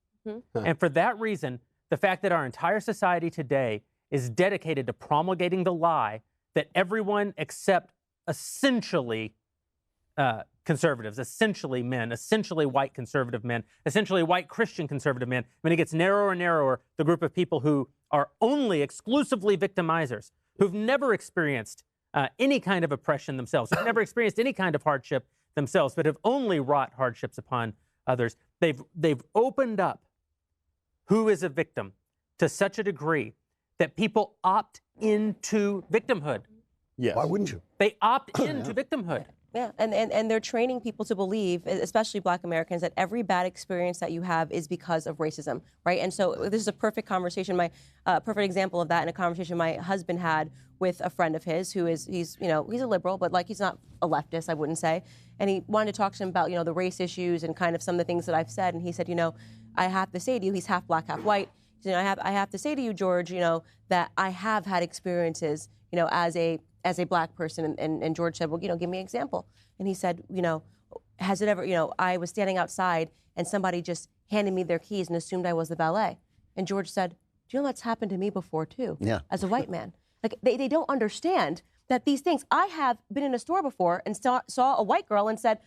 And for that reason, the fact that our entire society today is dedicated to promulgating the lie that everyone except essentially conservatives, essentially men, essentially white conservative men, essentially white Christian conservative men, when it gets narrower and narrower, the group of people who are only exclusively victimizers, who've never experienced any kind of oppression themselves, who've never experienced any kind of hardship themselves, but have only wrought hardships upon others. They've opened up who is a victim to such a degree that people opt into victimhood.
Yes.
Why wouldn't you?
They opt into victimhood.
Yeah, and they're training people to believe, especially Black Americans, that every bad experience that you have is because of racism, right? And so this is a perfect conversation, perfect example of that in a conversation my husband had with a friend of his who is, he's a liberal, but like he's not a leftist, I wouldn't say. And he wanted to talk to him about, the race issues and kind of some of the things that I've said. And he said, I have to say to you, he's half Black, half white. He said, I have to say to you, George, that I have had experiences, as a Black person. And George said, well, give me an example. And he said, has it ever, I was standing outside and somebody just handed me their keys and assumed I was the valet. And George said, do you know that's happened to me before too?
Yeah.
As a white man. Like they don't understand that these things, I have been in a store before and saw a white girl and said,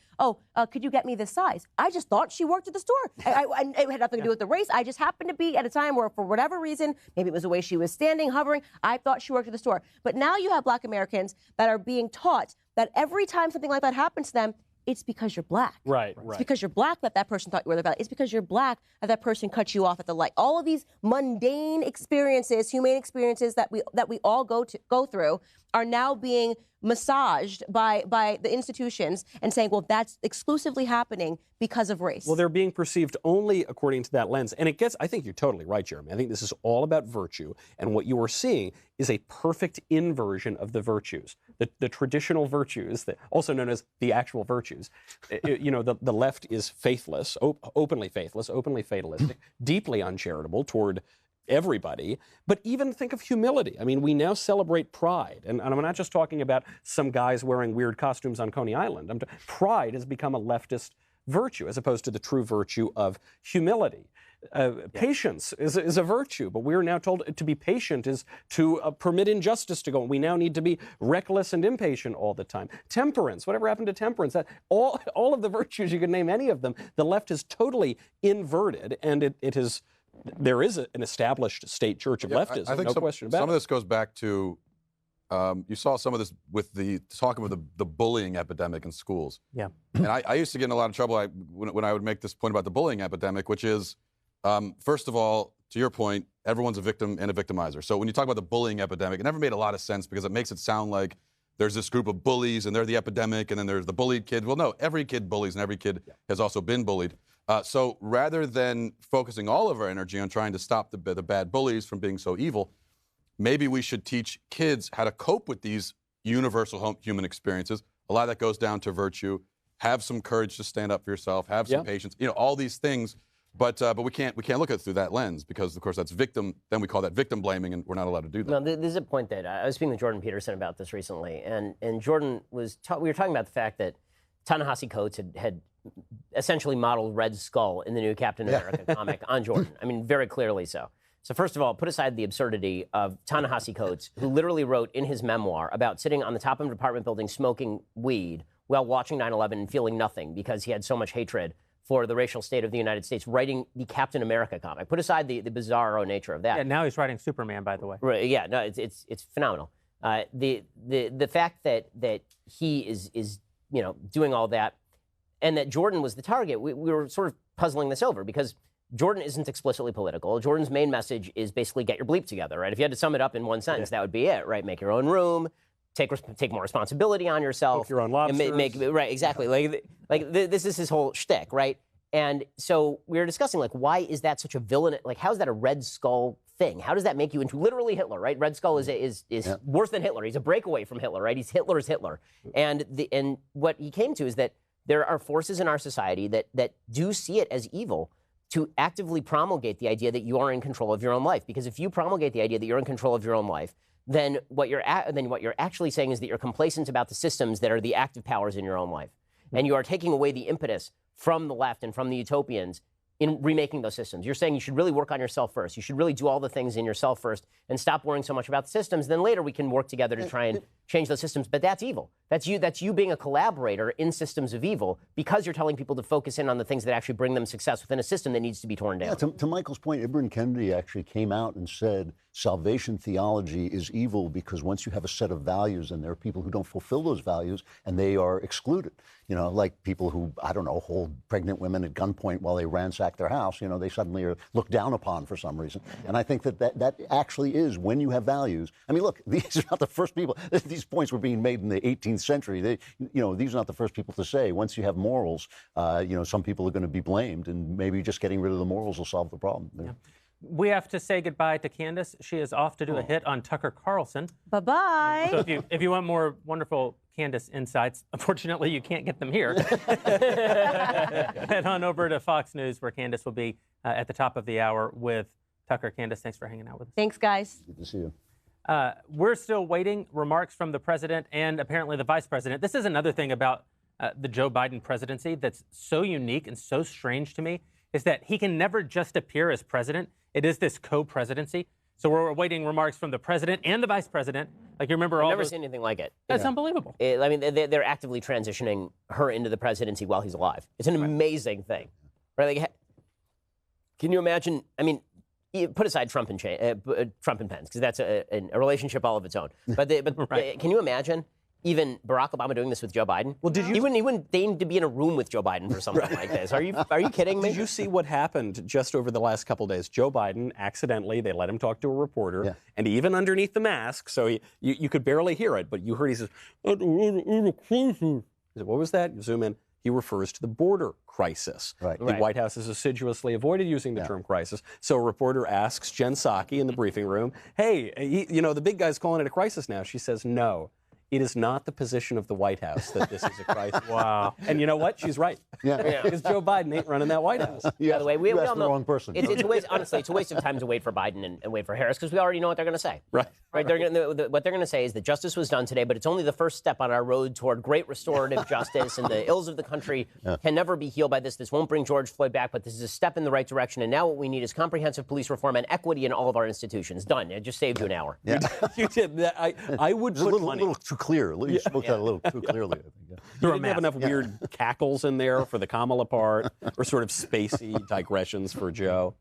could you get me this size? I just thought she worked at the store. It had nothing to do with the race. I just happened to be at a time where, for whatever reason, maybe it was the way she was standing, hovering, I thought she worked at the store. But now you have Black Americans that are being taught that every time something like that happens to them, it's because you're Black.
Right.
It's because you're Black that person thought you were the valet. It's because you're Black that person cut you off at the light. All of these mundane experiences, humane experiences that we all go through, are now being massaged by the institutions and saying, well, that's exclusively happening because of race.
Well, they're being perceived only according to that lens. And I think you're totally right, Jeremy. I think this is all about virtue. And what you are seeing is a perfect inversion of the virtues, the traditional virtues, also known as the actual virtues. The left is faithless, openly fatalistic, deeply uncharitable toward everybody, but even think of humility. I mean, we now celebrate pride. And I'm not just talking about some guys wearing weird costumes on Coney Island. Pride has become a leftist virtue as opposed to the true virtue of humility. Patience is a virtue, but we're now told to be patient is to permit injustice to go on. We now need to be reckless and impatient all the time. Temperance, whatever happened to temperance? All of the virtues, you could name any of them, the left has totally inverted, and there is an established state church of leftism,
I think
no question about it.
Some of this goes back to, you saw some of this with the talk about the bullying epidemic in schools.
Yeah.
And I used to get in a lot of trouble when I would make this point about the bullying epidemic, which is, first of all, to your point, everyone's a victim and a victimizer. So when you talk about the bullying epidemic, it never made a lot of sense because it makes it sound like there's this group of bullies and they're the epidemic and then there's the bullied kid. Well, no, every kid bullies and every kid has also been bullied. So rather than focusing all of our energy on trying to stop the bad bullies from being so evil, maybe we should teach kids how to cope with these universal human experiences. A lot of that goes down to virtue. Have some courage to stand up for yourself. Have some patience. You know, all these things. But we can't look at it through that lens because, of course, that's victim. Then we call that victim blaming, and we're not allowed to do that.
No, this is a point that I was speaking with Jordan Peterson about this recently, and Jordan we were talking about the fact that Ta-Nehisi Coates had essentially modeled Red Skull in the new Captain America comic on Jordan. I mean, very clearly so. So first of all, put aside the absurdity of Ta-Nehisi Coates, who literally wrote in his memoir about sitting on the top of an apartment building smoking weed while watching 9/11 and feeling nothing because he had so much hatred for the racial state of the United States, writing the Captain America comic. Put aside the bizarro nature of that.
Yeah, now he's writing Superman, by the way.
Right, yeah, no, it's phenomenal. The fact that he is doing all that, and that Jordan was the target, we were sort of puzzling this over because Jordan isn't explicitly political. Jordan's main message is basically get your bleep together, right? If you had to sum it up in one sentence, that would be it, right? Make your own room. Take more responsibility on yourself.
Cook your own lobsters.
Right, exactly. This is his whole shtick, right? And so we were discussing, why is that such a villain? How is that a Red Skull thing? How does that make you into literally Hitler, right? Red Skull is worse than Hitler. He's a breakaway from Hitler, right? He's Hitler's Hitler. And what he came to is that there are forces in our society that do see it as evil to actively promulgate the idea that you are in control of your own life. Because if you promulgate the idea that you're in control of your own life, then what you're actually saying is that you're complacent about the systems that are the active powers in your own life. And you are taking away the impetus from the left and from the utopians in remaking those systems. You're saying you should really work on yourself first. You should really do all the things in yourself first and stop worrying so much about the systems. Then later we can work together to try and change those systems. But that's evil. That's you being a collaborator in systems of evil because you're telling people to focus in on the things that actually bring them success within a system that needs to be torn down.
Yeah, to Michael's point, Ibram Kendi actually came out and said salvation theology is evil because once you have a set of values and there are people who don't fulfill those values and they are excluded. You know, like people who, I don't know, hold pregnant women at gunpoint while they ransack their house, they suddenly are looked down upon for some reason. And I think that actually is when you have values. I mean, look, these are not the first people. These points were being made in the 18th century. These are not the first people to say, once you have morals, some people are going to be blamed, and maybe just getting rid of the morals will solve the problem.
Yeah. We have to say goodbye to Candace. She is off to do a hit on Tucker Carlson.
Bye-bye.
So if you want more wonderful Candace insights, unfortunately you can't get them here. Head on over to Fox News, where Candace will be at the top of the hour with Tucker. Candace, thanks for hanging out with us.
Thanks, guys.
Good to see you.
We're still waiting remarks from the president and apparently the vice president. This is another thing about the Joe Biden presidency that's so unique and so strange to me, is that he can never just appear as president. It is this co-presidency. So we're awaiting remarks from the president and the vice president. Like, you remember
I've never seen anything like it.
That's unbelievable.
I mean, they're actively transitioning her into the presidency while he's alive. It's an amazing thing. Right? Can you imagine? I mean, put aside Trump and Pence, because that's a relationship all of its own. But can you imagine even Barack Obama doing this with Joe Biden? Well, he wouldn't deign to be in a room with Joe Biden for something like this. Are you kidding me?
Did you see what happened just over the last couple of days? Joe Biden accidentally, they let him talk to a reporter, and even underneath the mask, so you could barely hear it, but you heard he says, "What was that?" You zoom in. He refers to the border crisis.
Right.
The White House has assiduously avoided using the term crisis. So a reporter asks Jen Psaki in the briefing room, "Hey, the big guy's calling it a crisis now." She says, "No. it is not the position of the White House that this is a crisis.
Wow.
And you know what? She's right.
Yeah.
Because Joe Biden ain't running that White House.
By the way, we
you
all
asked the
know
wrong person.
It's a waste. Honestly, it's a waste of time to wait for Biden and wait for Harris because we already know what they're going to say.
Right.
What they're going to say is that justice was done today, but it's only the first step on our road toward great restorative justice, and the ills of the country can never be healed by this. This won't bring George Floyd back, but this is a step in the right direction. And now what we need is comprehensive police reform and equity in all of our institutions. Done. It just saved you an hour.
Yeah.
You did that. I would
It's a
put
little,
money.
little too clear. You spoke that a little too clearly, I think. Yeah.
You didn't have enough weird cackles in there for the Kamala part, or sort of spacey digressions for Joe.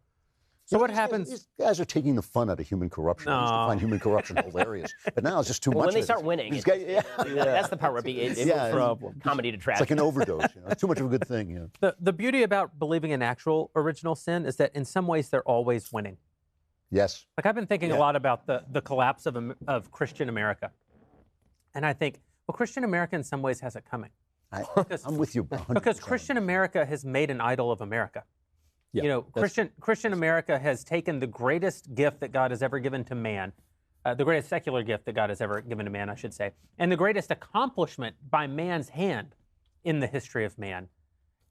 So what happens?
These guys are taking the fun out of human corruption. I used to find human corruption hilarious, but now it's just too much.
When they
of it.
start winning,
These guys,
that's the part where it moves from comedy to
It's
tragedy.
like an overdose. Too much of a good thing.
The beauty about believing in actual original sin is that in some ways they're always winning.
Yes.
Like I've been thinking a lot about the collapse of Christian America. And I think, well, Christian America in some ways has it coming.
I'm with you 100%.
Because Christian America has made an idol of America.
Yeah,
you know, Christian America has taken the greatest gift that God has ever given to man, the greatest secular gift that God has ever given to man, I should say, and the greatest accomplishment by man's hand in the history of man.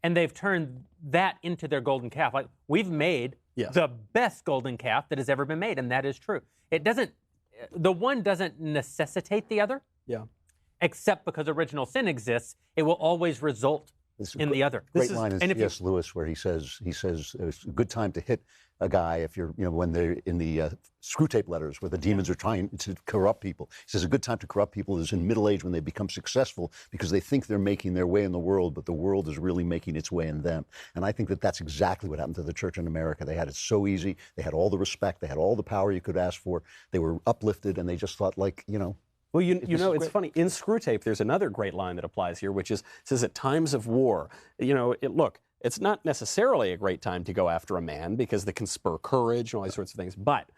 And they've turned that into their golden calf. Like, we've made the best golden calf that has ever been made, and that is true. It doesn't, the one doesn't necessitate the other.
Yeah.
Except because original sin exists, it will always result in the other.
Great line in C.S. Lewis where he says it's a good time to hit a guy if you're, when they're in the screw tape letters where the demons are trying to corrupt people. He says a good time to corrupt people is in middle age when they become successful because they think they're making their way in the world, but the world is really making its way in them. And I think that that's exactly what happened to the church in America. They had it so easy. They had all the respect. They had all the power you could ask for. They were uplifted, and they just thought, like,
Well, it's funny. In Screwtape, there's another great line that applies here, which says at times of war, look, it's not necessarily a great time to go after a man because they can spur courage and all these sorts of things. But,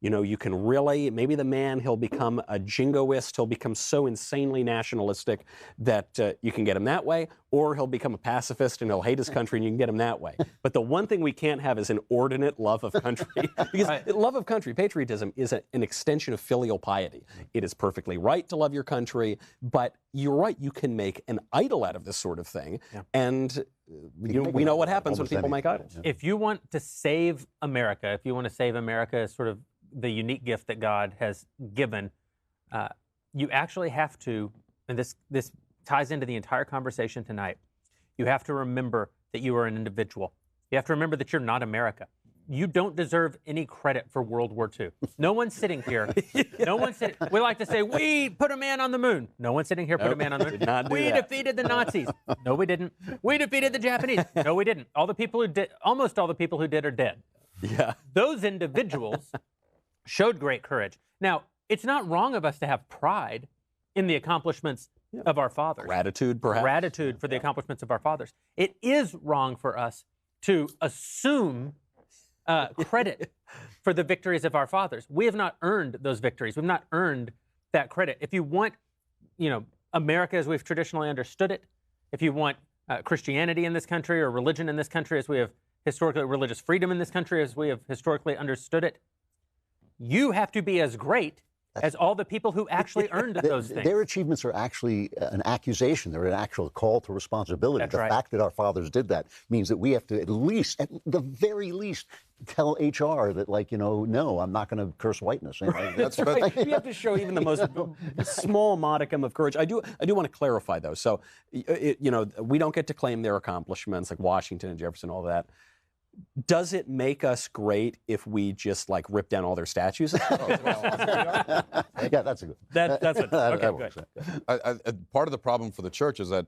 you can really, maybe the man, he'll become a jingoist, he'll become so insanely nationalistic that you can get him that way, or he'll become a pacifist and he'll hate his country and you can get him that way. But the one thing we can't have is an inordinate love of country. Because love of country, patriotism, is an extension of filial piety. It is perfectly right to love your country, but you're right, you can make an idol out of this sort of thing. Yeah. And we know what happens when people make idols.
Yeah. If you want to save America, if you want to save America as sort of the unique gift that God has given, you actually have to, and this ties into the entire conversation tonight, you have to remember that you are an individual. You have to remember that you're not America. You don't deserve any credit for World War II. No one's sitting here. No one's sitting. We like to say, we put a man on the moon. No one's sitting here put a man on the moon. We defeated the Nazis. No, we didn't. We defeated the Japanese. No, we didn't. All the people who did, almost all the people who did are dead.
Yeah.
Those individuals showed great courage. Now, it's not wrong of us to have pride in the accomplishments of our fathers.
Gratitude, perhaps.
Gratitude for the accomplishments of our fathers. It is wrong for us to assume credit for the victories of our fathers. We have not earned those victories. We've not earned that credit. If you want, America as we've traditionally understood it, if you want Christianity in this country or religion in this country as we have historically, religious freedom in this country as we have historically understood it, you have to be as great as all the people who actually earned those things.
Their achievements are actually an accusation. They're an actual call to responsibility.
That's
the
right.
fact that our fathers did that means that we have to at the very least, tell HR that, no, I'm not going to curse whiteness.
That's right. You have to show even the most small modicum of courage. I do want to clarify, though. So, we don't get to claim their accomplishments like Washington and Jefferson, all that. Does it make us great if we just rip down all their statues?
Yeah, that's a good.
That's it. Okay, good.
Part of the problem for the church is that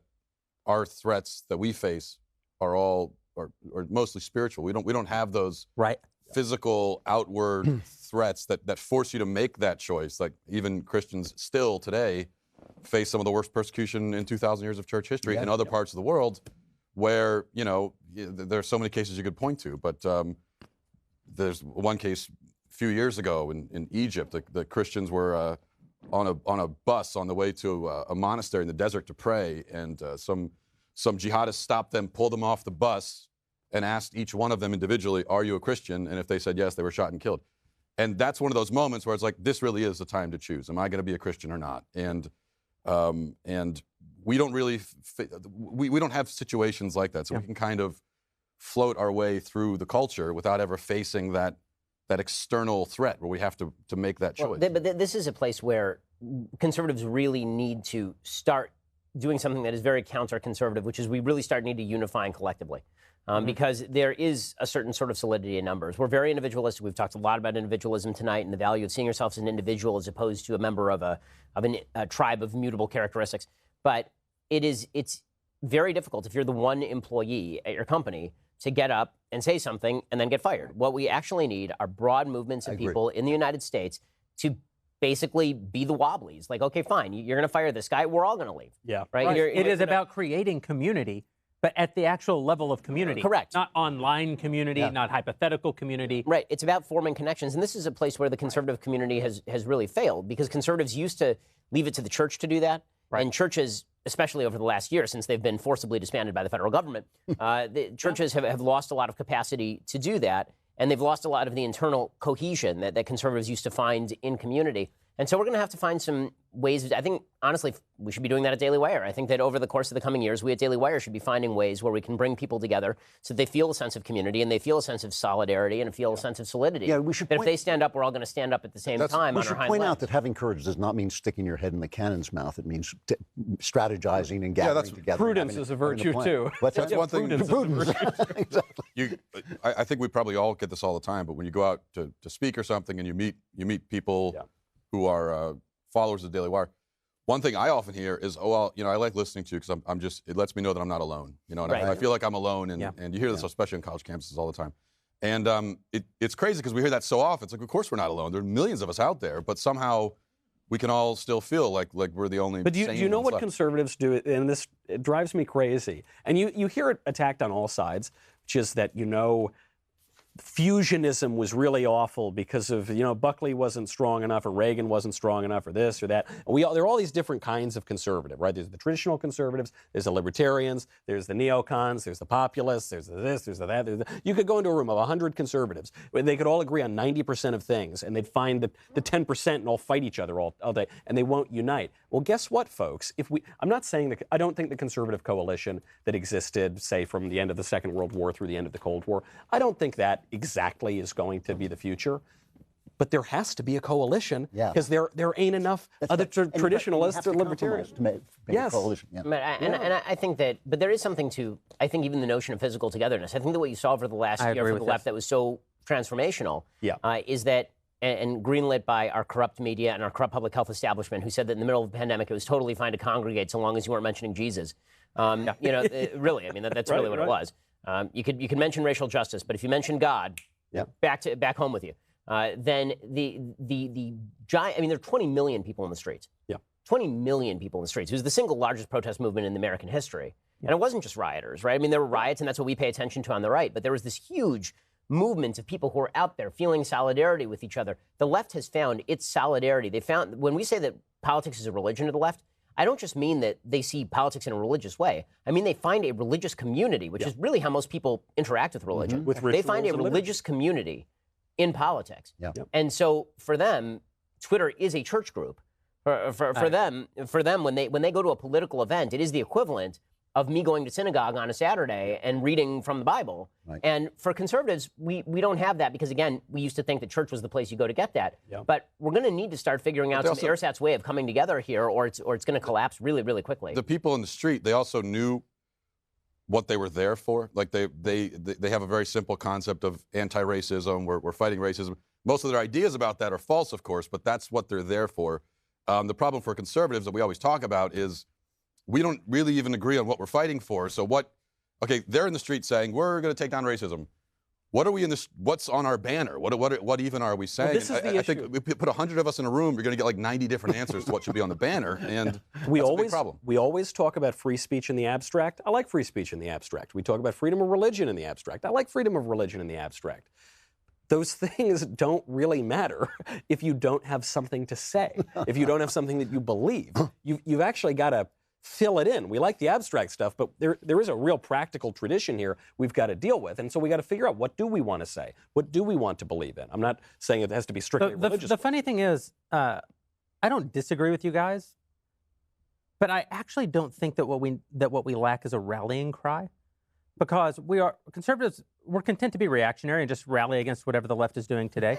our threats that we face are all or mostly spiritual. We don't have those physical outward threats that force you to make that choice. Like even Christians still today face some of the worst persecution in 2,000 years of church history in other parts of the world, where there are so many cases you could point to, but there's one case a few years ago in Egypt. The Christians were on a bus on the way to a monastery in the desert to pray, and some jihadists stopped them, pulled them off the bus, and asked each one of them individually, "Are you a Christian?" And if they said yes, they were shot and killed. And that's one of those moments where it's like, this really is the time to choose. Am I going to be a Christian or not? And And we don't really, we don't have situations like that. So we can kind of float our way through the culture without ever facing that external threat where we have to make that choice.
But this is a place where conservatives really need to start doing something that is very counter-conservative, which is we really need to unifying collectively. Because there is a certain sort of solidity in numbers. We're very individualistic. We've talked a lot about individualism tonight and the value of seeing yourself as an individual as opposed to a member of a tribe of mutable characteristics. But it's very difficult if you're the one employee at your company to get up and say something and then get fired. What we actually need are broad movements of people in the United States to basically be the wobblies. Like, okay, fine, you're going to fire this guy. We're all going to leave.
Yeah.
Right?
It is about creating community, but at the actual level of community.
Correct.
Not online community, not hypothetical community.
Right. It's about forming connections. And this is a place where the conservative community has really failed because conservatives used to leave it to the church to do that. Right. And churches, especially over the last year, since they've been forcibly disbanded by the federal government, the churches have lost a lot of capacity to do that. And they've lost a lot of the internal cohesion that conservatives used to find in community. And so we're going to have to find some ways. I think, honestly, we should be doing that at Daily Wire. I think that over the course of the coming years, we at Daily Wire should be finding ways where we can bring people together so that they feel a sense of community and they feel a sense of solidarity and feel a sense of solidity.
Yeah, we should.
That if they stand up, we're all going to stand up at the same time.
We should point out that having courage does not mean sticking your head in the cannon's mouth. It means strategizing and gathering together.
Prudence is a virtue too.
That's one thing.
Prudence. Exactly.
I think we probably all get this all the time. But when you go out to speak or something and you meet people who are followers of the Daily Wire, one thing I often hear is, "Oh, well, I like listening to you because I'm just, it lets me know that I'm not alone." And I feel like I'm alone, and you hear this especially on college campuses all the time. And it's crazy because we hear that so often. It's like, of course we're not alone. There are millions of us out there, but somehow we can all still feel like we're the only.
But do you know what conservatives do? And it drives me crazy. And you hear it attacked on all sides, which is that fusionism was really awful because of, Buckley wasn't strong enough or Reagan wasn't strong enough or this or that. There are all these different kinds of conservative, right? There's the traditional conservatives, there's the libertarians, there's the neocons, there's the populists, there's the this, there's the that. You could go into a room of 100 conservatives, they could all agree on 90% of things, and they'd find the 10% and all fight each other all day, and they won't unite. Well, guess what, folks? I'm not saying that, I don't think the conservative coalition that existed, say, from the end of the Second World War through the end of the Cold War, I don't think that exactly is going to be the future, but there has to be a coalition because there ain't enough other traditionalists or libertarians
to make a coalition. Yeah.
And I think that, but there is something to, I think even the notion of physical togetherness. I think that what you saw over the last year for the left that was so transformational is that, and greenlit by our corrupt media and our corrupt public health establishment, who said that in the middle of the pandemic it was totally fine to congregate so long as you weren't mentioning Jesus. Really, I mean that's really what it was. You could mention racial justice, but if you mention God, back home with you. Then the giant. I mean, there are 20 million people in the streets. 20 million people in the streets. It was the single largest protest movement in American history, and it wasn't just rioters, right? I mean, there were riots, and that's what we pay attention to on the right. But there was this huge movement of people who are out there feeling solidarity with each other. The left has found its solidarity. They found, when we say that politics is a religion to the left, I don't just mean that they see politics in a religious way. I mean they find a religious community, which is really how most people interact with religion. They find a religious community in politics. And so for them, Twitter is a church group. For them, when they go to a political event, it is the equivalent of me going to synagogue on a Saturday and reading from the Bible. And for conservatives, we don't have that because, again, we used to think that church was the place you go to get that. But we're going to need to start figuring out some ersatz way of coming together here, or it's going to collapse really, really quickly.
The people in the street, they also knew what they were there for. Like they have a very simple concept of anti-racism. We're fighting racism. Most of their ideas about that are false, of course, but that's what they're there for. The problem for conservatives that we always talk about is we don't really even agree on what we're fighting for. So they're in the street saying, we're going to take down racism. What are we in this? What's on our banner? What even are we saying?
Well, this is the issue.
I think we put 100 of us in a room, you're going to get like 90 different answers to what should be on the banner, and that's a big problem.
We always talk about free speech in the abstract. I like free speech in the abstract. We talk about freedom of religion in the abstract. I like freedom of religion in the abstract. Those things don't really matter if you don't have something to say, if you don't have something that you believe. You've actually got to fill it in. We like the abstract stuff, but there is a real practical tradition here we've got to deal with. And so we got to figure out, what do we want to say? What do we want to believe in? I'm not saying it has to be strictly religious.
The funny thing is, I don't disagree with you guys, But I actually don't think that what we lack is a rallying cry, because conservatives. We're content to be reactionary and just rally against whatever the left is doing today.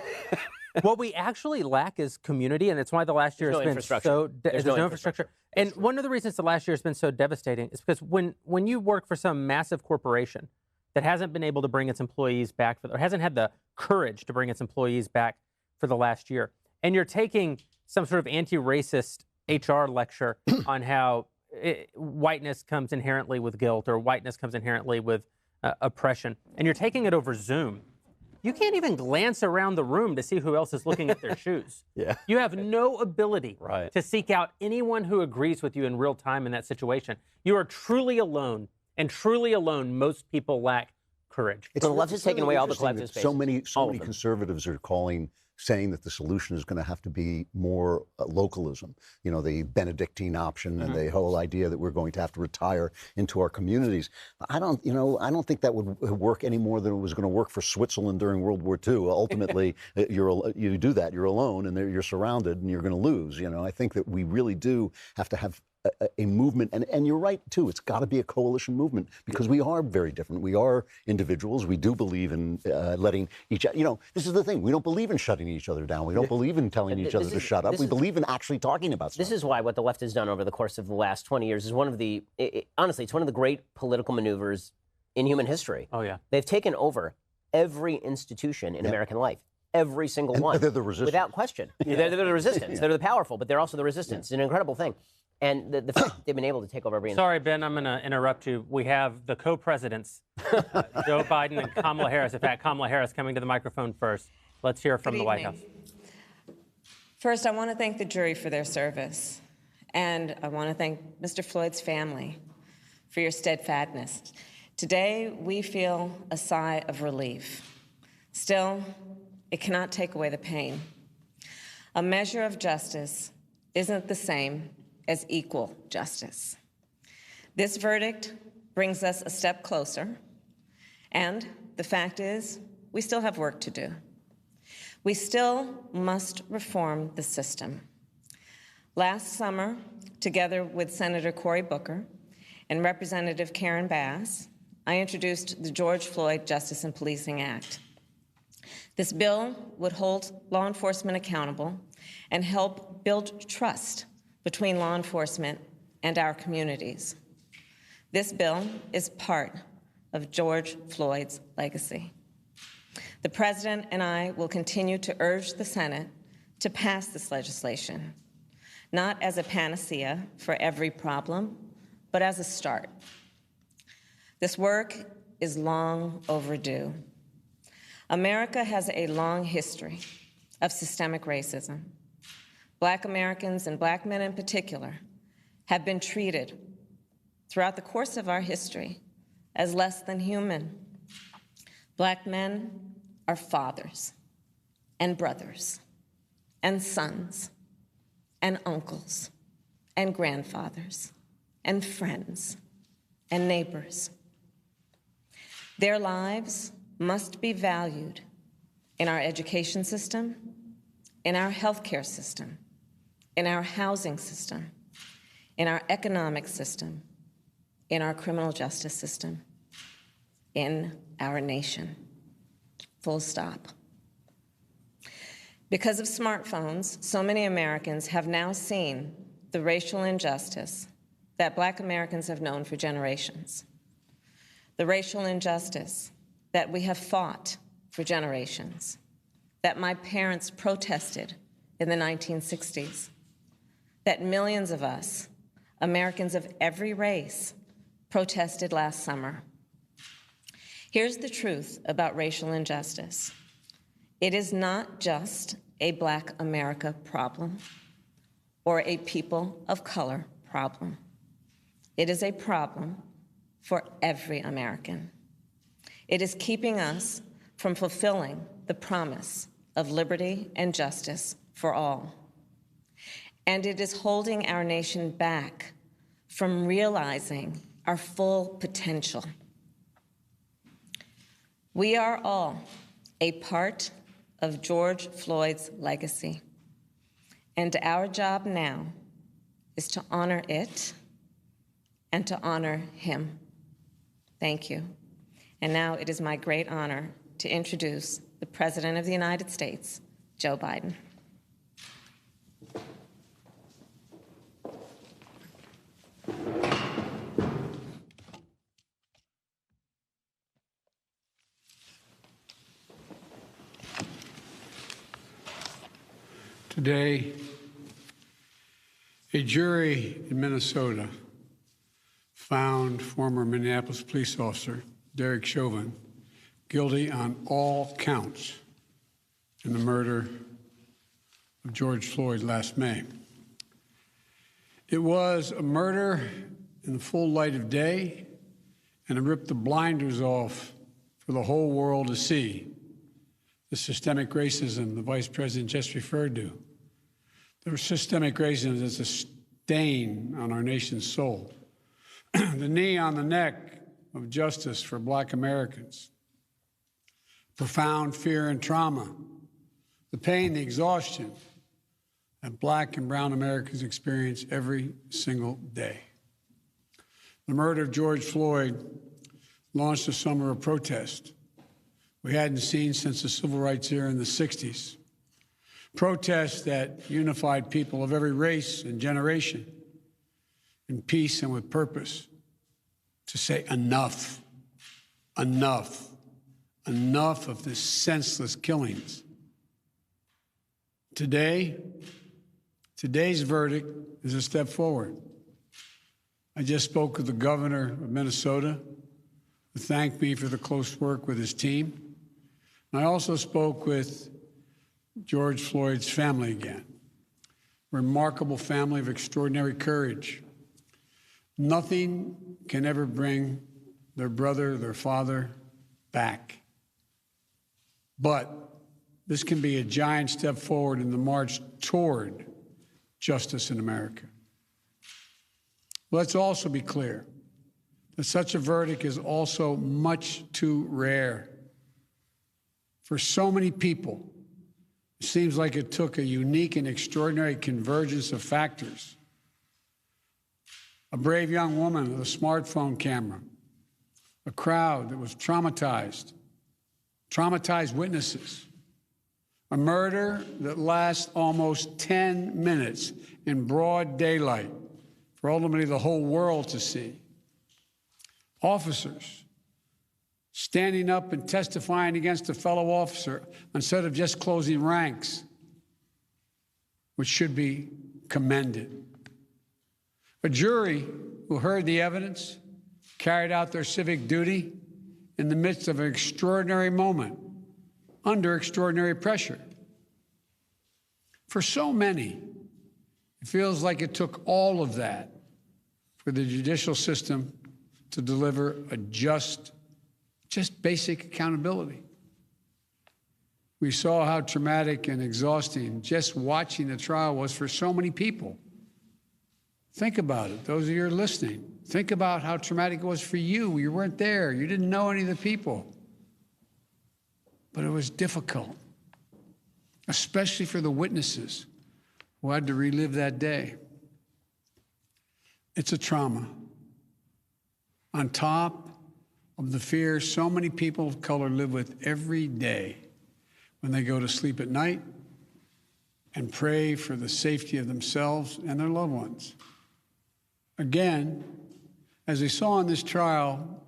What we actually lack is community, and it's why the last year has been so. There's no infrastructure. And one of the reasons the last year has been so devastating is because when you work for some massive corporation that hasn't been able to bring its employees back, or hasn't had the courage to bring its employees back for the last year, and you're taking some sort of anti-racist HR lecture on how whiteness comes inherently with guilt, or whiteness comes inherently with oppression, and you're taking it over Zoom. You can't even glance around the room to see who else is looking at their shoes.
Yeah.
You have no ability
Right.
to seek out anyone who agrees with you in real time in that situation. You are truly alone, and truly alone, most people lack courage.
The left has taken away all the collective space.
So many conservatives are saying that the solution is going to have to be more localism. You know, the Benedictine option and the whole idea that we're going to have to retire into our communities. I don't think that would work any more than it was going to work for Switzerland during World War II. Ultimately, you do that, you're alone, and you're surrounded, and you're going to lose. You know, I think that we really do have to have a movement, and you're right too. It's got to be a coalition movement, because we are very different. We are individuals. We do believe in letting each. You know, this is the thing. We don't believe in shutting each other down. We don't believe in telling each other to shut up. We believe in actually talking about stuff.
This is why what the left has done over the course of the last 20 years is one of the honestly, it's one of the great political maneuvers in human history.
Oh yeah,
they've taken over every institution in American life. Every single one.
They're the resistance.
Without question. They're the resistance. They're the powerful, but they're also the resistance. It's an incredible thing. And the fact that they've been able to take over every...
Sorry, Ben, I'm going to interrupt you. We have the co-presidents, Joe Biden and Kamala Harris. In fact, Kamala Harris coming to the microphone first. Let's hear from the White House.
First, I want to thank the jury for their service. And I want to thank Mr. Floyd's family for your steadfastness. Today, we feel a sigh of relief. Still, it cannot take away the pain. A measure of justice isn't the same as equal justice. This verdict brings us a step closer, and the fact is, we still have work to do. We still must reform the system. Last summer, together with Senator Cory Booker and Representative Karen Bass, I introduced the George Floyd Justice and Policing Act. This bill would hold law enforcement accountable and help build trust between law enforcement and our communities. This bill is part of George Floyd's legacy. The President and I will continue to urge the Senate to pass this legislation, not as a panacea for every problem, but as a start. This work is long overdue. America has a long history of systemic racism. Black Americans, and Black men in particular, have been treated throughout the course of our history as less than human. Black men are fathers and brothers and sons and uncles and grandfathers and friends and neighbors. Their lives must be valued in our education system, in our healthcare system, in our housing system, in our economic system, in our criminal justice system, in our nation. Full stop. Because of smartphones, so many Americans have now seen the racial injustice that Black Americans have known for generations. The racial injustice that we have fought for generations, that my parents protested in the 1960s, that millions of us, Americans of every race, protested last summer. Here's the truth about racial injustice. It is not just a Black America problem or a people of color problem. It is a problem for every American. It is keeping us from fulfilling the promise of liberty and justice for all. And it is holding our nation back from realizing our full potential. We are all a part of George Floyd's legacy, and our job now is to honor it and to honor him. Thank you. And now it is my great honor to introduce the President of the United States, Joe Biden.
Today, a jury in Minnesota found former Minneapolis police officer Derek Chauvin guilty on all counts in the murder of George Floyd last May. It was a murder in the full light of day, and it ripped the blinders off for the whole world to see. The systemic racism the Vice President just referred to. The systemic racism is a stain on our nation's soul. The knee on the neck of justice for Black Americans. Profound fear and trauma. The pain, the exhaustion that Black and brown Americans experience every single day. The murder of George Floyd launched a summer of protest we hadn't seen since the civil rights era in the 60s. Protests that unified people of every race and generation in peace and with purpose to say enough, enough, enough of this senseless killings. Today's verdict is a step forward. I just spoke with the governor of Minnesota, who thanked me for the close work with his team. I also spoke with George Floyd's family again. Remarkable family of extraordinary courage. Nothing can ever bring their brother, their father back. But this can be a giant step forward in the march toward justice in America. Let's also be clear that such a verdict is also much too rare. For so many people, it seems like it took a unique and extraordinary convergence of factors. A brave young woman with a smartphone camera, a crowd that was traumatized witnesses, a murder that lasts almost 10 minutes in broad daylight for ultimately the whole world to see. Officers standing up and testifying against a fellow officer instead of just closing ranks, which should be commended. A jury who heard the evidence, carried out their civic duty in the midst of an extraordinary moment, under extraordinary pressure. For so many, it feels like it took all of that for the judicial system to deliver a just basic accountability. We saw how traumatic and exhausting just watching the trial was for so many people. Think about it, those of you who are listening. Think about how traumatic it was for you. You weren't there. You didn't know any of the people. But it was difficult, especially for the witnesses who had to relive that day. It's a trauma. On top of the fear so many people of color live with every day when they go to sleep at night and pray for the safety of themselves and their loved ones. Again, as we saw in this trial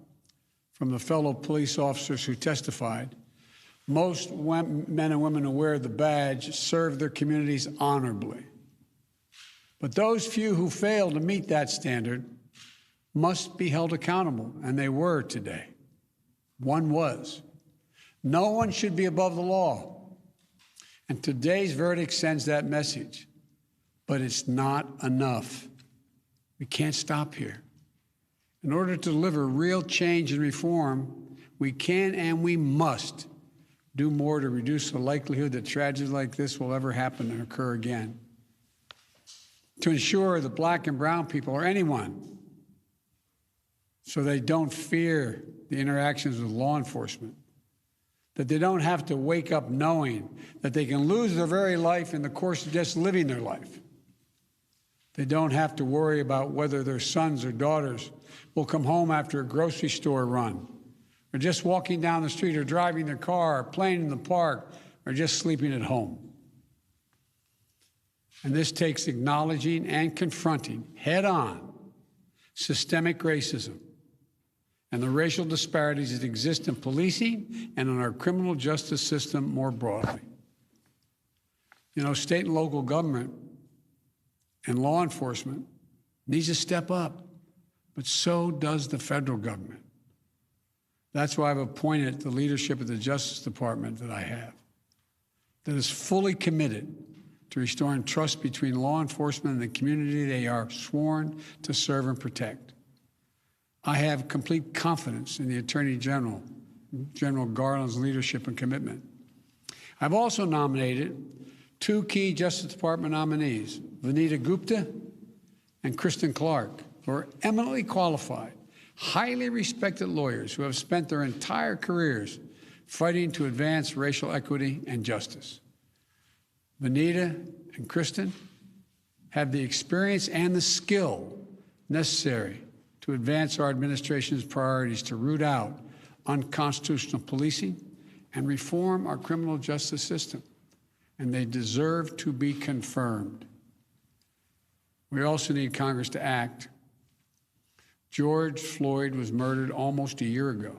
from the fellow police officers who testified, most men and women who wear the badge serve their communities honorably. But those few who fail to meet that standard must be held accountable, and they were today. One was. No one should be above the law. And today's verdict sends that message. But it's not enough. We can't stop here. In order to deliver real change and reform, we can and we must do more to reduce the likelihood that tragedies like this will ever happen and occur again. To ensure that Black and brown people, or anyone, so they don't fear the interactions with law enforcement, that they don't have to wake up knowing that they can lose their very life in the course of just living their life.
They don't have to worry about whether their sons or daughters will come home after a grocery store run, or just walking down the street, or driving their car, or playing in the park, or just sleeping at home. And this takes acknowledging and confronting head-on systemic racism and the racial disparities that exist in policing and in our criminal justice system more broadly. You know, state and local government and law enforcement needs to step up, but so does the federal government. That's why I've appointed the leadership of the Justice Department that I have, that is fully committed to restoring trust between law enforcement and the community they are sworn to serve and protect. I have complete confidence in the Attorney General, General Garland's leadership and commitment. I've also nominated two key Justice Department nominees, Vanita Gupta and Kristen Clark, who are eminently qualified, highly respected lawyers who have spent their entire careers fighting to advance racial equity and justice. Vanita and Kristen have the experience and the skill necessary to advance our administration's priorities to root out unconstitutional policing and reform our criminal justice system, and they deserve to be confirmed. We also need Congress to act. George Floyd was murdered almost a year ago.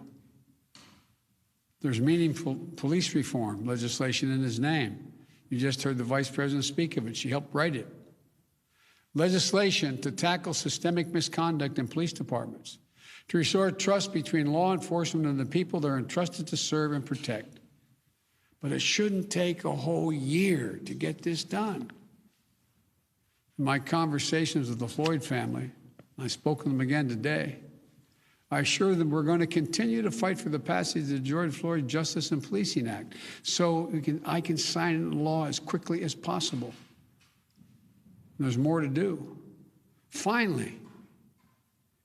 There's meaningful police reform legislation in his name. You just heard the Vice President speak of it. She helped write it. Legislation to tackle systemic misconduct in police departments, to restore trust between law enforcement and the people they're entrusted to serve and protect. But it shouldn't take a whole year to get this done. In my conversations with the Floyd family, I spoke with them again today, I assure them we're going to continue to fight for the passage of the George Floyd Justice and Policing Act so I can sign it into law as quickly as possible. There's more to do. Finally,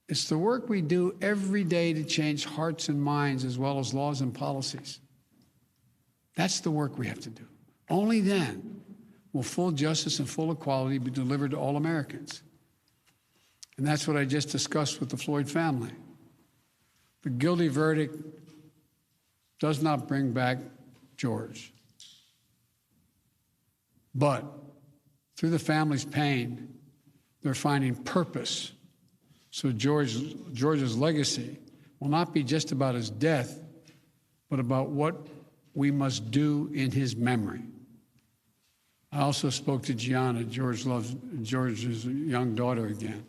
it's the work we do every day to change hearts and minds as well as laws and policies. That's the work we have to do. Only then will full justice and full equality be delivered to all Americans. And that's what I just discussed with the Floyd family. The guilty verdict does not bring back George. But through the family's pain, they're finding purpose. So George's legacy will not be just about his death, but about what we must do in his memory. I also spoke to Gianna, George's young daughter, again.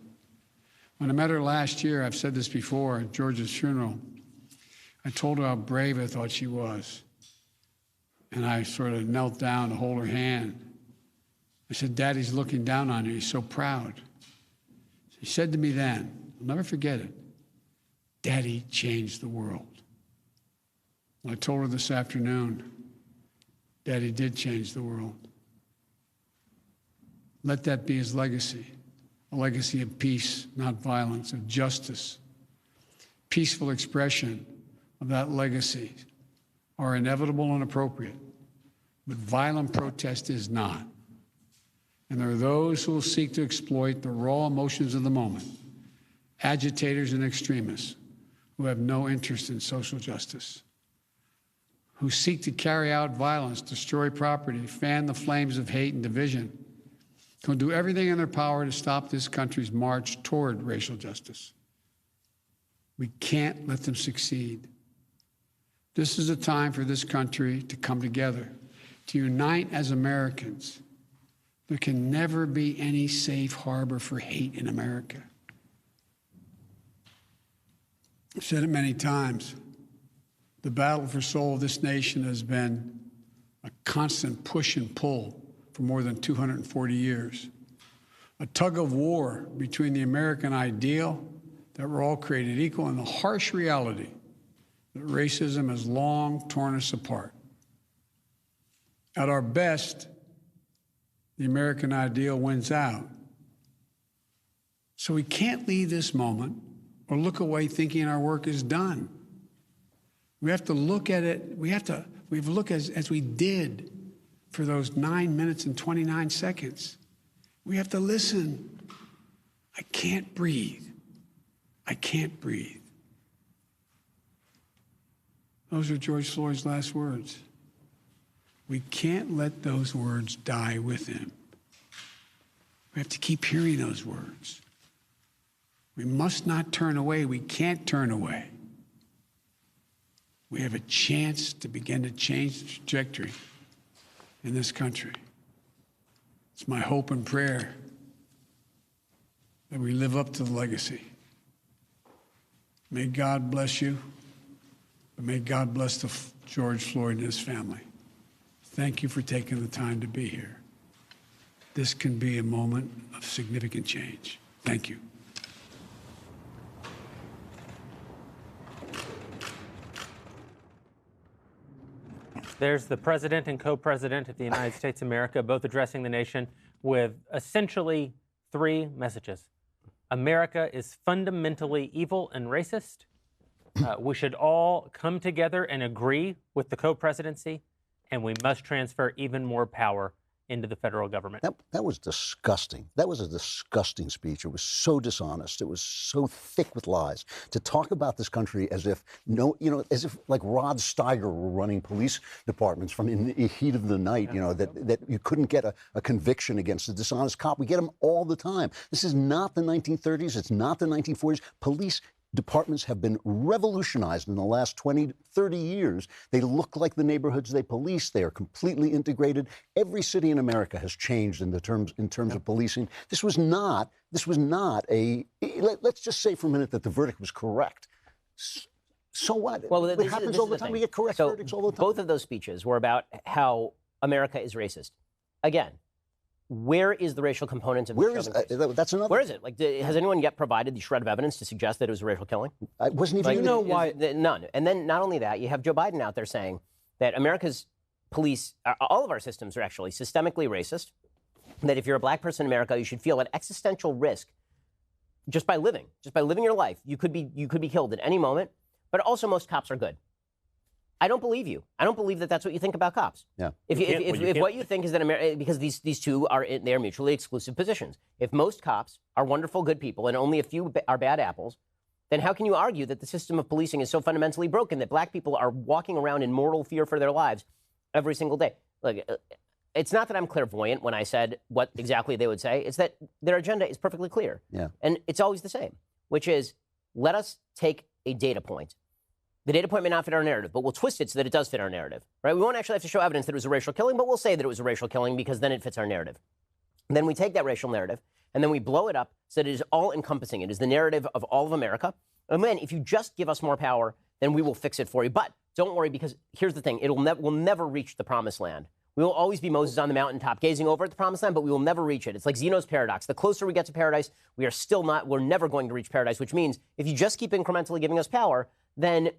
When I met her last year, I've said this before, at George's funeral, I told her how brave I thought she was. And I sort of knelt down to hold her hand. I said, Daddy's looking down on you. He's so proud. She said to me then, I'll never forget it, Daddy changed the world. I told her this afternoon, Daddy did change the world. Let that be his legacy, a legacy of peace, not violence, of justice. Peaceful expression of that legacy are inevitable and appropriate, but violent protest is not. And there are those who will seek to exploit the raw emotions of the moment, agitators and extremists who have no interest in social justice, who seek to carry out violence, destroy property, fan the flames of hate and division, who will do everything in their power to stop this country's march toward racial justice. We can't let them succeed. This is a time for this country to come together, to unite as Americans. There can never be any safe harbor for hate in America. I've said it many times. The battle for soul of this nation has been a constant push and pull for more than 240 years. A tug of war between the American ideal that we're all created equal and the harsh reality that racism has long torn us apart. At our best, the American ideal wins out. So we can't leave this moment or look away thinking our work is done. We have to look at it, we have to look as we did for those 9 minutes and 29 seconds. We have to listen I can't breathe. I can't breathe. Those are George Floyd's last words. We can't let those words die with him. We have to keep hearing those words. We must not turn away. We can't turn away. We have a chance to begin to change the trajectory in this country. It's my hope and prayer that we live up to the legacy. May God bless you, but may God bless George Floyd and his family. Thank you for taking the time to be here. This can be a moment of significant change. Thank you.
There's the president and co-president of the United States of America, both addressing the nation with essentially three messages. America is fundamentally evil and racist. We should all come together and agree with the co-presidency, and we must transfer even more power into the federal government.
That was disgusting. That was a disgusting speech. It was so dishonest. It was so thick with lies. To talk about this country as if as if like Rod Steiger were running police departments from in the heat of the night, that you couldn't get a conviction against a dishonest cop. We get them all the time. This is not the 1930s. It's not the 1940s. Police departments have been revolutionized in the last 20, 30 years. They look like the neighborhoods they police. They are completely integrated. Every city in America has changed in terms of policing. This was not a, let's just say for a minute that the verdict was correct. So what?
Well,
it happens all the time. We get correct verdicts all the time.
Both of those speeches were about how America is racist. Again, where is the racial component of
that's another?
Where is it? Like, has anyone yet provided the shred of evidence to suggest that it was a racial killing?
I wasn't even.
None. And then not only that, you have Joe Biden out there saying that America's police, all of our systems are actually systemically racist. That if you're a black person in America, you should feel an existential risk just by living your life. You could be killed at any moment. But also, most cops are good. I don't believe you. I don't believe that that's what you think about cops.
Yeah.
If what you think is that because these two are they're mutually exclusive positions. If most cops are wonderful, good people, and only a few are bad apples, then how can you argue that the system of policing is so fundamentally broken that black people are walking around in mortal fear for their lives every single day? Look, it's not that I'm clairvoyant when I said what exactly they would say. It's that their agenda is perfectly clear.
Yeah.
And it's always the same, which is let us take a data point. The data point may not fit our narrative, but we'll twist it so that it does fit our narrative, right? We won't actually have to show evidence that it was a racial killing, but we'll say that it was a racial killing because then it fits our narrative. And then we take that racial narrative and then we blow it up so that it is all-encompassing. It is the narrative of all of America. And then if you just give us more power, then we will fix it for you. But don't worry, because here's the thing. We'll never reach the promised land. We will always be Moses on the mountaintop gazing over at the promised land, but we will never reach it. It's like Zeno's paradox. The closer we get to paradise, we're never going to reach paradise, which means if you just keep incrementally giving us power, then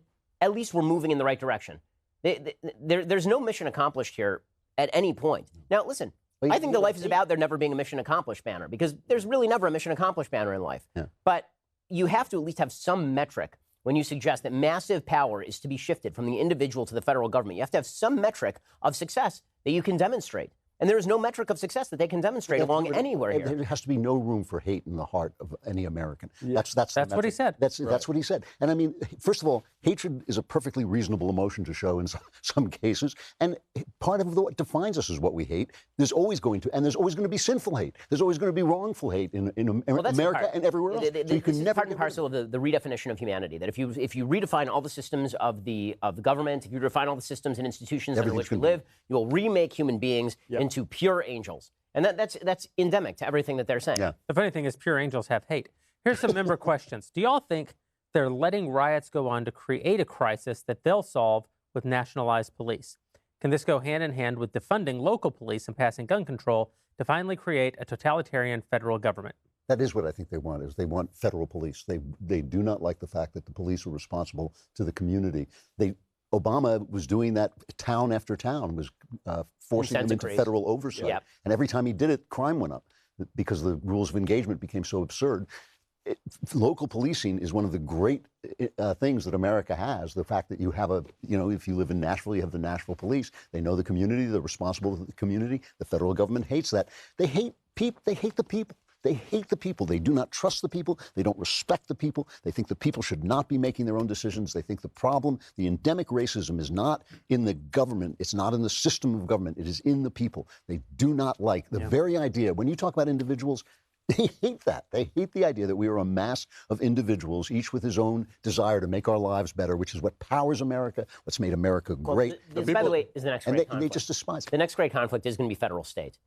at least we're moving in the right direction. There's no mission accomplished here at any point. Now, listen, I think that life is about there never being a mission accomplished banner, because there's really never a mission accomplished banner in life.
Yeah.
But you have to at least have some metric when you suggest that massive power is to be shifted from the individual to the federal government. You have to have some metric of success that you can demonstrate. And there is no metric of success that they can demonstrate along anywhere here.
There has to be no room for hate in the heart of any American.
Yeah. That's what he said.
That's what he said. And I mean, first of all, hatred is a perfectly reasonable emotion to show in some cases. And part of what defines us is what we hate. There's always going to be sinful hate. There's always going to be wrongful hate in America and everywhere else. So you can never
part and parcel of the redefinition of humanity. That if you redefine all the systems of the government, if you redefine all the systems and institutions under which we live, you will remake human beings into pure angels. And that's endemic to everything that they're saying.
Yeah.
The funny thing is pure angels have hate. Here's some member questions. Do y'all think they're letting riots go on to create a crisis that they'll solve with nationalized police? Can this go hand in hand with defunding local police and passing gun control to finally create a totalitarian federal government?
That is what I think they want, is they want federal police. They do not like the fact that the police are responsible to the community. Obama was doing that town after town, was forcing them into federal oversight.
Yep.
And every time he did it, crime went up because the rules of engagement became so absurd. Local policing is one of the great things that America has. The fact that you have if you live in Nashville, you have the Nashville police. They know the community. They're responsible to the community. The federal government hates that. They hate people. They hate the people. They hate the people. They do not trust the people. They don't respect the people. They think the people should not be making their own decisions. They think the problem, the endemic racism, is not in the government. It's not in the system of government. It is in the people. They do not like the very idea. When you talk about individuals, they hate that. They hate the idea that we are a mass of individuals, each with his own desire to make our lives better, which is what powers America, what's made America great.
This, by the way, is the next great conflict.
And they just despise it.
The next great conflict is going to be federal-state.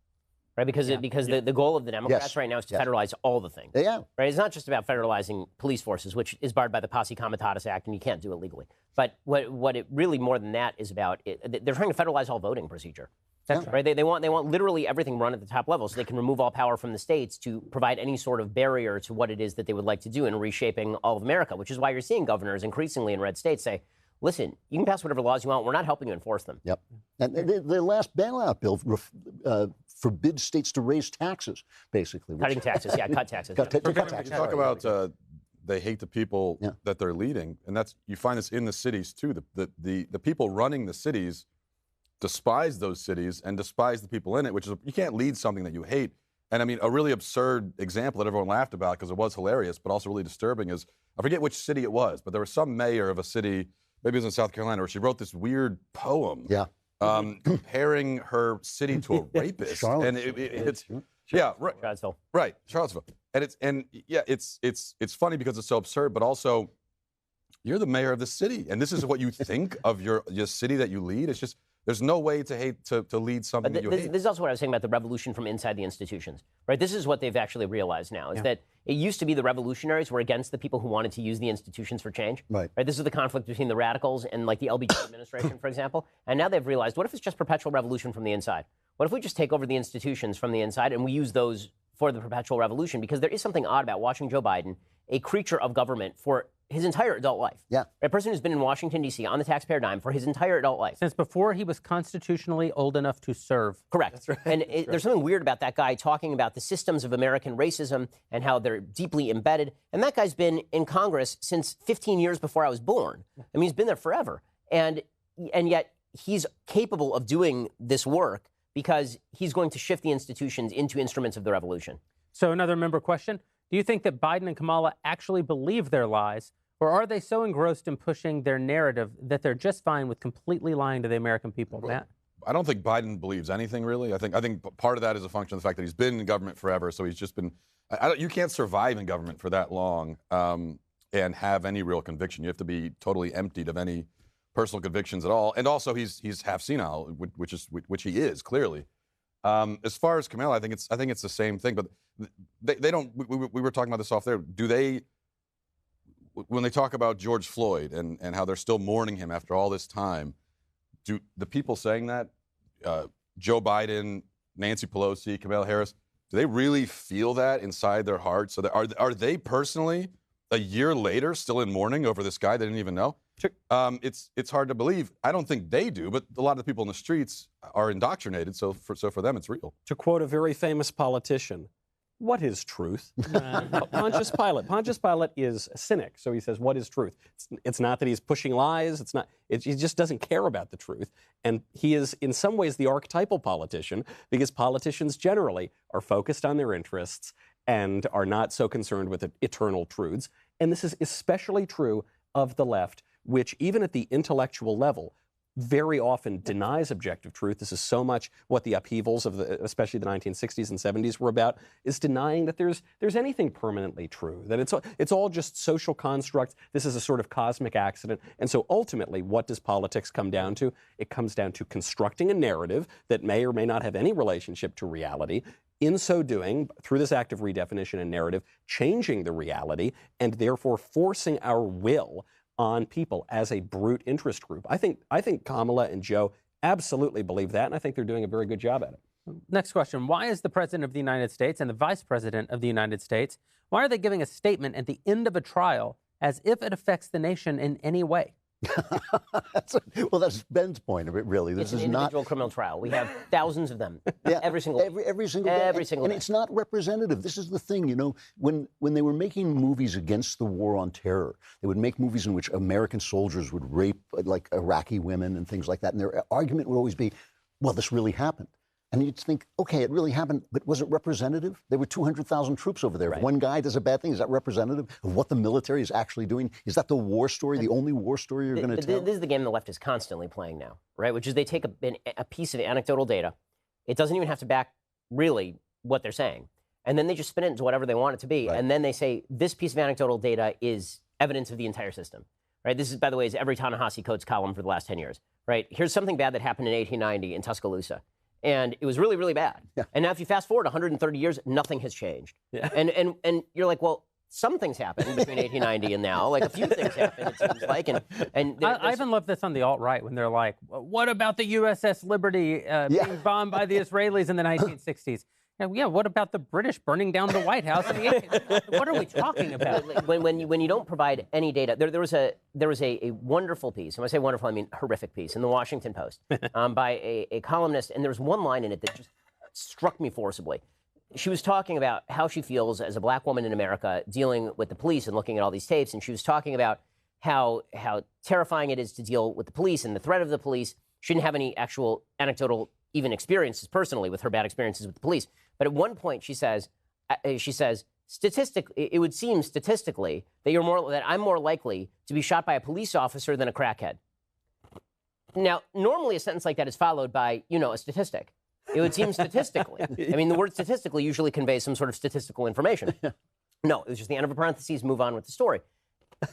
Right, because the goal of the Democrats right now is to federalize all the things.
Yeah.
Right, it's not just about federalizing police forces, which is barred by the Posse Comitatus Act, and you can't do it legally. But what it really more than that is about, they're trying to federalize all voting procedure. That's right. They want literally everything run at the top level, so they can remove all power from the states to provide any sort of barrier to what it is that they would like to do in reshaping all of America. Which is why you're seeing governors increasingly in red states say, listen, you can pass whatever laws you want. We're not helping you enforce them.
Yep. And the last bailout bill forbids states to raise taxes, basically.
Cutting taxes, cut taxes.
Cut taxes. You talk about they hate the people that they're leading, and you find this in the cities too. The people running the cities despise those cities and despise the people in it, which is, you can't lead something that you hate. And I mean, a really absurd example that everyone laughed about because it was hilarious, but also really disturbing is, I forget which city it was, but there was some mayor of a city, maybe it was in South Carolina, where she wrote this weird poem comparing her city to a rapist. And it's
Charlottesville.
Right, Charlottesville. And it's funny because it's so absurd, but also you're the mayor of the city, and this is what you think of your city that you lead. It's just, there's no way to lead something that you hate.
This is also what I was saying about the revolution from inside the institutions, right? This is what they've actually realized now, is that it used to be the revolutionaries were against the people who wanted to use the institutions for change. Right. This is the conflict between the radicals and like the LBJ administration, for example. And now they've realized, what if it's just perpetual revolution from the inside? What if we just take over the institutions from the inside and we use those for the perpetual revolution? Because there is something odd about watching Joe Biden, a creature of government, for his entire adult life. Yeah. A person who's been in Washington, D.C. on the taxpayer dime for his entire adult life.
Since before he was constitutionally old enough to serve.
Correct. That's right. And there's something weird about that guy talking about the systems of American racism and how they're deeply embedded. And that guy's been in Congress since 15 years before I was born. I mean, he's been there forever. And yet he's capable of doing this work because he's going to shift the institutions into instruments of the revolution.
So another member question. Do you think that Biden and Kamala actually believe their lies, or are they so engrossed in pushing their narrative that they're just fine with completely lying to the American people? Matt?
I don't think Biden believes anything, really. I think part of that is a function of the fact that he's been in government forever, so he's just been... you can't survive in government for that long and have any real conviction. You have to be totally emptied of any personal convictions at all. And also, he's half senile, which he is, clearly. As far as Kamala, I think it's the same thing, but they don't... We were talking about this off there. Do they... When they talk about George Floyd and how they're still mourning him after all this time, do the people saying that, Joe Biden, Nancy Pelosi, Kamala Harris, do they really feel that inside their hearts? So are they personally, a year later, still in mourning over this guy they didn't even know? Sure. It's hard to believe. I don't think they do, but a lot of the people in the streets are indoctrinated, so for them it's real.
To quote a very famous politician, what is truth? Pontius Pilate. Pontius Pilate is a cynic, so he says, what is truth? It's not that he's pushing lies. He just doesn't care about the truth. And he is, in some ways, the archetypal politician, because politicians generally are focused on their interests and are not so concerned with eternal truths. And this is especially true of the left, which even at the intellectual level very often denies objective truth. This is so much what the upheavals of especially the 1960s and 70s were about, is denying that there's anything permanently true, that it's all just social constructs. This is a sort of cosmic accident. And so ultimately, what does politics come down to? It comes down to constructing a narrative that may or may not have any relationship to reality. In so doing, through this act of redefinition and narrative, changing the reality and therefore forcing our will on people as a brute interest group. I think Kamala and Joe absolutely believe that, and I think they're doing a very good job at it.
Next question. Why is the President of the United States and the Vice President of the United States, why are they giving a statement at the end of a trial as if it affects the nation in any way?
Well, that's Ben's point of it, really.
This is an individual criminal trial. We have thousands of them every single day.
Every single day. And it's not representative. This is the thing, when they were making movies against the war on terror, they would make movies in which American soldiers would rape, like, Iraqi women and things like that. And their argument would always be, well, this really happened. And you'd think, okay, it really happened, but was it representative? There were 200,000 troops over there. If one guy does a bad thing, is that representative of what the military is actually doing? Is that the war story, the only war story you're going to tell?
This is the game the left is constantly playing now, right? Which is they take a piece of anecdotal data. It doesn't even have to back really what they're saying. And then they just spin it into whatever they want it to be. Right. And then they say, this piece of anecdotal data is evidence of the entire system, right? This is, by the way, is every Ta-Nehisi Coates column for the last 10 years, right? Here's something bad that happened in 1890 in Tuscaloosa. And it was really, really bad. Yeah. And now if you fast forward 130 years, nothing has changed. Yeah. And you're like, well, some things happened between 1890 and now. Like a few things happened, it seems like.
I even love this on the alt-right when they're like, what about the USS Liberty being bombed by the Israelis in the 1960s? Yeah, what about the British burning down the White House? What are we talking about?
When you don't provide any data, there was a wonderful piece, and when I say wonderful, I mean horrific piece, in the Washington Post by a columnist, and there was one line in it that just struck me forcibly. She was talking about how she feels as a black woman in America dealing with the police and looking at all these tapes, and she was talking about how terrifying it is to deal with the police and the threat of the police. She didn't have any actual anecdotal even experiences personally with her bad experiences with the police. But at one point she says, statistically, it would seem statistically that I'm more likely to be shot by a police officer than a crackhead. Now, normally a sentence like that is followed by, a statistic. It would seem statistically. I mean, the word statistically usually conveys some sort of statistical information. No, it was just the end of a parenthesis, move on with the story.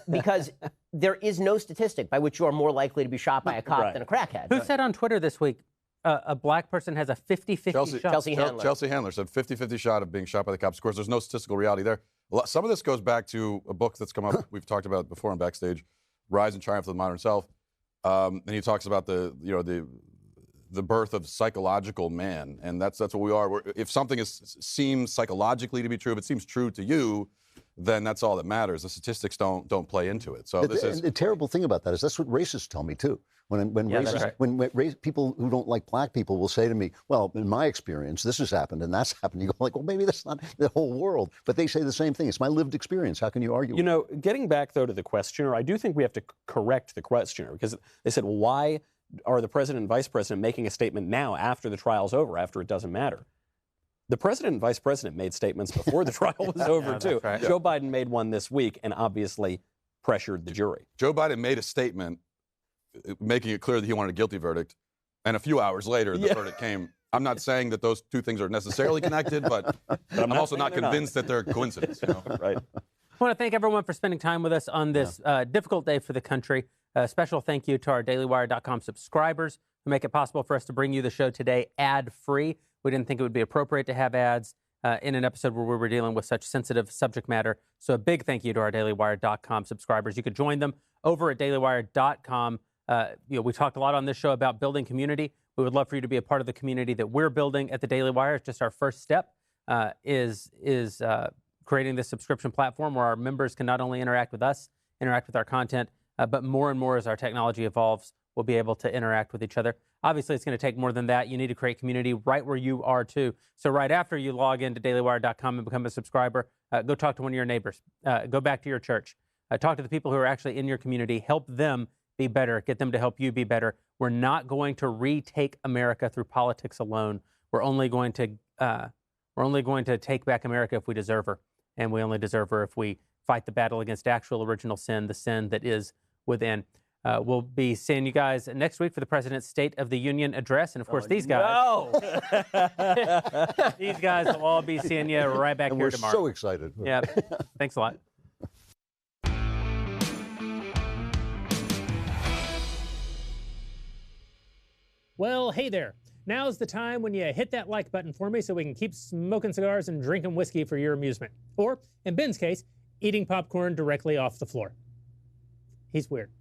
Because there is no statistic by which you are more likely to be shot by a cop than a crackhead.
Who said on Twitter this week, a black person has a 50-50 shot?
Chelsea Handler.
Chelsea Handler said 50-50 shot of being shot by the cops. Of course, there's no statistical reality there. Some of this goes back to a book that's come up, we've talked about before on Backstage, Rise and Triumph of the Modern Self. And he talks about the birth of psychological man, and that's what we are. If something seems psychologically to be true, if it seems true to you, then that's all that matters. The statistics don't play into it. So
the terrible thing about that is that's what racists tell me too. When people who don't like black people will say to me, well, in my experience, this has happened and that's happened. You go like, well, maybe that's not the whole world. But they say the same thing. It's my lived experience. How can you argue?
Getting back, though, to the questioner, I do think we have to correct the questioner because they said, well, why are the president and vice president making a statement now after the trial's over, after it doesn't matter? The president and vice president made statements before the trial was over, too. Right. Joe Biden made one this week and obviously pressured the jury.
Joe Biden made a statement making it clear that he wanted a guilty verdict, and a few hours later, the verdict came. I'm not saying that those two things are necessarily connected, but I'm also not convinced that they're a coincidence.
Right.
I want to thank everyone for spending time with us on this difficult day for the country. A special thank you to our dailywire.com subscribers who make it possible for us to bring you the show today ad-free. We didn't think it would be appropriate to have ads in an episode where we were dealing with such sensitive subject matter. So a big thank you to our dailywire.com subscribers. You could join them over at dailywire.com. We talked a lot on this show about building community. We would love for you to be a part of the community that we're building at the Daily Wire. It's just our first step is creating this subscription platform where our members can not only interact with us, interact with our content, but more and more as our technology evolves, we'll be able to interact with each other. Obviously, it's going to take more than that. You need to create community right where you are, too. So right after you log into dailywire.com and become a subscriber, go talk to one of your neighbors. Go back to your church. Talk to the people who are actually in your community. Help them be better. Get them to help you be better. We're not going to retake America through politics alone. We're only going to take back America if we deserve her. And we only deserve her if we fight the battle against actual original sin, the sin that is within. We'll be seeing you guys next week for the President's State of the Union address. And, of course, these guys. These guys will all be seeing you right back here tomorrow.
We're so excited.
Yeah. Thanks a lot.
Well, hey there. Now's the time when you hit that like button for me so we can keep smoking cigars and drinking whiskey for your amusement. Or, in Ben's case, eating popcorn directly off the floor. He's weird.